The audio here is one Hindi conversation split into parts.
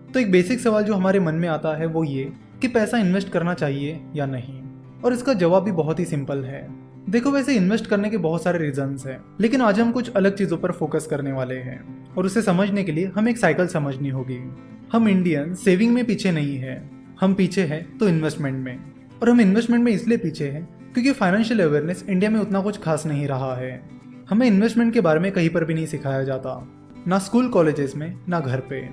तो एक बेसिक सवाल जो हमारे मन में आता है वो ये कि पैसा इन्वेस्ट करना चाहिए या नहीं। और इसका जवाब भी बहुत ही सिंपल है। देखो, वैसे इन्वेस्ट करने के बहुत सारे रीजंस हैं, लेकिन आज हम कुछ अलग चीज़ों पर फोकस करने वाले हैं और उसे समझने के लिए हमें एक साइकिल समझनी होगी। हम इंडियन सेविंग में पीछे नहीं है, हम पीछे हैं तो इन्वेस्टमेंट में। और हम इन्वेस्टमेंट में इसलिए पीछे हैं क्योंकि फाइनेंशियल अवेयरनेस इंडिया में उतना कुछ खास नहीं रहा है। हमें इन्वेस्टमेंट के बारे में कहीं पर भी नहीं सिखाया जाता, ना स्कूल कॉलेजेस में ना घर पे।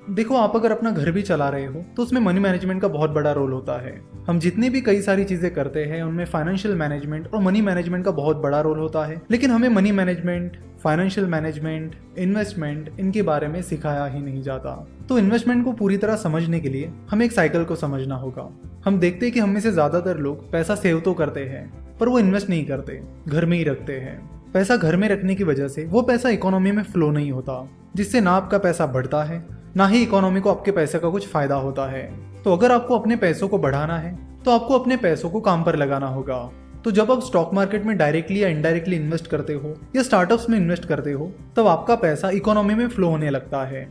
देखो, आप अगर अपना घर भी चला रहे हो तो उसमें मनी मैनेजमेंट का बहुत बड़ा रोल होता है। हम जितनी भी कई सारी चीजें करते हैं उनमें फाइनेंशियल मैनेजमेंट और मनी मैनेजमेंट का बहुत बड़ा रोल होता है, लेकिन हमें money management, financial management, investment इनके बारे में सिखाया ही नहीं जाता। तो इन्वेस्टमेंट को पूरी तरह समझने के लिए हमें एक साइकिल को समझना होगा। हम देखते हैं कि हम में से ज्यादातर लोग पैसा सेव तो करते हैं पर वो इन्वेस्ट नहीं करते, घर में ही रखते हैं। पैसा घर में रखने की वजह से वो पैसा इकोनॉमी में फ्लो नहीं होता, जिससे ना आपका पैसा बढ़ता है ना ही इकोनॉमी को आपके पैसे का कुछ फायदा होता है। तो अगर आपको अपने पैसों को बढ़ाना है तो आपको अपने पैसों को काम पर लगाना होगा। तो जब आप स्टॉक मार्केट में डायरेक्टली या इनडायरेक्टली इन्वेस्ट करते हो या स्टार्टअप्स में इन्वेस्ट करते हो तब आपका पैसा इकोनॉमी में फ्लो होने लगता है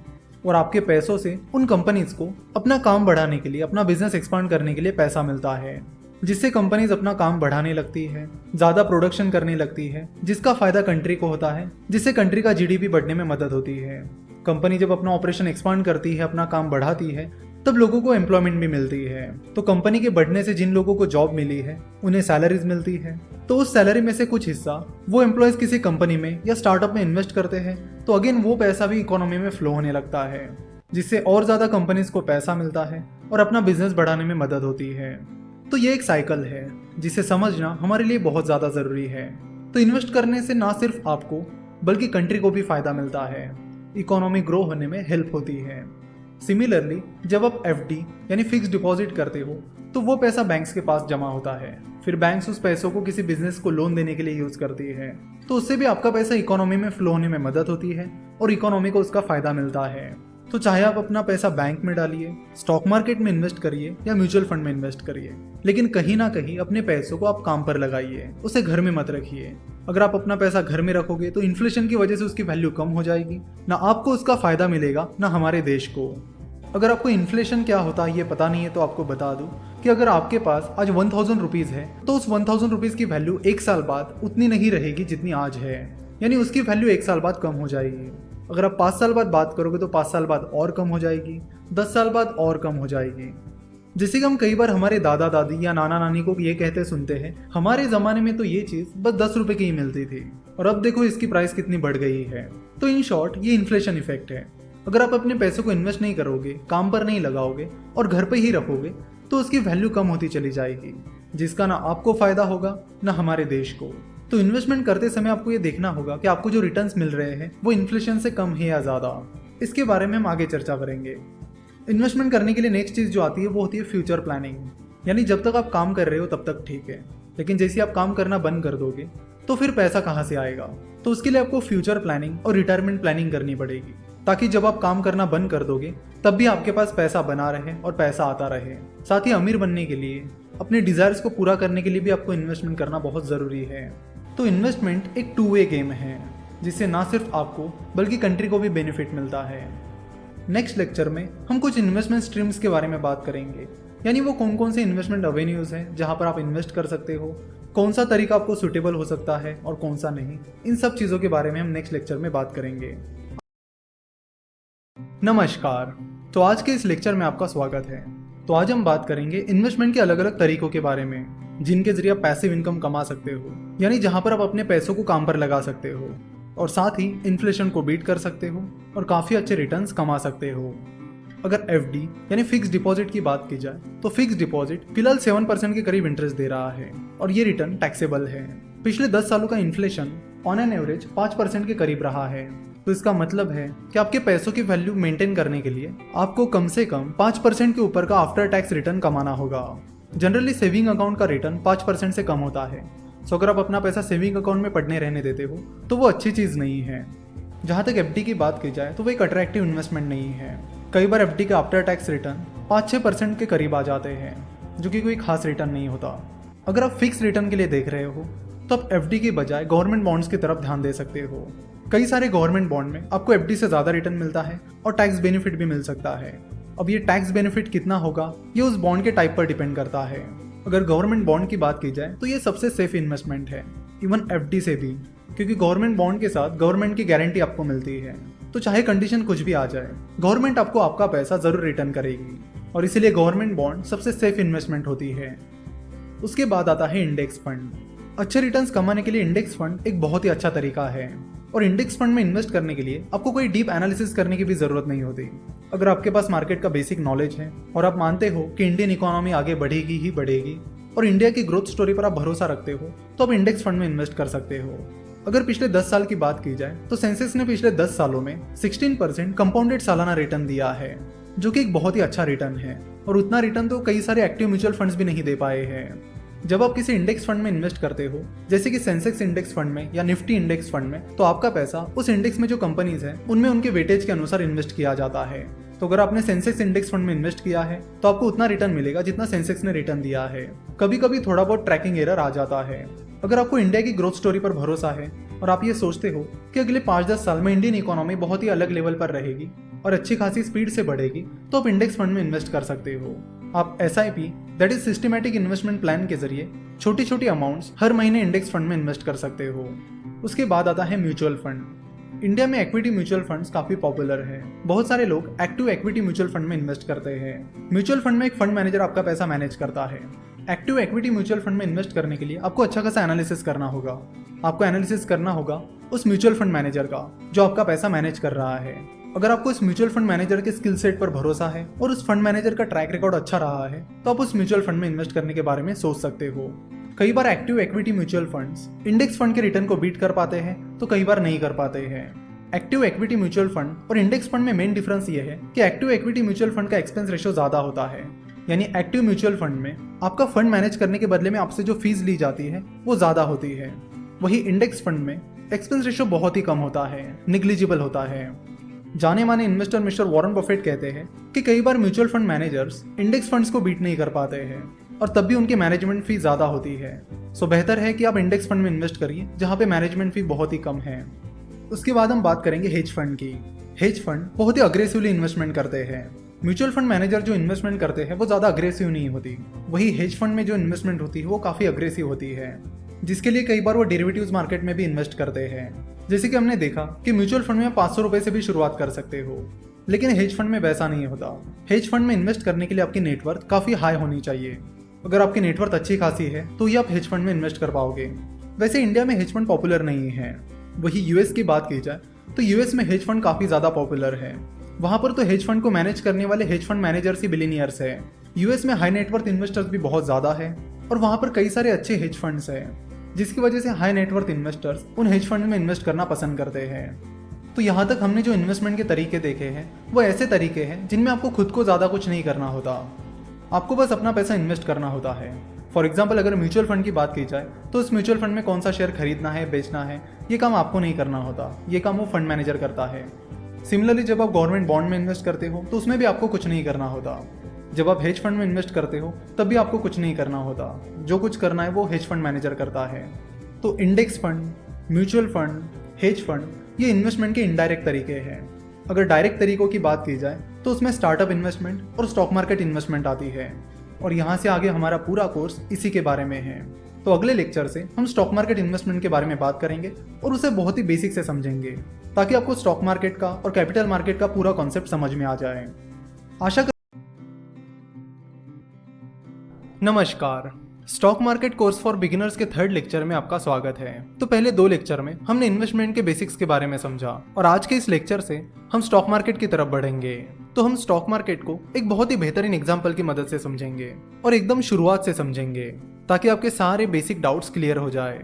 और आपके पैसों से उन कंपनीज को अपना काम बढ़ाने के लिए, अपना बिजनेस एक्सपांड करने के लिए पैसा मिलता है, जिससे कंपनीज अपना काम बढ़ाने लगती है, ज्यादा प्रोडक्शन करने लगती है, जिसका फायदा कंट्री को होता है, जिससे कंट्री का जीडीपी बढ़ने में मदद होती है। कंपनी जब अपना ऑपरेशन एक्सपांड करती है, अपना काम बढ़ाती है, तब लोगों को एम्प्लॉयमेंट भी मिलती है। तो कंपनी के बढ़ने से जिन लोगों को जॉब मिली है उन्हें सैलरीज मिलती है, तो उस सैलरी में से कुछ हिस्सा वो एम्प्लॉयज किसी कंपनी में या स्टार्टअप में इन्वेस्ट करते हैं, तो अगेन वो पैसा भी इकोनॉमी में फ्लो होने लगता है, जिससे और ज्यादा कंपनीज को पैसा मिलता है और अपना बिजनेस बढ़ाने में मदद होती है। तो ये एक साइकिल है जिसे समझना हमारे लिए बहुत ज्यादा जरूरी है। तो इन्वेस्ट करने से ना सिर्फ आपको बल्कि कंट्री को भी फायदा मिलता है, इकोनॉमी ग्रो होने में हेल्प होती है। सिमिलरली, जब आप एफडी यानी फिक्स डिपॉजिट करते हो तो वो पैसा बैंक्स के पास जमा होता है, फिर बैंक्स उस पैसों को किसी बिजनेस को लोन देने के लिए यूज करती है, तो उससे भी आपका पैसा इकोनॉमी में फ्लो होने में मदद होती है और इकोनॉमी को उसका फायदा मिलता है। तो चाहे आप अपना पैसा बैंक में डालिए, स्टॉक मार्केट में इन्वेस्ट करिए या म्यूचुअल फंड में इन्वेस्ट करिए, लेकिन कहीं ना कहीं अपने पैसों को आप काम पर लगाइए, उसे घर में मत रखिए। अगर आप अपना पैसा घर में रखोगे तो इन्फ्लेशन की वजह से उसकी वैल्यू कम हो जाएगी, ना आपको उसका फायदा मिलेगा ना हमारे देश को। अगर आपको इन्फ्लेशन क्या होता है ये पता नहीं है तो आपको बता दूं कि अगर आपके पास आज 1000 रुपीज है तो उस 1000 रुपीज की वैल्यू एक साल बाद उतनी नहीं रहेगी जितनी आज है, यानी उसकी वैल्यू एक साल बाद कम हो जाएगी। अगर आप 5 साल बाद बात करोगे तो 5 साल बाद और कम हो जाएगी, 10 साल बाद और कम हो जाएगी। जैसे कि हम कई बार हमारे दादा दादी या नाना नानी को ये कहते सुनते हैं, हमारे जमाने में तो ये चीज बस 10 रुपए की ही मिलती थी और अब देखो इसकी प्राइस कितनी बढ़ गई है। तो इन शॉर्ट ये इन्फ्लेशन इफेक्ट है। अगर आप अपने पैसों को इन्वेस्ट नहीं करोगे, काम पर नहीं लगाओगे और घर पे ही रखोगे तो उसकी वैल्यू कम होती चली जाएगी, जिसका ना आपको फायदा होगा ना हमारे देश को। तो इन्वेस्टमेंट करते समय आपको ये देखना होगा कि आपको जो रिटर्न्स मिल रहे हैं वो इन्फ्लेशन से कम है या ज्यादा। इसके बारे में हम आगे चर्चा करेंगे। इन्वेस्टमेंट करने के लिए नेक्स्ट चीज जो आती है वो होती है फ्यूचर प्लानिंग, यानी जब तक आप काम कर रहे हो तब तक ठीक है, लेकिन जैसे आप काम करना बंद कर दोगे तो फिर पैसा कहाँ से आएगा। तो उसके लिए आपको फ्यूचर प्लानिंग और रिटायरमेंट प्लानिंग करनी पड़ेगी, ताकि जब आप काम करना बंद कर दोगे तब भी आपके पास पैसा बना रहे और पैसा आता रहे। साथ ही अमीर बनने के लिए, अपने डिजायर्स को पूरा करने के लिए भी आपको इन्वेस्टमेंट करना बहुत जरूरी है। तो इन्वेस्टमेंट एक टू वे गेम है, जिससे ना सिर्फ आपको बल्कि कंट्री को भी बेनिफिट मिलता है। नेक्स्ट लेक्चर में हम कुछ इन्वेस्टमेंट स्ट्रीम्स के बारे में बात करेंगे, यानी वो कौन कौन से इन्वेस्टमेंट एवेन्यूज हैं जहां पर आप इन्वेस्ट कर सकते हो, कौन सा तरीका आपको सुटेबल हो सकता है और कौन सा नहीं। इन सब चीज़ों के बारे में हम नेक्स्ट लेक्चर में बात करेंगे। नमस्कार, तो आज के इस लेक्चर में आपका स्वागत है। तो आज हम बात करेंगे इन्वेस्टमेंट के अलग अलग तरीकों के बारे में, जिनके जरिए आप पैसिव इनकम कमा सकते हो, यानी जहां पर आप अपने पैसों को काम पर लगा सकते हो और साथ ही इन्फ्लेशन को बीट कर सकते हो और काफ़ी अच्छे रिटर्न्स कमा सकते हो। अगर एफडी यानी फिक्स डिपॉजिट की बात की जाए तो फिक्स डिपॉजिट फिलहाल 7% के करीब इंटरेस्ट दे रहा है और ये रिटर्न टैक्सेबल है। पिछले 10 सालों का इन्फ्लेशन ऑन एन एवरेज 5% के करीब रहा है। तो इसका मतलब है कि आपके पैसों की वैल्यू मेंटेन करने के लिए आपको कम से कम 5% के ऊपर का आफ्टर टैक्स रिटर्न कमाना होगा। जनरली सेविंग अकाउंट का रिटर्न 5% से कम होता है, सो अगर आप अपना पैसा सेविंग अकाउंट में पड़ने रहने देते हो तो वो अच्छी चीज़ नहीं है। जहाँ तक एफडी की बात की जाए तो वो एक अट्रैक्टिव इन्वेस्टमेंट नहीं है। कई बार एफडी का आफ्टर टैक्स रिटर्न 5-6% के करीब आ जाते हैं, जो कि कोई खास रिटर्न नहीं होता। अगर आप फिक्स रिटर्न के लिए देख रहे हो तो आप एफडी के बजाय गवर्नमेंट बॉन्ड्स की तरफ ध्यान दे सकते हो। कई सारे गवर्नमेंट बॉन्ड में आपको एफडी से ज़्यादा रिटर्न मिलता है और टैक्स बेनिफिट भी मिल सकता है। अब ये टैक्स बेनिफिट कितना होगा ये उस बॉन्ड के टाइप पर डिपेंड करता है। अगर गवर्नमेंट बॉन्ड की बात की जाए तो ये सबसे सेफ इन्वेस्टमेंट है, इवन एफडी से भी, क्योंकि गवर्नमेंट बॉन्ड के साथ गवर्नमेंट की गारंटी आपको मिलती है। तो चाहे कंडीशन कुछ भी आ जाए, गवर्नमेंट आपको आपका पैसा जरूर रिटर्न करेगी, और इसीलिए गवर्नमेंट बॉन्ड सबसे सेफ इन्वेस्टमेंट होती है। उसके बाद आता है इंडेक्स फंड। अच्छे रिटर्न्स कमाने के लिए इंडेक्स फंड एक बहुत ही अच्छा तरीका है, और इंडेक्स फंड में इन्वेस्ट करने के लिए आपको कोई डीप एनालिसिस करने की भी जरूरत नहीं होती। अगर आपके पास मार्केट का बेसिक नॉलेज है और आप मानते हो कि इंडियन इकोनॉमी आगे बढ़ेगी ही बढ़ेगी और इंडिया की ग्रोथ स्टोरी पर आप भरोसा रखते हो, तो आप इंडेक्स फंड में इन्वेस्ट कर सकते हो। अगर पिछले 10 साल की बात की जाए तो सेंसेक्स ने पिछले 10 सालों में 16% कंपाउंडेड सालाना रिटर्न दिया है, जो कि एक बहुत ही अच्छा रिटर्न है, और उतना रिटर्न तो कई सारे एक्टिव म्यूचुअल फंड्स भी नहीं दे पाए हैं। जब आप किसी इंडेक्स फंड में इन्वेस्ट करते हो, जैसे कि सेंसेक्स इंडेक्स फंड में या निफ्टी इंडेक्स फंड में, तो आपका पैसा उस इंडेक्स में जो कंपनीज हैं उनमें उनके वेटेज के अनुसार इन्वेस्ट किया जाता है। तो अगर आपने सेंसेक्स इंडेक्स फंड में इन्वेस्ट किया है तो आपको उतना रिटर्न मिलेगा जितना सेंसेक्स ने रिटर्न दिया है। कभी कभी थोड़ा बहुत ट्रैकिंग एरर आ जाता है। अगर आपको इंडिया की ग्रोथ स्टोरी पर भरोसा है और आप ये सोचते हो कि अगले 5-10 साल में इंडियन इकोनॉमी बहुत ही अलग लेवल पर रहेगी और अच्छी खासी स्पीड से बढ़ेगी, तो आप इंडेक्स फंड में इन्वेस्ट कर सकते हो। आप SIP that is systematic investment plan के जरिए छोटी छोटी अमाउंट्स हर महीने इंडेक्स फंड में इन्वेस्ट कर सकते हो। उसके बाद आता है म्यूचुअल फंड। इंडिया में इक्विटी म्यूचुअल फंड्स काफी पॉपुलर है। बहुत सारे लोग एक्टिव इक्विटी म्यूचुअल फंड में इन्वेस्ट करते हैं। म्यूचुअल फंड में एक फंड मैनेजर आपका पैसा मैनेज करता है। एक्टिव इक्विटी म्यूचुअल फंड में इन्वेस्ट करने के लिए आपको अच्छा खासा एनालिसिस करना होगा। आपको एनालिसिस करना होगा उस म्यूचुअल फंड मैनेजर का जो आपका पैसा मैनेज कर रहा है। अगर आपको इस म्यूचुअल फंड मैनेजर के स्किल सेट पर भरोसा है और उस फंड मैनेजर का ट्रैक रिकॉर्ड अच्छा रहा है, तो आप उस म्यूचुअल फंड में इन्वेस्ट करने के बारे में सोच सकते हो। कई बार active equity mutual funds index fund के रिटर्न को बीट कर पाते हैं, तो कई बार नहीं कर पाते हैं। एक्टिव इक्विटी म्यूचुअल फंड और इंडेक्स फंड में मेन डिफरेंस ये है कि एक्टिव इक्विटी म्यूचुअल फंड का एक्सपेंस रेशियो ज्यादा होता है, यानी एक्टिव म्यूचुअल फंड में आपका फंड मैनेज करने के बदले में आपसे जो फीस ली जाती है वो ज्यादा होती है। वही इंडेक्स फंड में एक्सपेंस रेशियो बहुत ही कम होता है, निग्लिजिबल होता है। जाने माने इन्वेस्टर मिस्टर वॉरेन बफेट कहते हैं कि कई बार mutual fund managers index funds को बीट नहीं कर पाते हैं और तब भी उनकी मैनेजमेंट फी ज्यादा होती है। सो बेहतर है कि आप इंडेक्स फंड में इन्वेस्ट करिए जहां पे मैनेजमेंट फी बहुत ही कम है। उसके बाद हम बात करेंगे हेज फंड की। हेज फंड बहुत ही अग्रेसिवली इन्वेस्टमेंट करते हैं। म्यूचुअल फंड मैनेजर जो इन्वेस्टमेंट करते हैं वो ज्यादा अग्रेसिव नहीं होती, वही हेज फंड में जो इन्वेस्टमेंट होती है वो काफी अग्रेसिव होती है, जिसके लिए कई बार वो डेरिवेटिव्स मार्केट में भी इन्वेस्ट करते हैं। जैसे कि हमने देखा कि म्यूचुअल फंड में 500 रुपए से भी शुरुआत कर सकते हो, लेकिन हेज फंड में वैसा नहीं होता। हेज फंड में इन्वेस्ट करने के लिए आपकी नेटवर्थ काफी हाई होनी चाहिए। अगर आपकी नेटवर्थ अच्छी खासी है तो ही आप हेज फंड में इन्वेस्ट कर पाओगे। वैसे इंडिया में हेज फंड पॉपुलर नहीं है। वही यूएस की बात की जाए तो यूएस में हेज फंड काफी ज्यादा पॉपुलर है। वहां पर तो हेज फंड को मैनेज करने वाले हेज फंड मैनेजर्स ही बिलियनियर्स है। यूएस में हाई नेटवर्थ इन्वेस्टर्स भी बहुत ज्यादा है और वहां पर कई सारे अच्छे हेज फंड्स है, जिसकी वजह से हाई नेटवर्थ इन्वेस्टर्स उन हेज फंड में इन्वेस्ट करना पसंद करते हैं। तो यहाँ तक हमने जो इन्वेस्टमेंट के तरीके देखे हैं वो ऐसे तरीके हैं जिनमें आपको खुद को ज़्यादा कुछ नहीं करना होता, आपको बस अपना पैसा इन्वेस्ट करना होता है। फॉर एग्जाम्पल अगर म्यूचुअल फंड की बात की जाए तो उस म्यूचुअल फंड में कौन सा शेयर खरीदना है बेचना है ये काम आपको नहीं करना होता, ये काम वो फंड मैनेजर करता है। सिमिलरली जब आप गवर्नमेंट बॉन्ड में इन्वेस्ट करते हो तो उसमें भी आपको कुछ नहीं करना होता। जब आप हेज फंड में इन्वेस्ट करते हो तब भी आपको कुछ नहीं करना होता, जो कुछ करना है वो हेज फंड मैनेजर करता है। तो index fund, mutual fund, hedge fund ये इन्वेस्टमेंट के इनडायरेक्ट तरीके हैं। अगर डायरेक्ट तरीकों की बात की जाए तो उसमें स्टार्टअप इन्वेस्टमेंट और स्टॉक मार्केट इन्वेस्टमेंट आती है, और यहाँ से आगे हमारा पूरा कोर्स इसी के बारे में है। तो अगले लेक्चर से हम स्टॉक मार्केट इन्वेस्टमेंट के बारे में बात करेंगे और उसे बहुत ही बेसिक से समझेंगे, ताकि आपको स्टॉक मार्केट का और कैपिटल मार्केट का पूरा कॉन्सेप्ट समझ में आ जाए। आशा नमस्कार, stock market course for beginners के 3rd लेक्चर में आपका स्वागत है। तो पहले 2 लेक्चर में हमने इन्वेस्टमेंट के बेसिक्स के बारे में समझा और आज के इस लेक्चर से हम स्टॉक मार्केट की तरफ बढ़ेंगे। तो हम स्टॉक मार्केट को एक बहुत ही बेहतरीन एग्जांपल की मदद से समझेंगे और एकदम शुरुआत से समझेंगे, ताकि आपके सारे बेसिक डाउट्स क्लियर हो जाए।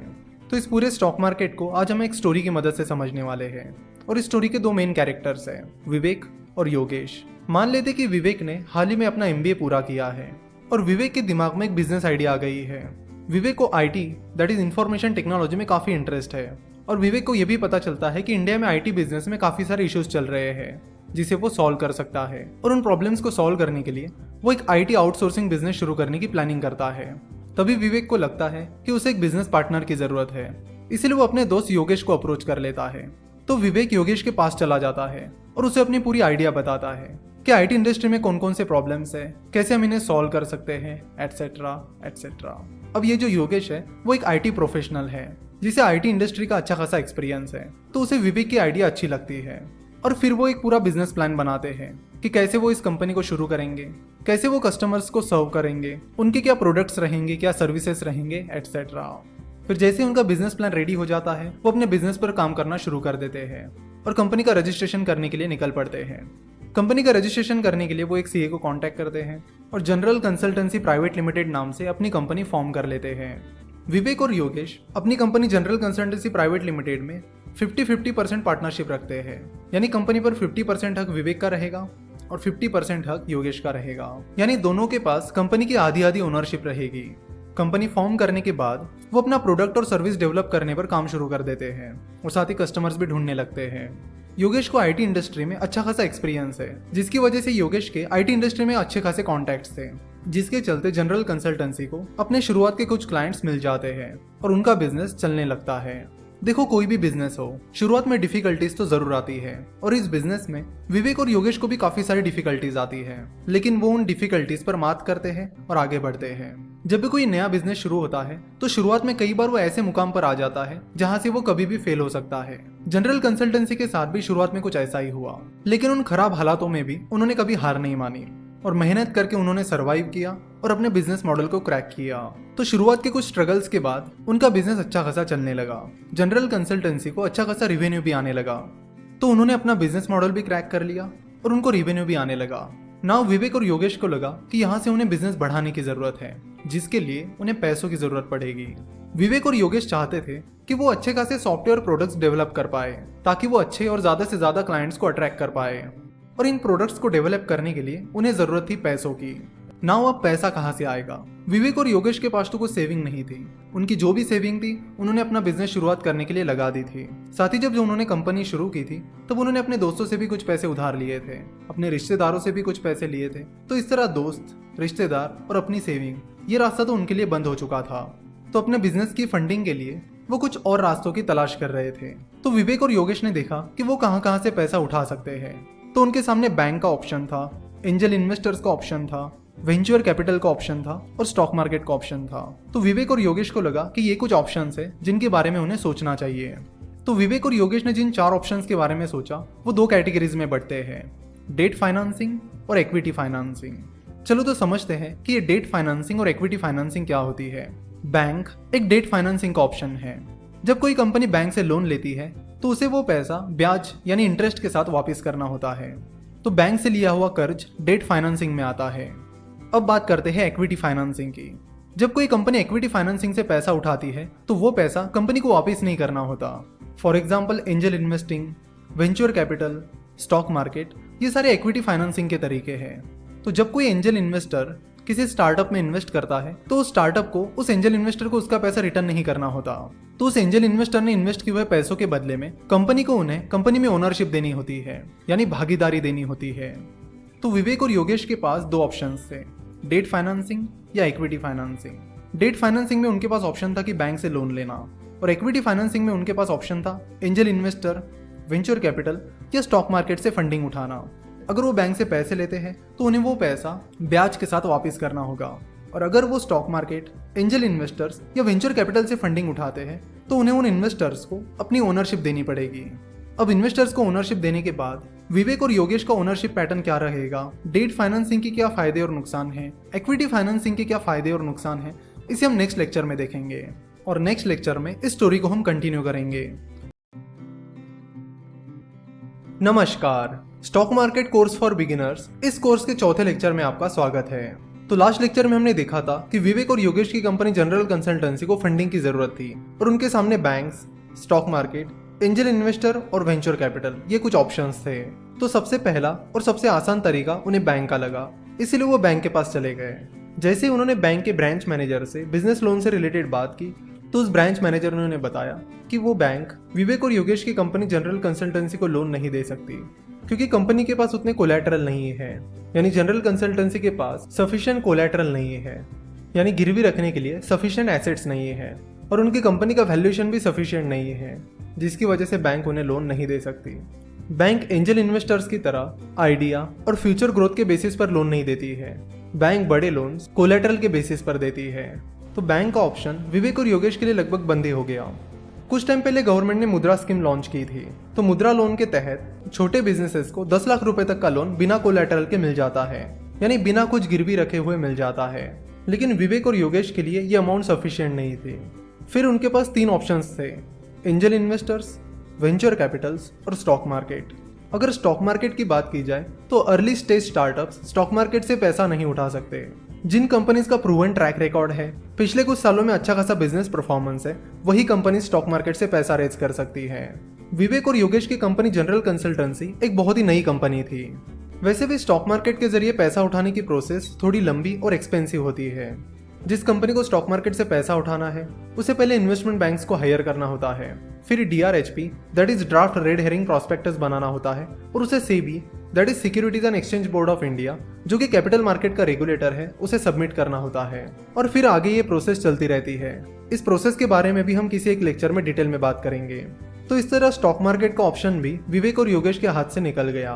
तो इस पूरे स्टॉक मार्केट को आज हम एक स्टोरी की मदद से समझने वाले हैं, और इस स्टोरी के 2 मेन कैरेक्टर्स हैं, विवेक और योगेश। मान लेते कि विवेक ने हाल ही में अपना MBA पूरा किया है और विवेक के दिमाग में एक बिजनेस आइडिया आ गई है। विवेक को IT that is information technology में काफी इंटरेस्ट है, और विवेक को यह भी पता चलता है कि इंडिया में IT बिजनेस में काफी सारे इश्यूज चल रहे हैं जिसे वो सॉल्व कर सकता है, और उन प्रॉब्लम्स को सॉल्व करने के लिए वो एक IT आउटसोर्सिंग बिजनेस शुरू करने की प्लानिंग करता है। तभी विवेक को लगता है कि उसे एक बिजनेस पार्टनर की जरूरत है, इसलिए वो अपने दोस्त योगेश को अप्रोच कर लेता है। तो विवेक योगेश के पास चला जाता है और उसे अपनी पूरी आइडिया बताता है कि आईटी इंडस्ट्री में कौन कौन से प्रॉब्लम्स है, कैसे हम इन्हें सॉल्व कर सकते हैं, एटसेट्रा एटसेट्रा। अब ये जो योगेश है वो एक आईटी प्रोफेशनल है जिसे आईटी इंडस्ट्री का अच्छा खासा एक्सपीरियंस है, तो उसे विवेक की आइडिया अच्छी लगती है और फिर वो एक पूरा बिजनेस प्लान बनाते हैं कि कैसे वो इस कंपनी को शुरू करेंगे, कैसे वो कस्टमर्स को सर्व करेंगे, उनके क्या प्रोडक्ट्स रहेंगे, क्या सर्विसेज रहेंगे, एटसेट्रा। फिर जैसे उनका बिजनेस प्लान रेडी हो जाता है वो अपने बिजनेस पर काम करना शुरू कर देते हैं और कंपनी का रजिस्ट्रेशन करने के लिए निकल पड़ते हैं। कंपनी का रजिस्ट्रेशन करने के लिए वो एक सीए को कांटेक्ट करते हैं और जनरल कंसल्टेंसी प्राइवेट लिमिटेड नाम से अपनी कंपनी फॉर्म कर लेते हैं। विवेक और योगेश अपनी company general consultancy private limited में 50-50% पार्टनरशिप रखते हैं, यानी कंपनी पर 50% हक विवेक का रहेगा और 50% हक योगेश का रहेगा, यानी दोनों के पास कंपनी की आधी आधी ओनरशिप रहेगी। कंपनी फॉर्म करने के बाद वो अपना प्रोडक्ट और सर्विस डेवलप करने पर काम शुरू कर देते हैं और साथ ही कस्टमर्स भी ढूंढने लगते हैं। योगेश को आईटी इंडस्ट्री में अच्छा खासा एक्सपीरियंस है, जिसकी वजह से योगेश के आईटी इंडस्ट्री में अच्छे खासे कॉन्टैक्ट्स थे, जिसके चलते जनरल कंसल्टेंसी को अपने शुरुआत के कुछ क्लाइंट्स मिल जाते हैं और उनका बिजनेस चलने लगता है। देखो, कोई भी बिजनेस हो, शुरुआत में डिफिकल्टीज तो जरूर आती है और इस बिजनेस में विवेक और योगेश को भी काफी सारी डिफिकल्टीज आती है, लेकिन वो उन डिफिकल्टीज पर मात करते हैं और आगे बढ़ते हैं। जब भी कोई नया बिजनेस शुरू होता है तो शुरुआत में कई बार वो ऐसे मुकाम पर आ जाता है जहां से वो कभी भी फेल हो सकता है। जनरल कंसल्टेंसी के साथ भी शुरुआत में कुछ ऐसा ही हुआ, लेकिन उन खराब हालातों में भी उन्होंने कभी हार नहीं मानी और मेहनत करके उन्होंने सरवाइव किया और अपने बिजनेस मॉडल को क्रैक किया। तो शुरुआत के कुछ स्ट्रगल्स के बाद उनका बिजनेस अच्छा खासा चलने लगा, जनरल कंसल्टेंसी को अच्छा खासा रिवेन्यू भी आने लगा, तो उन्होंने अपना बिजनेस मॉडल भी क्रैक कर लिया और उनको रिवेन्यू भी आने लगा। नाउ विवेक और योगेश को लगा कि यहाँ से उन्हें बिजनेस बढ़ाने की जरूरत है, जिसके लिए उन्हें पैसों की जरूरत पड़ेगी। विवेक और योगेश चाहते थे कि वो अच्छे खासे सॉफ्टवेयर प्रोडक्ट्स डेवलप कर पाए ताकि वो अच्छे और ज्यादा से ज्यादा क्लाइंट्स को अट्रैक्ट कर पाए, और इन प्रोडक्ट्स को डेवलप करने के लिए उन्हें जरूरत थी पैसों की। नाउ अब पैसा कहाँ से आएगा? विवेक और योगेश के पास तो कोई सेविंग नहीं थी। उनकी जो भी सेविंग थी उन्होंने अपना बिजनेस शुरुआत करने के लिए लगा दी थी। साथ ही जब जो उन्होंने कंपनी शुरू की थी तब उन्होंने अपने दोस्तों से भी कुछ पैसे उधार लिए थे, अपने रिश्तेदारों से भी कुछ पैसे लिए थे। तो इस तरह दोस्त, रिश्तेदार और अपनी सेविंग, ये रास्ता तो उनके लिए बंद हो चुका था। तो अपने बिजनेस की फंडिंग के लिए वो कुछ और रास्तों की तलाश कर रहे थे। तो विवेक और योगेश ने देखा कि वो कहाँ कहाँ से पैसा उठा सकते हैं। तो उनके सामने बैंक का ऑप्शन था, एंजल इन्वेस्टर्स का ऑप्शन था, वेंचर कैपिटल का ऑप्शन था और स्टॉक मार्केट का ऑप्शन था। तो विवेक और योगेश को लगा कि ये कुछ ऑप्शंस है जिनके बारे में उन्हें सोचना चाहिए। तो विवेक और योगेश ने जिन 4 ऑप्शंस के बारे में सोचा वो 2 कैटेगरीज में बढ़ते हैं, डेट फाइनेंसिंग और इक्विटी फाइनेंसिंग। चलो तो समझते हैं कि ये डेट फाइनेंसिंग और इक्विटी फाइनेंसिंग क्या होती है। बैंक एक डेट फाइनेंसिंग का ऑप्शन है। जब कोई कंपनी बैंक से लोन लेती है तो उसे वो पैसा ब्याज यानी इंटरेस्ट के साथ वापस करना होता है। तो बैंक से लिया हुआ कर्ज डेट फाइनेंसिंग में आता है। अब बात करते हैं इक्विटी फाइनेंसिंग की। जब कोई कंपनी इक्विटी फाइनेंसिंग से पैसा उठाती है तो वो पैसा कंपनी को वापस नहीं करना होता। For example angel investing, venture capital, stock market, ये सारे इक्विटी फाइनेंसिंग के तरीके हैं। तो जब कोई एंजल इन्वेस्टर किसी स्टार्टअप में इन्वेस्ट करता है तो उस स्टार्टअप को उस एंजल इन्वेस्टर को उसका पैसा रिटर्न नहीं करना होता। तो उस एंजल इन्वेस्टर ने इन्वेस्ट किए हुए पैसों के बदले में कंपनी को उन्हें कंपनी में ओनरशिप देनी होती है, यानी भागीदारी देनी होती है। तो विवेक और योगेश के पास 2 ऑप्शंस थे, डेट फाइनेंसिंग या इक्विटी फाइनेंसिंग। डेट फाइनेंसिंग में उनके पास ऑप्शन था कि बैंक से लोन लेना, और इक्विटी फाइनेंसिंग में उनके पास ऑप्शन था एंजल इन्वेस्टर, वेंचर कैपिटल या स्टॉक मार्केट से फंडिंग उठाना। अगर वो बैंक से पैसे लेते हैं तो उन्हें वो पैसा ब्याज के साथ वापस करना होगा, और अगर वो स्टॉक मार्केट, एंजल इन्वेस्टर्स या वेंचर कैपिटल से फंडिंग उठाते हैं तो उन्हें उन इन्वेस्टर्स को अपनी ओनरशिप देनी पड़ेगी। अब इन्वेस्टर्स को ओनरशिप देने के बाद विवेक और योगेश का ओनरशिप पैटर्न क्या रहेगा, डेट फाइनेंसिंग के क्या फायदे और नुकसान हैं, इक्विटी फाइनेंसिंग के क्या फायदे और नुकसान हैं, इसे हम नेक्स्ट लेक्चर में देखेंगे। और नेक्स्ट लेक्चर में इस स्टोरी को हम कंटिन्यू करेंगे। नमस्कार, stock market course for beginners इस कोर्स के चौथे लेक्चर में आपका स्वागत है। तो लास्ट लेक्चर में हमने देखा था कि विवेक और योगेश की कंपनी जनरल कंसल्टेंसी को फंडिंग की जरूरत थी और उनके सामने banks, stock market, angel investor और वेंचर कैपिटल ये कुछ ऑप्शंस थे। तो सबसे पहला और सबसे आसान तरीका उन्हें बैंक का लगा, इसीलिए वो बैंक के पास चले गए। जैसे ही उन्होंने बैंक के ब्रांच मैनेजर से बिजनेस लोन से रिलेटेड बात की तो उस ब्रांच मैनेजर ने उन्हें बताया कि वो बैंक विवेक और योगेश की कंपनी जनरल कंसल्टेंसी को लोन नहीं दे सकती, क्योंकि कंपनी के पास उतने कोलैटरल नहीं है, यानी जनरल कंसल्टेंसी के पास सफिशिएंट कोलैटरल नहीं है, यानी गिरवी रखने के लिए सफिशिएंट एसेट्स नहीं है, और उनकी कंपनी का वैल्यूएशन भी सफिशिएंट नहीं है, जिसकी वजह से बैंक उन्हें लोन नहीं दे सकती। बैंक एंजल इन्वेस्टर्स की तरह आइडिया और फ्यूचर ग्रोथ के बेसिस पर लोन नहीं देती है। बैंक बड़े लोन्स कोलेटरल के बेसिस पर देती है। तो बैंक का ऑप्शन विवेक और योगेश के लिए लगभग बंद ही हो गया। कुछ टाइम पहले गवर्नमेंट ने मुद्रा स्कीम लॉन्च की थी। तो मुद्रा लोन के तहत छोटे बिजनेसेस को 10 लाख रुपए तक का लोन बिना कोलेटरल के मिल जाता है, यानी बिना कुछ गिरवी रखे हुए मिल जाता है। लेकिन विवेक और योगेश के लिए ये अमाउंट सफिशिएंट नहीं थी। फिर उनके पास 3 ऑप्शंस थे, एंजल इन्वेस्टर्स, वेंचर कैपिटल्स और स्टॉक मार्केट। अगर स्टॉक मार्केट की बात की जाए तो early stage startups stock market से पैसा नहीं उठा सकते। जिन कंपनीज का प्रूवन ट्रैक रिकॉर्ड है, पिछले कुछ सालों में अच्छा खासा बिजनेस परफॉर्मेंस है, वही कंपनी स्टॉक मार्केट से पैसा रेज कर सकती है। विवेक और योगेश की कंपनी जनरल कंसल्टेंसी एक बहुत ही नई कंपनी थी। वैसे भी स्टॉक मार्केट के जरिए पैसा उठाने की प्रोसेस थोड़ी लंबी और एक्सपेंसिव होती है। जिस कंपनी को स्टॉक मार्केट से पैसा उठाना है उसे पहले इन्वेस्टमेंट बैंक्स को हायर करना होता है, फिर DRHP that is draft red herring prospectus बनाना होता है, और उसे SEBI that is securities and exchange board of India जो कि कैपिटल मार्केट का रेगुलेटर है उसे सबमिट करना होता है। और फिर आगे ये प्रोसेस चलती रहती है। इस प्रोसेस के बारे में भी हम किसी एक लेक्चर में डिटेल में बात करेंगे। तो इस तरह स्टॉक मार्केट का ऑप्शन भी विवेक और योगेश के हाथ से निकल गया।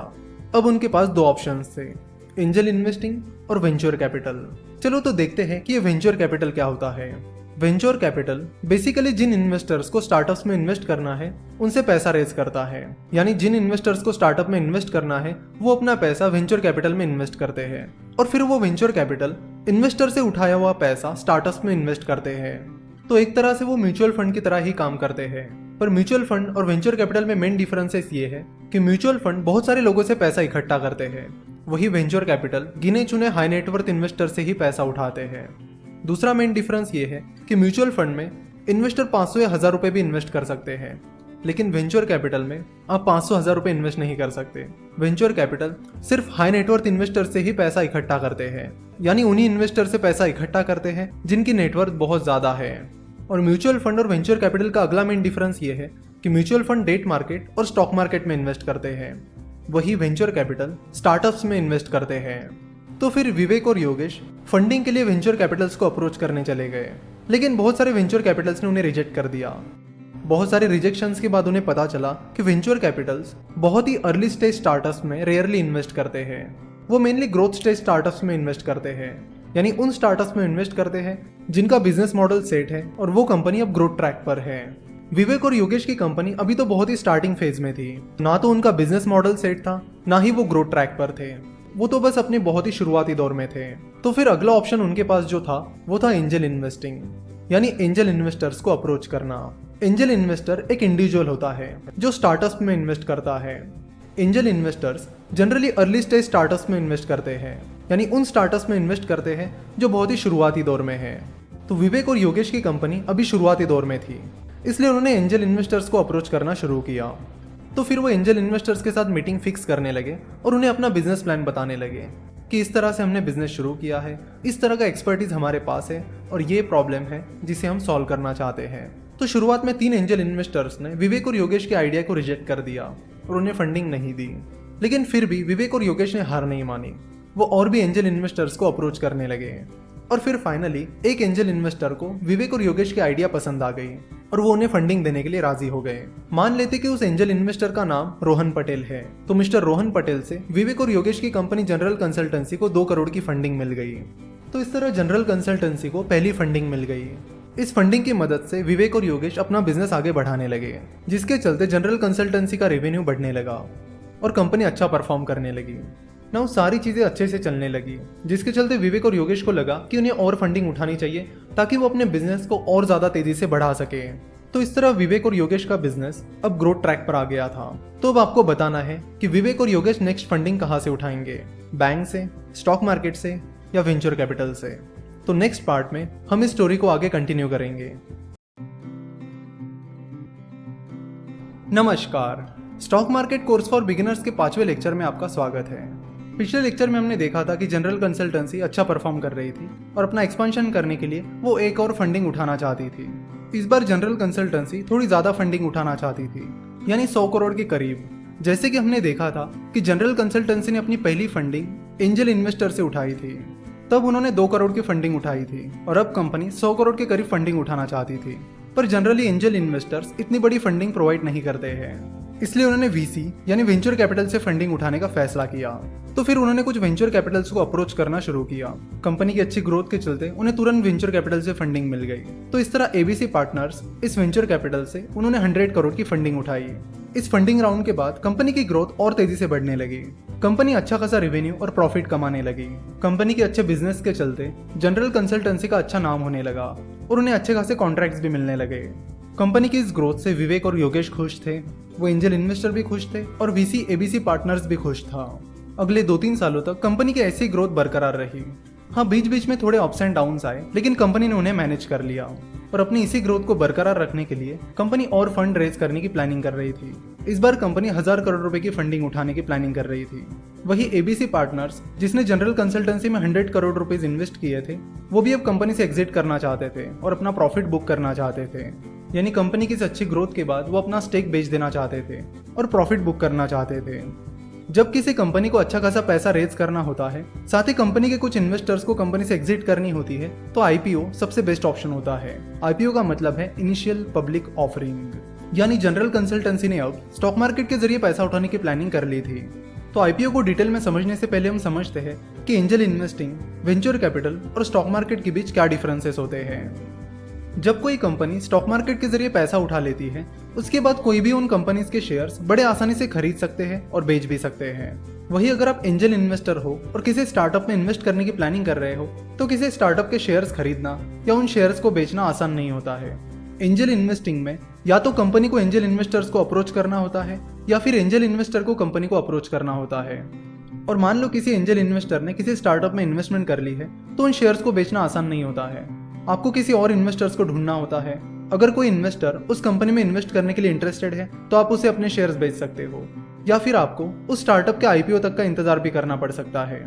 अब उनके पास 2 ऑप्शन थे, एंजल इन्वेस्टिंग और वेंचर कैपिटल। चलो तो देखते हैं कि ये वेंचर कैपिटल क्या होता है। वेंचर कैपिटल बेसिकली जिन इन्वेस्टर्स को स्टार्टअप्स में इन्वेस्ट करना है उनसे पैसा रेज करता है, यानी जिन इन्वेस्टर्स को स्टार्टअप में इन्वेस्ट करना है वो अपना पैसा वेंचर कैपिटल में इन्वेस्ट करते हैं, और फिर वो वेंचर कैपिटल इन्वेस्टर से उठाया हुआ पैसा स्टार्टअप्स में इन्वेस्ट करते हैं। तो एक तरह से वो म्यूचुअल फंड की तरह ही काम करते हैं। पर म्यूचुअल फंड और वेंचर कैपिटल में मेन डिफरेंसेस ये है कि म्यूचुअल फंड बहुत सारे लोगों से पैसा इकट्ठा करते हैं, वही वेंचर कैपिटल गिने चुने हाई नेटवर्थ इन्वेस्टर से ही पैसा उठाते हैं। दूसरा मेन डिफरेंस ये है कि म्यूचुअल फंड में इन्वेस्टर 500 या 1000 रुपए भी इन्वेस्ट कर सकते हैं, लेकिन वेंचर कैपिटल में आप 500-1000 रुपए इन्वेस्ट नहीं कर सकते। वेंचर कैपिटल सिर्फ हाई नेटवर्थ इन्वेस्टर से ही पैसा इकट्ठा करते हैं, यानी उन्हीं इन्वेस्टर से पैसा इकट्ठा करते हैं जिनकी नेटवर्थ बहुत ज्यादा है। और म्यूचुअल फंड और वेंचर कैपिटल का अगला मेन डिफरेंस ये है कि म्यूचुअल फंड डेट मार्केट और स्टॉक मार्केट में इन्वेस्ट करते हैं, वही वेंचर कैपिटल स्टार्टअप्स में इन्वेस्ट करते हैं। तो फिर विवेक और योगेश फंडिंग के लिए वेंचर कैपिटल्स को अप्रोच करने चले गए, लेकिन बहुत सारे वेंचर कैपिटल्स ने उन्हें रिजेक्ट कर दिया। बहुत सारे रिजेक्शंस के बाद उन्हें पता चला कि वेंचर कैपिटल्स बहुत ही अर्ली स्टेज स्टार्टअप्स में रेयरली इन्वेस्ट करते हैं। वो मेनली ग्रोथ स्टेज स्टार्टअप्स में इन्वेस्ट करते हैं, यानी उन स्टार्टअप्स में इन्वेस्ट करते हैं जिनका बिजनेस मॉडल सेट है और वो कंपनी अब ग्रोथ ट्रैक पर है। विवेक और योगेश की कंपनी अभी तो बहुत ही स्टार्टिंग फेज में थी, ना तो उनका बिजनेस मॉडल सेट था, ना ही वो ग्रोथ ट्रैक पर थे। वो तो बस अपने बहुत ही शुरुआती दौर में थे। तो फिर अगला ऑप्शन उनके पास जो था वो था एंजल इन्वेस्टिंग, यानी एंजल इन्वेस्टर्स को अप्रोच करना। एंजल इन्वेस्टर एक इंडिविजुअल होता है जो स्टार्टअप्स में इन्वेस्ट करता है। Angel investors generally early stage startups में इन्वेस्ट करते हैं, यानी उन स्टार्टअप्स में इन्वेस्ट करते हैं जो बहुत ही शुरुआती दौर में है। तो विवेक और योगेश की कंपनी अभी शुरुआती दौर में थी, इसलिए उन्होंने एंजल इन्वेस्टर्स को अप्रोच करना शुरू किया। तो फिर वो एंजल इन्वेस्टर्स के साथ मीटिंग फिक्स करने लगे और उन्हें अपना बिजनेस प्लान बताने लगे कि इस तरह से हमने बिजनेस शुरू किया है, इस तरह का एक्सपर्टीज हमारे पास है और ये प्रॉब्लम है जिसे हम सॉल्व करना चाहते हैं। तो शुरुआत में 3 एंजल इन्वेस्टर्स ने विवेक और योगेश के आइडिया को रिजेक्ट कर दिया और उन्हें फंडिंग नहीं दी, लेकिन फिर भी विवेक और योगेश ने हार नहीं मानी। वो और भी एंजल इन्वेस्टर्स को अप्रोच करने लगे और फिर फाइनली एक एंजल इन्वेस्टर को विवेक और योगेश की आइडिया पसंद आ गई और वो उन्हें फंडिंग देने के लिए राजी हो गए। मान लेते कि उस एंजल इन्वेस्टर का नाम रोहन पटेल है। तो मिस्टर रोहन पटेल से विवेक और योगेश की कंपनी जनरल कंसल्टेंसी को 2 करोड़ की फंडिंग मिल गई। तो इस तरह जनरल कंसल्टेंसी को पहली फंडिंग मिल गई। इस फंडिंग की मदद से विवेक और योगेश अपना बिजनेस आगे बढ़ाने लगे, जिसके चलते जनरल कंसल्टेंसी का रेवेन्यू बढ़ने लगा और कंपनी अच्छा परफॉर्म करने लगी। ना सारी चीजें अच्छे से चलने लगी, जिसके चलते विवेक और योगेश को लगा कि उन्हें और फंडिंग उठानी चाहिए ताकि वो अपने बिजनेस को और ज्यादा तेजी से बढ़ा सके। तो इस तरह विवेक और योगेश का बिजनेस अब ग्रोथ ट्रैक पर आ गया था। तो अब आपको बताना है कि विवेक और योगेश नेक्स्ट फंडिंग कहाँ से उठाएंगे, बैंक से, स्टॉक मार्केट से या वेंचर कैपिटल से। तो नेक्स्ट पार्ट में हम इस स्टोरी को आगे कंटिन्यू करेंगे। नमस्कार, stock market course for beginners के 5वें लेक्चर में आपका स्वागत है। पिछले लेक्चर में हमने देखा था कि जनरल कंसल्टेंसी अच्छा परफॉर्म कर रही थी और अपना एक्सपेंशन करने के लिए वो एक और फंडिंग उठाना चाहती थी। इस बार जनरल कंसल्टेंसी थोड़ी ज्यादा फंडिंग उठाना चाहती थी, यानी 100 करोड़ के करीब। जैसे कि हमने देखा था कि जनरल कंसल्टेंसी ने अपनी पहली फंडिंग एंजल इन्वेस्टर से उठाई थी, तब उन्होंने 2 करोड़ की फंडिंग उठाई थी और अब कंपनी 100 करोड़ के करीब फंडिंग उठाना चाहती थी। पर जनरली एंजल इन्वेस्टर्स इतनी बड़ी फंडिंग प्रोवाइड नहीं करते हैं। इसलिए उन्होंने वीसी यानी वेंचर कैपिटल से फंडिंग उठाने का फैसला किया। तो फिर उन्होंने कुछ वेंचर कैपिटल्स को अप्रोच करना शुरू किया। कंपनी की अच्छी ग्रोथ के चलते उन्हें तुरंत वेंचर कैपिटल से फंडिंग मिल गई। तो इस तरह एबीसी पार्टनर्स इस वेंचर कैपिटल से उन्होंने 100 करोड़ की फंडिंग उठाई। इस फंडिंग राउंड के बाद कंपनी की ग्रोथ और तेजी से बढ़ने लगी। कंपनी अच्छा खासा रेवेन्यू और प्रॉफिट कमाने लगी। कंपनी के अच्छे बिजनेस के चलते जनरल कंसल्टेंसी का अच्छा नाम होने लगा और उन्हें अच्छे खासे कॉन्ट्रैक्ट्स भी मिलने लगे। कंपनी की इस ग्रोथ से विवेक और योगेश खुश थे, वो एंजल इन्वेस्टर भी खुश थे और वीसी एबीसी पार्टनर्स भी खुश था। अगले 2-3 सालों तक कंपनी की ऐसी ग्रोथ बरकरार रही। हाँ, बीच बीच में थोड़े अप्स एंड डाउन्स आए, लेकिन कंपनी ने उन्हें मैनेज कर लिया और अपनी इसी ग्रोथ को बरकरार रखने के लिए कंपनी और फंड रेज करने की प्लानिंग कर रही थी। इस बार कंपनी 1000 करोड़ रुपए की फंडिंग उठाने की प्लानिंग कर रही थी। वही एबीसी पार्टनर्स, जिसने जनरल कंसल्टेंसी में 100 करोड़ रुपए इन्वेस्ट किए थे, वो भी अब कंपनी से एग्जिट करना चाहते थे और अपना प्रॉफिट बुक करना चाहते थे। यानी कंपनी की इस अच्छी ग्रोथ के बाद वो अपना स्टेक बेच देना चाहते थे और प्रॉफिट बुक करना चाहते थे। जब किसी कंपनी को अच्छा खासा पैसा रेज करना होता है, साथ ही कंपनी के कुछ इन्वेस्टर्स को कंपनी से एग्जिट करनी होती है, तो आईपीओ सबसे बेस्ट ऑप्शन होता है। आईपीओ का मतलब है इनिशियल पब्लिक ऑफरिंग। यानी जनरल कंसल्टेंसी ने अब स्टॉक मार्केट के जरिए पैसा उठाने की प्लानिंग कर ली थी। तो आईपीओ को डिटेल में समझने से पहले हम समझते हैं कि एंजल इन्वेस्टिंग, वेंचर कैपिटल और स्टॉक मार्केट के बीच क्या डिफरेंसेस होते हैं। जब कोई कंपनी स्टॉक मार्केट के जरिए पैसा उठा लेती है, उसके बाद कोई भी उन कंपनीज के शेयर्स बड़े आसानी से खरीद सकते हैं और बेच भी सकते हैं। वही अगर आप एंजल इन्वेस्टर हो और किसी स्टार्टअप में इन्वेस्ट करने की प्लानिंग कर रहे हो, तो किसी स्टार्टअप के शेयर्स खरीदना या उन शेयर्स को बेचना आसान नहीं होता है। एंजल इन्वेस्टिंग में या तो कंपनी को एंजल इन्वेस्टर्स को अप्रोच करना होता है या फिर एंजल इन्वेस्टर को कंपनी को अप्रोच करना होता है। और मान लो किसी एंजल इन्वेस्टर ने किसी स्टार्टअप में इन्वेस्टमेंट कर ली है, तो उन शेयर्स को बेचना आसान नहीं होता है। आपको किसी और इन्वेस्टर्स को ढूंढना होता है। अगर कोई इन्वेस्टर उस कंपनी में इन्वेस्ट करने के लिए इंटरेस्टेड है, तो आप उसे अपने शेयर्स बेच सकते हो, या फिर आपको उस स्टार्टअप के आईपीओ तक का इंतजार भी करना पड़ सकता है।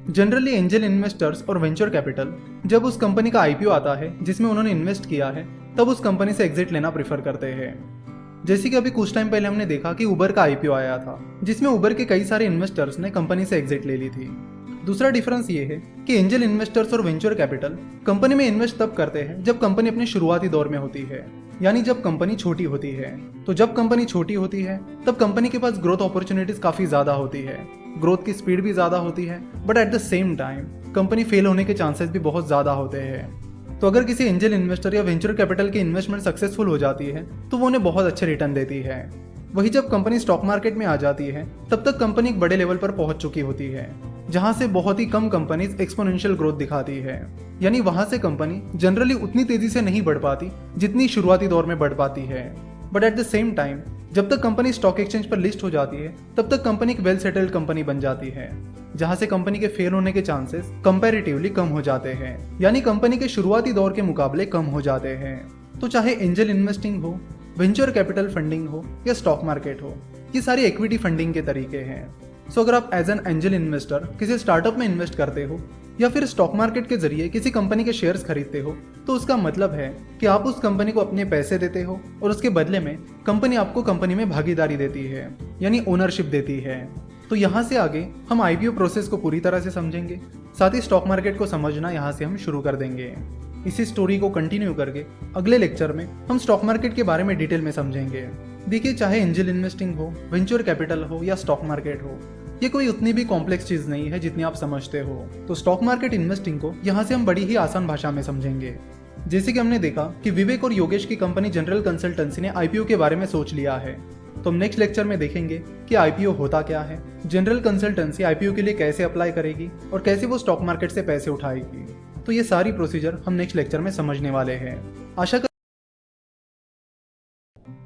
जनरली एंजल इन्वेस्टर्स और वेंचर कैपिटल जब उस कंपनी का आईपीओ आता है जिसमें उन्होंने इन्वेस्ट किया है, तब उस कंपनी से एग्जिट लेना प्रीफर करते हैं। जैसे कि अभी कुछ टाइम पहले हमने देखा कि उबर का आईपीओ आया था, जिसमें उबर के कई सारे इन्वेस्टर्स ने कंपनी से एग्जिट ले ली थी। दूसरा डिफरेंस ये है कि एंजल इन्वेस्टर्स और वेंचर कैपिटल कंपनी में इन्वेस्ट तब करते हैं जब कंपनी अपने शुरुआती दौर में होती है, यानी जब कंपनी छोटी होती है। तो जब कंपनी छोटी होती है, तब कंपनी के पास ग्रोथ अपॉर्चुनिटीज काफी ज्यादा होती है, ग्रोथ की स्पीड भी ज्यादा होती है, but at the same time company fail होने के चांसेस भी बहुत ज्यादा होते हैं। तो अगर किसी एंजल इन्वेस्टर या वेंचर कैपिटल की इन्वेस्टमेंट सक्सेसफुल हो जाती है, तो वो उन्हें बहुत अच्छे रिटर्न देती है। वही जब कंपनी स्टॉक मार्केट में आ जाती है, तब तक कंपनी एक बड़े लेवल पर पहुंच चुकी होती है, जहां से बहुत ही कम कंपनीज एक्सपोनेंशियल ग्रोथ दिखाती है। यानी वहां से कंपनी जनरली उतनी तेजी से नहीं बढ़ पाती जितनी शुरुआती दौर में बढ़ पाती है। But at the same time जब तक कंपनी स्टॉक एक्सचेंज पर लिस्ट हो जाती है, तब तक कंपनी एक वेल सेटल्ड कंपनी बन जाती है, जहां से कंपनी के फेल होने के चांसेस कंपैरेटिवली कम हो जाते हैं, यानी कंपनी के शुरुआती दौर के मुकाबले कम हो जाते हैं। तो चाहे एंजल इन्वेस्टिंग हो, वेंचर कैपिटल फंडिंग हो या स्टॉक मार्केट हो, ये सारी इक्विटी फंडिंग के तरीके हैं। सो अगर आप एज एन एंजल इन्वेस्टर किसी स्टार्टअप में इन्वेस्ट करते हो या फिर स्टॉक मार्केट के जरिए किसी कंपनी के शेयर्स खरीदते हो, तो उसका मतलब है कि आप उस कंपनी को अपने पैसे देते हो और उसके बदले में कंपनी आपको कंपनी में भागीदारी देती है, यानी ओनरशिप देती है। तो यहाँ से आगे हम आईपीओ प्रोसेस को पूरी तरह से समझेंगे, साथ ही स्टॉक मार्केट को समझना यहाँ से हम शुरू कर देंगे। इसी स्टोरी को कंटिन्यू करके अगले लेक्चर में हम स्टॉक मार्केट के बारे में डिटेल में समझेंगे। देखिए, चाहे एंजल इन्वेस्टिंग हो, वेंचर कैपिटल हो या स्टॉक मार्केट हो, ये कोई उतनी भी कॉम्प्लेक्स चीज नहीं है जितनी आप समझते हो। तो स्टॉक मार्केट इन्वेस्टिंग को यहाँ से हम बड़ी ही आसान भाषा में समझेंगे। जैसे कि हमने देखा कि विवेक और योगेश की कंपनी जनरल कंसल्टेंसी ने आईपीओ के बारे में सोच लिया है, तो हम नेक्स्ट लेक्चर में देखेंगे कि आईपीओ होता क्या है, जनरल कंसल्टेंसी आईपीओ के लिए कैसे अप्लाई करेगी और कैसे वो स्टॉक मार्केट से पैसे उठाएगी। तो ये सारी प्रोसीजर हम नेक्स्ट लेक्चर में समझने वाले हैं। आशा कर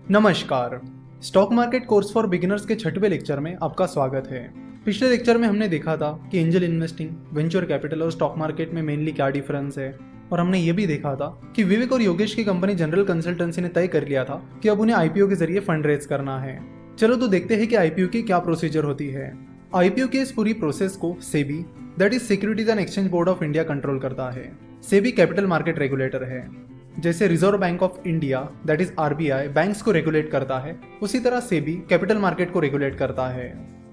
नमस्कार, stock market course for beginners के 6वें लेक्चर में आपका स्वागत है। पिछले लेक्चर में हमने देखा था कि एंजल इन्वेस्टिंग, वेंचर कैपिटल और स्टॉक मार्केट में मेनली क्या डिफरेंस है, और हमने ये भी देखा था कि विवेक और योगेश की कंपनी जनरल कंसल्टेंसी ने तय कर लिया था कि अब उन्हें आईपीओ के जरिए फंड रेज करना है। चलो तो देखते हैं कि आईपीओ की क्या प्रोसीजर होती है। आईपीओ की इस पूरी प्रोसेस को SEBI, that is securities and exchange board of India control करता है। सेबी कैपिटल मार्केट रेगुलेटर है। जैसे reserve bank of India that is RBI banks को रेगुलेट करता है, उसी तरह सेबी कैपिटल मार्केट को रेगुलेट करता है।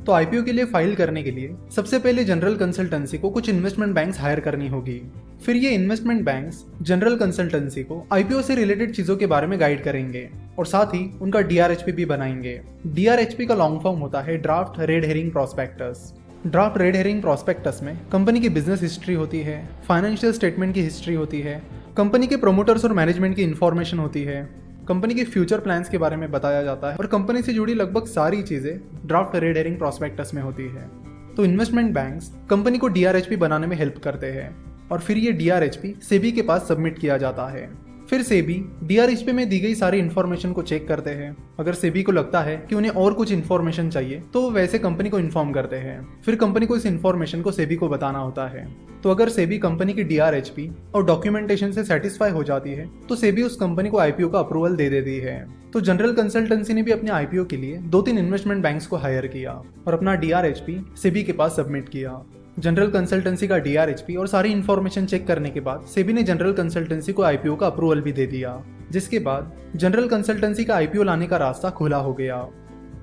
तो आईपीओ के लिए फाइल करने के लिए सबसे पहले जनरल कंसल्टेंसी को कुछ इन्वेस्टमेंट बैंक्स हायर करनी होगी। फिर ये इन्वेस्टमेंट बैंक्स जनरल कंसल्टेंसी को आईपीओ से रिलेटेड चीजों के बारे में गाइड करेंगे और साथ ही उनका डीआरएचपी भी बनाएंगे। डीआरएचपी का लॉन्ग फॉर्म होता है draft red herring prospectus. Draft red herring prospectus में कंपनी की बिजनेस हिस्ट्री होती है, फाइनेंशियल स्टेटमेंट की हिस्ट्री होती है, कंपनी के प्रोमोटर्स और मैनेजमेंट की इंफॉर्मेशन होती है, कंपनी के फ्यूचर प्लान्स के बारे में बताया जाता है और कंपनी से जुड़ी लगभग सारी चीजें ड्राफ्ट रेड हेरिंग प्रोस्पेक्टस में होती है। तो इन्वेस्टमेंट बैंक्स कंपनी को डीआरएचपी बनाने में हेल्प करते हैं और फिर ये डीआरएचपी सेबी के पास सबमिट किया जाता है। फिर सेबी डीआरएचपी में दी गई सारी इन्फॉर्मेशन को चेक करते हैं। अगर सेबी को लगता है कि उन्हें और कुछ इन्फॉर्मेशन चाहिए तो वो वैसे कंपनी को इन्फॉर्म करते हैं। फिर कंपनी को इस इन्फॉर्मेशन को सेबी को बताना होता है। तो अगर सेबी कंपनी की डीआरएचपी और डॉक्यूमेंटेशन से सेटिस्फाई हो जाती है तो सेबी उस कंपनी को आईपीओ का अप्रूवल दे देती है। तो जनरल कंसल्टेंसी ने भी अपने आईपीओ के लिए 2-3 इन्वेस्टमेंट बैंक्स को हायर किया और अपना डीआरएचपी सेबी के पास सबमिट किया। जनरल कंसल्टेंसी का डीआरएचपी और सारी इन्फॉर्मेशन चेक करने के बाद सेबी ने जनरल कंसल्टेंसी को आईपीओ का अप्रूवल भी दे दिया, जिसके बाद जनरल कंसल्टेंसी का आईपीओ लाने का रास्ता खुला हो गया।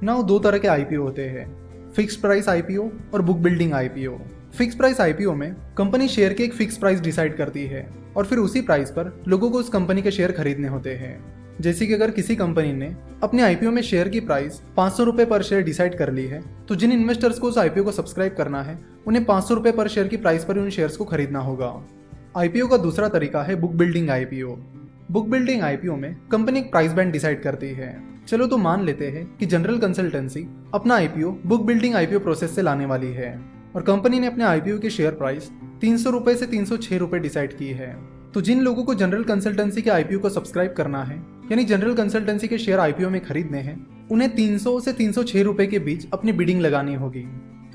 नाउ 2 तरह के आईपीओ होते हैं, फिक्स्ड प्राइस आईपीओ और book building IPO. Fix price IPO में कंपनी शेयर के एक फिक्स प्राइस डिसाइड करती है और फिर उसी प्राइस पर लोगों को उस कंपनी के शेयर खरीदने होते हैं। जैसे कि अगर किसी कंपनी ने अपने आईपीओ में शेयर की प्राइस 500 रुपए पर शेयर डिसाइड कर ली है तो जिन इन्वेस्टर्स को उस आईपीओ को सब्सक्राइब करना है उन्हें 500 रुपए पर शेयर की प्राइस पर उन शेयर्स को खरीदना होगा। आईपीओ का दूसरा तरीका है book building IPO. Book building IPO में कंपनी एक प्राइस बैंड डिसाइड करती है। चलो तो मान लेते हैं कि जनरल कंसल्टेंसी अपना IPO book building IPO process से लाने वाली है और कंपनी ने अपने आईपीओ की शेयर प्राइस 300 रुपए से 306 रुपए डिसाइड की है। तो जिन लोगों को जनरल कंसल्टेंसी के आईपीओ को सब्सक्राइब करना है यानी जनरल कंसल्टेंसी के शेयर आईपीओ में खरीदने हैं उन्हें 300 से 306 रुपए के बीच अपनी बिडिंग लगानी होगी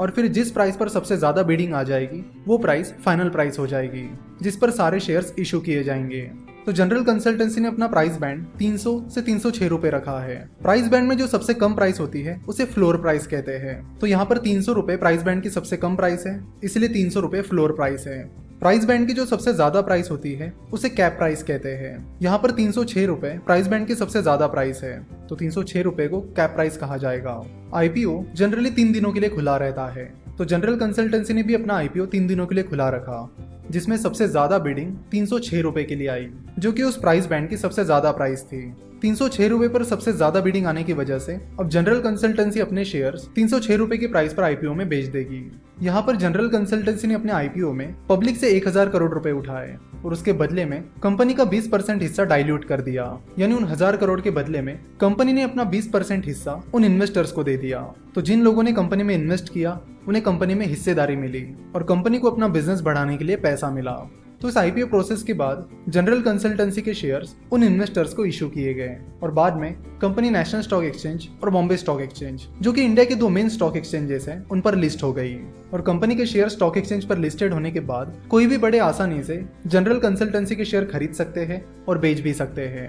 और फिर जिस प्राइस पर सबसे ज्यादा बिडिंग आ जाएगी वो प्राइस फाइनल प्राइस हो जाएगी जिस पर सारे शेयर्स इशू किए जाएंगे। तो जनरल कंसल्टेंसी ने अपना प्राइस बैंड 300 से 306 रुपए रखा है। प्राइस बैंड में जो सबसे कम प्राइस होती है उसे फ्लोर प्राइस कहते हैं। तो यहाँ पर 300 रुपए प्राइस बैंड की सबसे कम प्राइस है, इसलिए 300 रुपए फ्लोर प्राइस है। प्राइस बैंड की जो सबसे ज्यादा प्राइस होती है उसे कैप प्राइस कहते हैं। यहाँ पर 306 रुपए प्राइस बैंड की सबसे ज्यादा प्राइस है, तो 306 रुपए को कैप प्राइस कहा जाएगा। आईपीओ जनरली 3 दिनों के लिए खुला रहता है, तो जनरल कंसल्टेंसी ने भी अपना आईपीओ 3 दिनों के लिए खुला रखा, जिसमें सबसे ज्यादा बिडिंग 306 रुपए के लिए आई, जो कि उस प्राइस बैंड की सबसे ज्यादा प्राइस थी। 306 रुपए पर सबसे ज्यादा बिडिंग आने की वजह से अब जनरल कंसल्टेंसी अपने शेयर्स 306 रुपए की प्राइस पर आईपीओ में बेच देगी। यहाँ पर जनरल कंसल्टेंसी ने अपने आईपीओ में पब्लिक से 1000 करोड़ रुपए उठाए और उसके बदले में कंपनी का 20% हिस्सा डाइल्यूट कर दिया, यानी उन 1000 करोड़ के बदले में कंपनी ने अपना 20% हिस्सा उन इन्वेस्टर्स को दे दिया। तो जिन लोगों ने कंपनी में इन्वेस्ट किया उन्हें कंपनी में हिस्सेदारी मिली और कंपनी को अपना बिजनेस बढ़ाने के लिए पैसा मिला। तो इस आईपीओ प्रोसेस के बाद जनरल कंसल्टेंसी के शेयर्स उन इन्वेस्टर्स को इशू किए गए और बाद में कंपनी नेशनल स्टॉक एक्सचेंज और बॉम्बे स्टॉक एक्सचेंज, जो कि इंडिया के 2 मेन स्टॉक एक्सचेंजेस हैं, उन पर लिस्ट हो गई। और कंपनी के शेयर स्टॉक एक्सचेंज पर लिस्टेड होने के बाद कोई भी बड़े आसानी से जनरल कंसल्टेंसी के शेयर खरीद सकते हैं और बेच भी सकते हैं।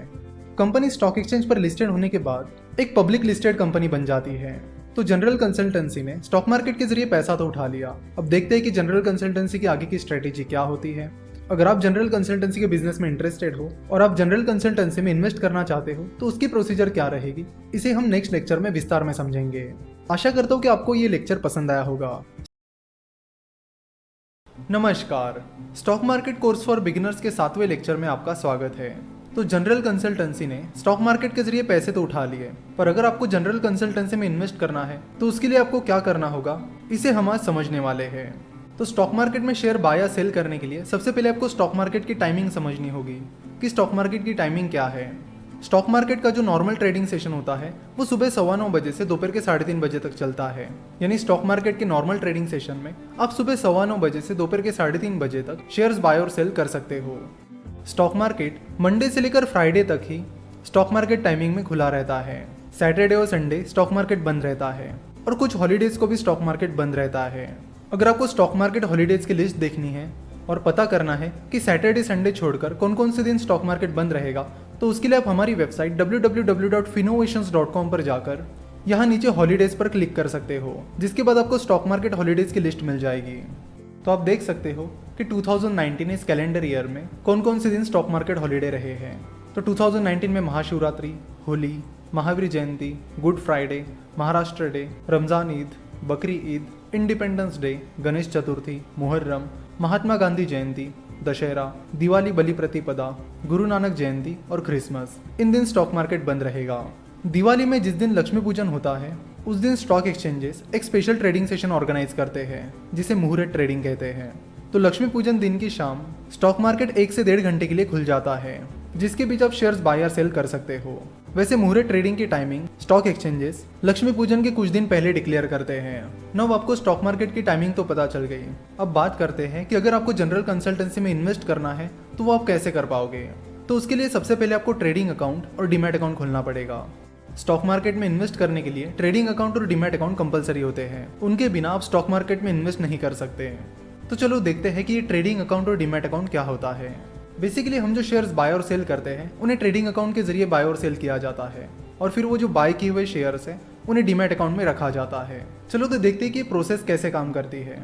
कंपनी स्टॉक एक्सचेंज पर लिस्टेड होने के बाद एक पब्लिक लिस्टेड कंपनी बन जाती है। तो जनरल कंसल्टेंसी ने स्टॉक मार्केट के जरिए पैसा तो उठा लिया, अब देखते हैं कि जनरल कंसल्टेंसी की आगे की स्ट्रेटेजी क्या होती है। अगर आप जनरल कंसल्टेंसी के बिजनेस में इंटरेस्टेड हो और आप जनरल कंसल्टेंसी में इन्वेस्ट करना चाहते हो तो उसकी प्रोसीजर क्या रहेगी, इसे हम नेक्स्ट लेक्चर में विस्तार में समझेंगे। आशा करता हूँ कि आपको ये लेक्चर पसंद आया होगा। नमस्कार, stock market course for beginners के 7वें लेक्चर में आपका स्वागत है। तो जनरल कंसल्टेंसी ने स्टॉक मार्केट के जरिए पैसे तो उठा लिए, पर अगर आपको जनरल कंसल्टेंसी में इन्वेस्ट करना है तो उसके लिए आपको क्या करना होगा, इसे हम आज समझने वाले हैं। तो स्टॉक मार्केट में शेयर बाय या सेल करने के लिए सबसे पहले आपको स्टॉक मार्केट की टाइमिंग समझनी होगी कि स्टॉक मार्केट की टाइमिंग क्या है। स्टॉक मार्केट का जो नॉर्मल ट्रेडिंग सेशन होता है वो सुबह 9:15 बजे से दोपहर के 3:30 बजे तक चलता है। यानी स्टॉक मार्केट के नॉर्मल ट्रेडिंग सेशन में आप सुबह 9:15 बजे से दोपहर के 3:30 बजे तक शेयर्स बाय और सेल कर सकते हो। स्टॉक मार्केट मंडे से लेकर फ्राइडे तक ही स्टॉक मार्केट टाइमिंग में खुला रहता है। सैटरडे और संडे स्टॉक मार्केट बंद रहता है और कुछ हॉलीडेज को भी स्टॉक मार्केट बंद रहता है। अगर आपको स्टॉक मार्केट हॉलीडेज की लिस्ट देखनी है और पता करना है कि सैटरडे संडे छोड़कर कौन कौन से दिन स्टॉक मार्केट बंद रहेगा, तो उसके लिए आप हमारी वेबसाइट www.finnovations.com पर जाकर यहाँ नीचे हॉलीडेज पर क्लिक कर सकते हो, जिसके बाद आपको स्टॉक मार्केट हॉलीडेज की लिस्ट मिल जाएगी। तो आप देख सकते हो कि 2019 इस कैलेंडर ईयर में कौन कौन से दिन स्टॉक मार्केट हॉलीडे रहे हैं। तो 2019 में Mahashivratri, Holi, Mahavir Jayanti, good Friday, Maharashtra day, Ramzan Eid, Bakri Eid, independence day, Ganesh Chaturthi, Muharram, Mahatma Gandhi Jayanti, Dussehra, Diwali, Bali Pratipada, Guru Nanak जयंती और क्रिसमस। इन दिन स्टॉक मार्केट बंद रहेगा। दिवाली में जिस दिन लक्ष्मी पूजन होता है उस दिन स्टॉक एक्सचेंजेस एक स्पेशल ट्रेडिंग सेशन ऑर्गेनाइज करते हैं जिसे मुहूर्त ट्रेडिंग कहते हैं। तो लक्ष्मी पूजन दिन की शाम स्टॉक मार्केट 1 से 1.5 घंटे के लिए खुल जाता है, जिसके बीच आप शेयर्स बाय या सेल कर सकते हो। वैसे मुहूर्त ट्रेडिंग की टाइमिंग स्टॉक एक्सचेंजेस लक्ष्मी पूजन के कुछ दिन पहले डिक्लेयर करते हैं। अब आपको स्टॉक मार्केट की टाइमिंग तो पता चल गई। अब बात करते हैं कि अगर आपको जनरल कंसल्टेंसी में इन्वेस्ट करना है तो वो आप कैसे कर पाओगे। तो उसके लिए सबसे पहले आपको ट्रेडिंग अकाउंट और डीमैट अकाउंट खोलना पड़ेगा। स्टॉक मार्केट में इन्वेस्ट करने के लिए ट्रेडिंग अकाउंट और डीमैट अकाउंट कंपलसरी होते हैं, उनके बिना आप स्टॉक मार्केट में इन्वेस्ट नहीं कर सकते। तो चलो देखते हैं कि ये ट्रेडिंग अकाउंट और डीमैट अकाउंट क्या होता है। बेसिकली हम जो शेयर्स बाय और सेल करते हैं उन्हें ट्रेडिंग अकाउंट के जरिए बाय और सेल किया जाता है और फिर वो जो बाय किए हुए शेयर्स हैं उन्हें डीमैट अकाउंट में रखा जाता है। चलो तो देखते हैं कि ये प्रोसेस कैसे काम करती है।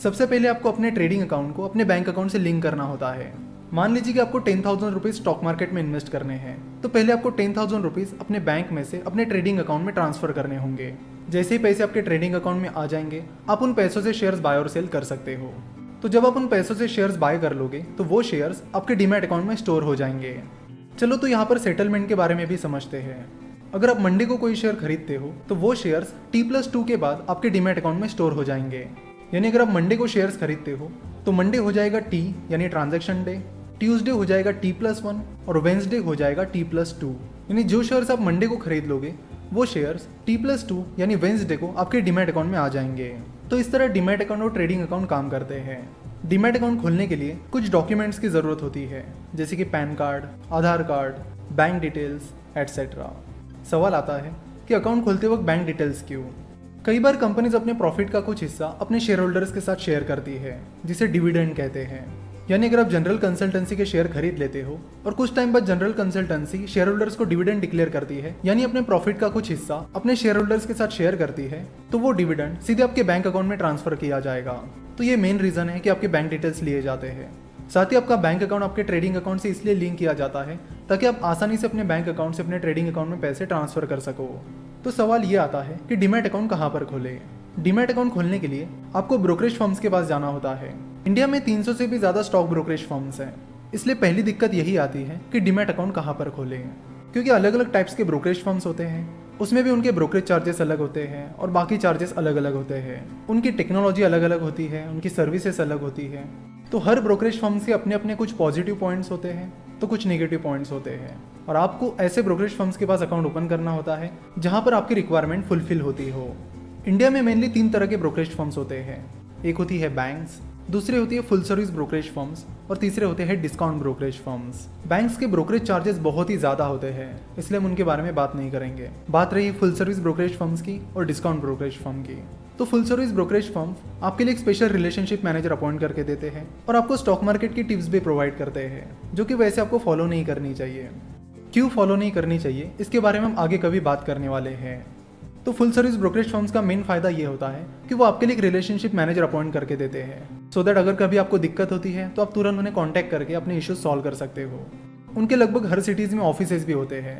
सबसे पहले आपको अपने ट्रेडिंग अकाउंट को अपने बैंक अकाउंट से लिंक करना होता है। मान लीजिए कि आपको 10,000 रुपीज स्टॉक मार्केट में इन्वेस्ट करने हैं, तो पहले आपको 10,000 रुपीज अपने बैंक में से अपने ट्रेडिंग अकाउंट में ट्रांसफर करने होंगे। जैसे ही पैसे आपके ट्रेडिंग अकाउंट में आ जाएंगे आप उन पैसों से शेयर्स बाय और सेल कर सकते हो। तो जब आप उन पैसों से शेयर्स बाय कर लोगे तो वो शेयर्स आपके डीमैट अकाउंट में स्टोर हो जाएंगे। चलो तो यहाँ पर सेटलमेंट के बारे में भी समझते हैं। अगर आप मंडे को कोई शेयर खरीदते हो तो वो शेयर्स T+2 के बाद आपके डीमैट अकाउंट में स्टोर हो जाएंगे। यानी अगर आप मंडे को शेयर्स खरीदते हो तो मंडे हो जाएगा T यानी ट्रांजैक्शन डे, ट्यूसडे हो जाएगा T+1 और वेंसडे हो जाएगा T+2। यानी जो शेयर्स आप मंडे को खरीद लोगे वो शेयर्स T+2 यानी वेंसडे को आपके डीमैट अकाउंट में आ जाएंगे। तो इस तरह डीमैट अकाउंट और ट्रेडिंग अकाउंट काम करते हैं। डीमैट अकाउंट खोलने के लिए कुछ डॉक्यूमेंट्स की ज़रूरत होती है, जैसे कि पैन कार्ड, आधार कार्ड, बैंक डिटेल्स एटसेट्रा। सवाल आता है कि अकाउंट खोलते वक्त बैंक डिटेल्स क्यों? कई बार कंपनीज अपने प्रॉफिट का कुछ हिस्सा अपने शेयर होल्डर्स के साथ शेयर करती है, जिसे डिविडेंड कहते हैं। यानी अगर आप जनरल कंसल्टेंसी के शेयर खरीद लेते हो और कुछ टाइम बाद जनरल कंसल्टेंसी शेयर होल्डर्स को डिविडेंड डिक्लेयर करती है, यानी अपने प्रॉफिट का कुछ हिस्सा अपने शेयर होल्डर्स के साथ शेयर करती है, तो वो डिविडेंड सीधे आपके बैंक अकाउंट में ट्रांसफर किया जाएगा। तो ये मेन रीजन है कि आपके बैंक डिटेल्स लिए जाते हैं। साथ ही आपका बैंक अकाउंट आपके ट्रेडिंग अकाउंट से इसलिए लिंक किया जाता है ताकि आप आसानी से अपने बैंक अकाउंट से अपने ट्रेडिंग अकाउंट में पैसे ट्रांसफर कर सको। तो सवाल ये आता है कि डीमैट अकाउंट कहाँ पर खोले। डीमैट अकाउंट खोलने के लिए आपको ब्रोकरेज फर्म्स के पास जाना होता है। इंडिया में 300 से भी ज्यादा स्टॉक ब्रोकरेज फर्म्स हैं, इसलिए पहली दिक्कत यही आती है कि डीमैट अकाउंट कहाँ पर खोलें। क्योंकि अलग अलग टाइप्स के ब्रोकरेज फर्म्स होते हैं, उसमें भी उनके ब्रोकरेज चार्जेस अलग होते हैं और बाकी चार्जेस अलग अलग होते हैं। उनकी टेक्नोलॉजी अलग अलग होती है, उनकी सर्विसेज अलग होती है। तो हर ब्रोकरेज फर्म्स के अपने अपने कुछ पॉजिटिव पॉइंट्स होते हैं तो कुछ नेगेटिव पॉइंट्स होते हैं, और आपको ऐसे ब्रोकरेज फर्म्स के पास अकाउंट ओपन करना होता है जहाँ पर आपकी रिक्वायरमेंट फुलफिल होती हो। इंडिया में मेनली 3 तरह के ब्रोकरेज फर्म्स होते हैं। एक होती है बैंक्स, दूसरी होती है फुल सर्विस ब्रोकरेज फर्म्स और तीसरे होते हैं डिस्काउंट ब्रोकरेज फर्म्स। बैंक्स के ब्रोकरेज चार्जेस बहुत ही ज़्यादा होते हैं, इसलिए हम उनके बारे में बात नहीं करेंगे। बात रही फुल सर्विस ब्रोकरेज फर्म्स की और डिस्काउंट ब्रोकरेज फर्म की। तो फुल सर्विस ब्रोकरेज फर्म आपके लिए एक स्पेशल रिलेशनशिप मैनेजर अपॉइंट करके देते हैं और आपको स्टॉक मार्केट की टिप्स भी प्रोवाइड करते हैं, जो कि वैसे आपको फॉलो नहीं करनी चाहिए। क्यों फॉलो नहीं करनी चाहिए इसके बारे में हम आगे कभी बात करने वाले हैं। तो फुल सर्विस ब्रोकरेज फर्म्स का मेन फायदा ये होता है कि वो आपके लिए एक रिलेशनशिप मैनेजर अपॉइंट करके देते हैं, सो दैट अगर कभी आपको दिक्कत होती है तो आप तुरंत उन्हें कांटेक्ट करके अपने इश्यूज सॉल्व कर सकते हो। उनके लगभग हर सिटीज़ में ऑफिसेज भी होते हैं।